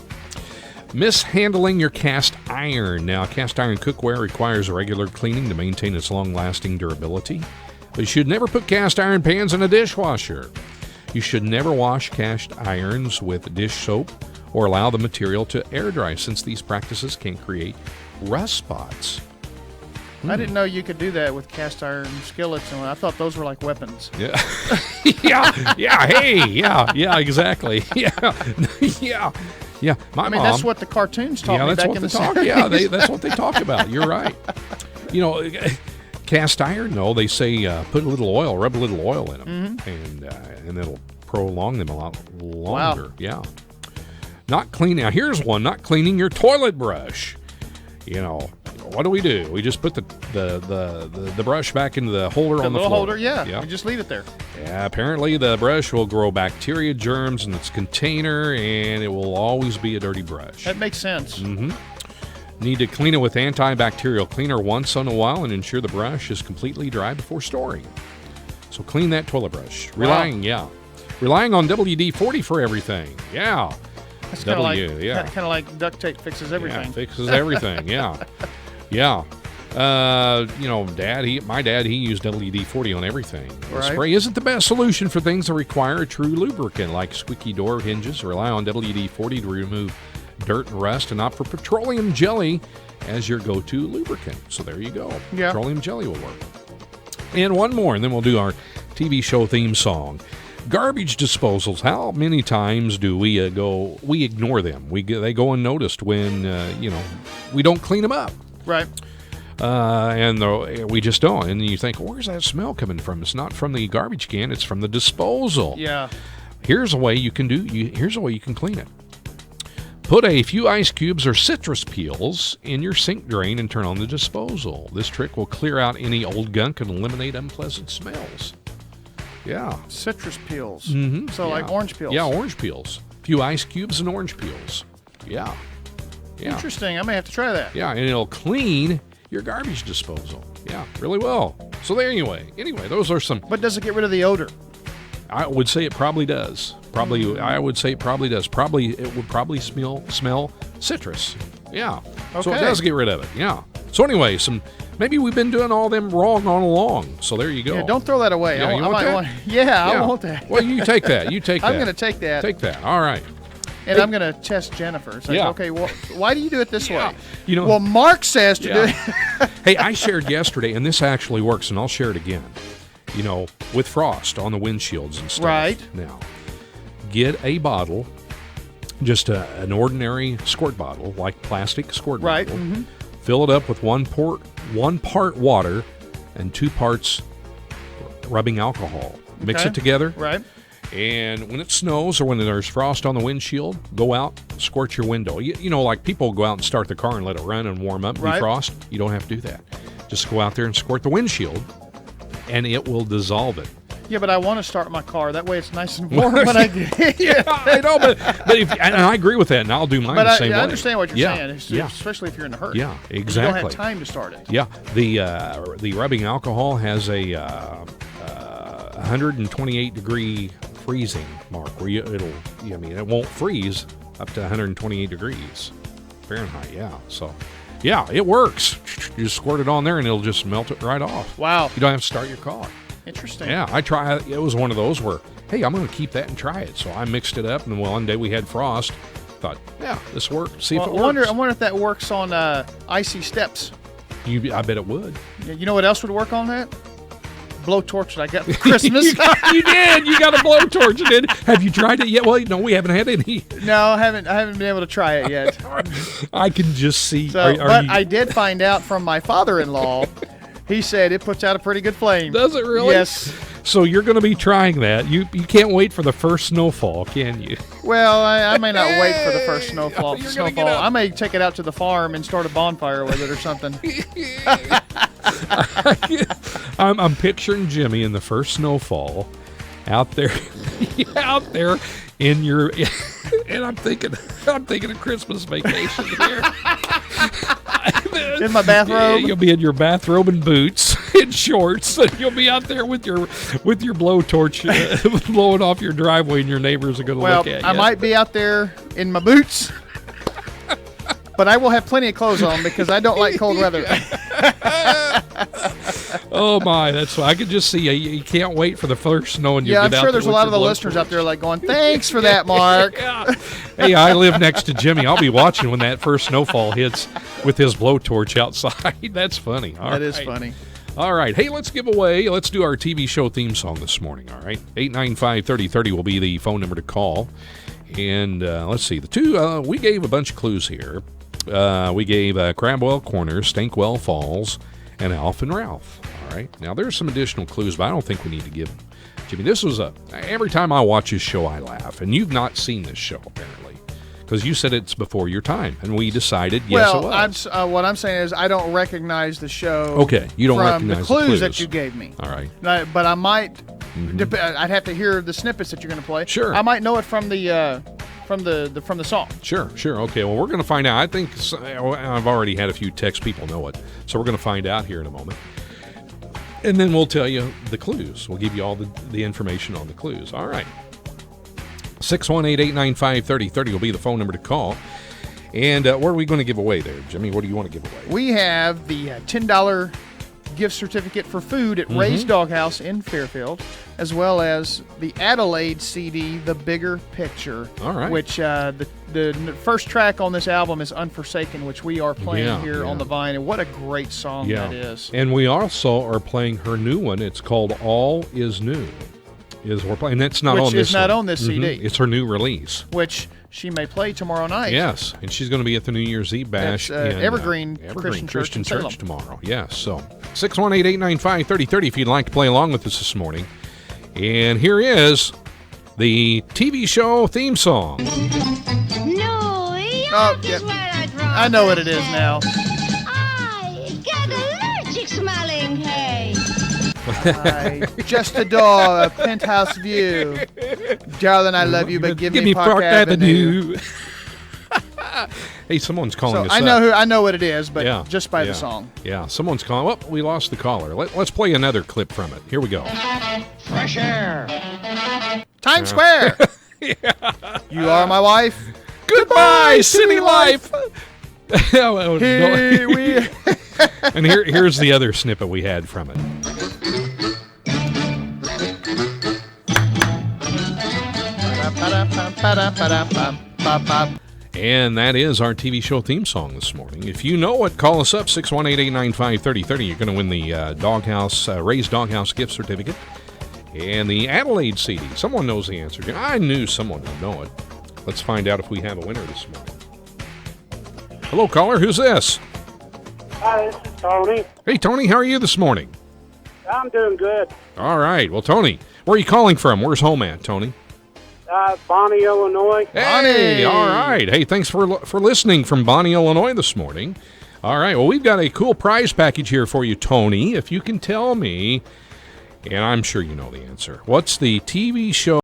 Mishandling your cast iron. Now, cast iron cookware requires regular cleaning to maintain its long-lasting durability. But you should never put cast iron pans in a dishwasher. You should never wash cast irons with dish soap or allow the material to air dry, since these practices can create rust spots. I didn't know you could do that with cast iron skillets, and I thought those were like weapons. Yeah. Yeah, exactly. Yeah. My mom, that's what the cartoons taught me back in the 70s. That's what they talk about. You're right. Cast iron, though, they say put a little oil, rub a little oil in them, and it'll prolong them a lot longer. Wow. Yeah. Not cleaning. Now, here's one. Not cleaning your toilet brush. What do? We just put the brush back into the holder on the floor. The little holder, yeah. You just leave it there. Yeah, apparently the brush will grow bacteria germs in its container, and it will always be a dirty brush. That makes sense. Mm-hmm. Need to clean it with antibacterial cleaner once in a while and ensure the brush is completely dry before storing. So clean that toilet brush. Relying on WD-40 for everything. Yeah. That's kind of like duct tape fixes everything. Yeah, fixes everything. Yeah. My dad, he used WD-40 on everything. Right. Spray isn't the best solution for things that require a true lubricant, like squeaky door hinges. Rely on WD-40 to remove dirt and rust, and opt for petroleum jelly as your go-to lubricant. So there you go. Yeah. Petroleum jelly will work. And one more, and then we'll do our TV show theme song. Garbage disposals. How many times do we ignore them? They go unnoticed when we don't clean them up. Right. We just don't. And you think, where's that smell coming from? It's not from the garbage can. It's from the disposal. Yeah. Here's a way you can clean it. Put a few ice cubes or citrus peels in your sink drain and turn on the disposal. This trick will clear out any old gunk and eliminate unpleasant smells. Yeah. Citrus peels. Mm-hmm. So like orange peels. Yeah, orange peels. A few ice cubes and orange peels. Yeah. Interesting. I may have to try that. Yeah, and it'll clean your garbage disposal. Yeah, really well. So anyway, those are some. But does it get rid of the odor? I would say it probably does. I would say it probably does. It would probably smell citrus. Yeah. Okay. So it does get rid of it. Yeah. So anyway, maybe we've been doing all them wrong all along. So there you go. Yeah, don't throw that away. Yeah, I want that. Well, you take that. I'm going to take that. Take that. All right. And I'm going to test Jennifer. It's like, okay, well, why do you do it this way? Well, Mark says to do it. Hey, I shared yesterday, and this actually works, and I'll share it again. With frost on the windshields and stuff. Right. Now, get a bottle, just an ordinary squirt bottle, like plastic squirt right. bottle. Mm-hmm. Fill it up with one part water and 2 parts rubbing alcohol. Mix it together. Right. And when it snows or when there's frost on the windshield, go out, squirt your window. Like people go out and start the car and let it run and warm up, defrost. You don't have to do that. Just go out there and squirt the windshield, and it will dissolve it. Yeah, but I want to start my car. That way it's nice and warm when I get Yeah, I know, but and I agree with that, and I'll do mine the same way. I understand what you're saying, especially if you're in a hurry. Yeah, exactly. You don't have time to start it. Yeah, the rubbing alcohol has a 128-degree freezing mark where it won't freeze up to 128 degrees Fahrenheit. Yeah, so yeah, it works. You just squirt it on there and it'll just melt it right off. Wow. You don't have to start your car. Interesting. Yeah, I try. It was one of those where, hey, I'm going to keep that and try it. So I mixed it up, and one day we had frost. Thought, yeah, this worked. See if it works. I wonder if that works on icy steps. I bet it would. You know what else would work on that? Blowtorch that I got for Christmas. You did. You got a blowtorch. You did. Have you tried it yet? Well, no, we haven't had any. No, I haven't been able to try it yet. I can just see. So, I did find out from my father-in-law. He said it puts out a pretty good flame. Does it really? Yes. So you're going to be trying that. You can't wait for the first snowfall, can you? Well, I may not wait for the first snowfall. I may take it out to the farm and start a bonfire with it or something. I'm picturing Jimmy in the first snowfall out there in your, and I'm thinking of Christmas vacation here. In my bathrobe. You'll be in your bathrobe and boots. in shorts. You'll be out there with your blowtorch blowing off your driveway, and your neighbors are going to look at you. I might be out there in my boots, but I will have plenty of clothes on because I don't like cold weather. Oh my, I could just see you can't wait for the first snow, and you get out there. Yeah, I'm sure there's a lot of the listeners out there like going, "Thanks for that, Mark." Yeah. Hey, I live next to Jimmy. I'll be watching when that first snowfall hits with his blowtorch outside. That's funny. That is funny. All right. Hey, let's do our TV show theme song this morning, all right? 895-3030 will be the phone number to call. And let's see. We gave a bunch of clues here. We gave Crabwell Corners, Stankwell Falls, and Alf and Ralph. All right. Now, there's some additional clues, but I don't think we need to give them. Jimmy, this was every time I watch this show, I laugh. And you've not seen this show, apparently, because you said it's before your time. And we decided, yes, it was. What I'm saying is I don't recognize the show. Okay. You don't recognize the clues that you gave me. All right. But I might, I'd have to hear the snippets that you're going to play. Sure. I might know it from the song. Sure. Okay. Well, we're going to find out. I think I've already had a few text people know it, so we're going to find out here in a moment, and then we'll tell you the clues. We'll give you all the information on the clues. All right. 618-895-3030 will be the phone number to call. And what are we going to give away there, Jimmy? What do you want to give away? We have the $10 gift certificate for food at Ray's Doghouse in Fairfield, as well as the Adelaide CD, The Bigger Picture. All right. Which the first track on this album is Unforsaken, which we are playing here on the Vine. And what a great song that is. And we also are playing her new one. It's called All Is New. We're playing. That's not on this. Which is not on this CD. It's her new release, which she may play tomorrow night. Yes, and she's going to be at the New Year's Eve bash in Evergreen Christian Church tomorrow. Yes, so 618-895-3030 if you'd like to play along with us this morning. And here is the TV show theme song. I know what it is now. I get allergic smelling hay. I just adore a penthouse view. Darling, I love you, but give me Park Avenue. Hey, someone's calling us I know what it is, but just by the song. Yeah, someone's calling. Oh, we lost the caller. Let's play another clip from it. Here we go. Fresh air. Times Square. You are my wife. Goodbye, city life. And here's the other snippet we had from it. And that is our TV show theme song this morning. If you know it, call us up, 618-895-3030. You're going to win the Ray's Doghouse gift certificate and the Adelaide CD. Someone knows the answer. I knew someone would know it. Let's find out if we have a winner this morning. Hello, caller. Who's this? Hi, this is Tony. Hey, Tony. How are you this morning? I'm doing good. All right. Well, Tony, where are you calling from? Where's home at, Tony? Bonnie, Illinois. Hey, all right. Hey, thanks for listening from Bonnie, Illinois this morning. All right. Well, we've got a cool prize package here for you, Tony. If you can tell me, and I'm sure you know the answer, what's the TV show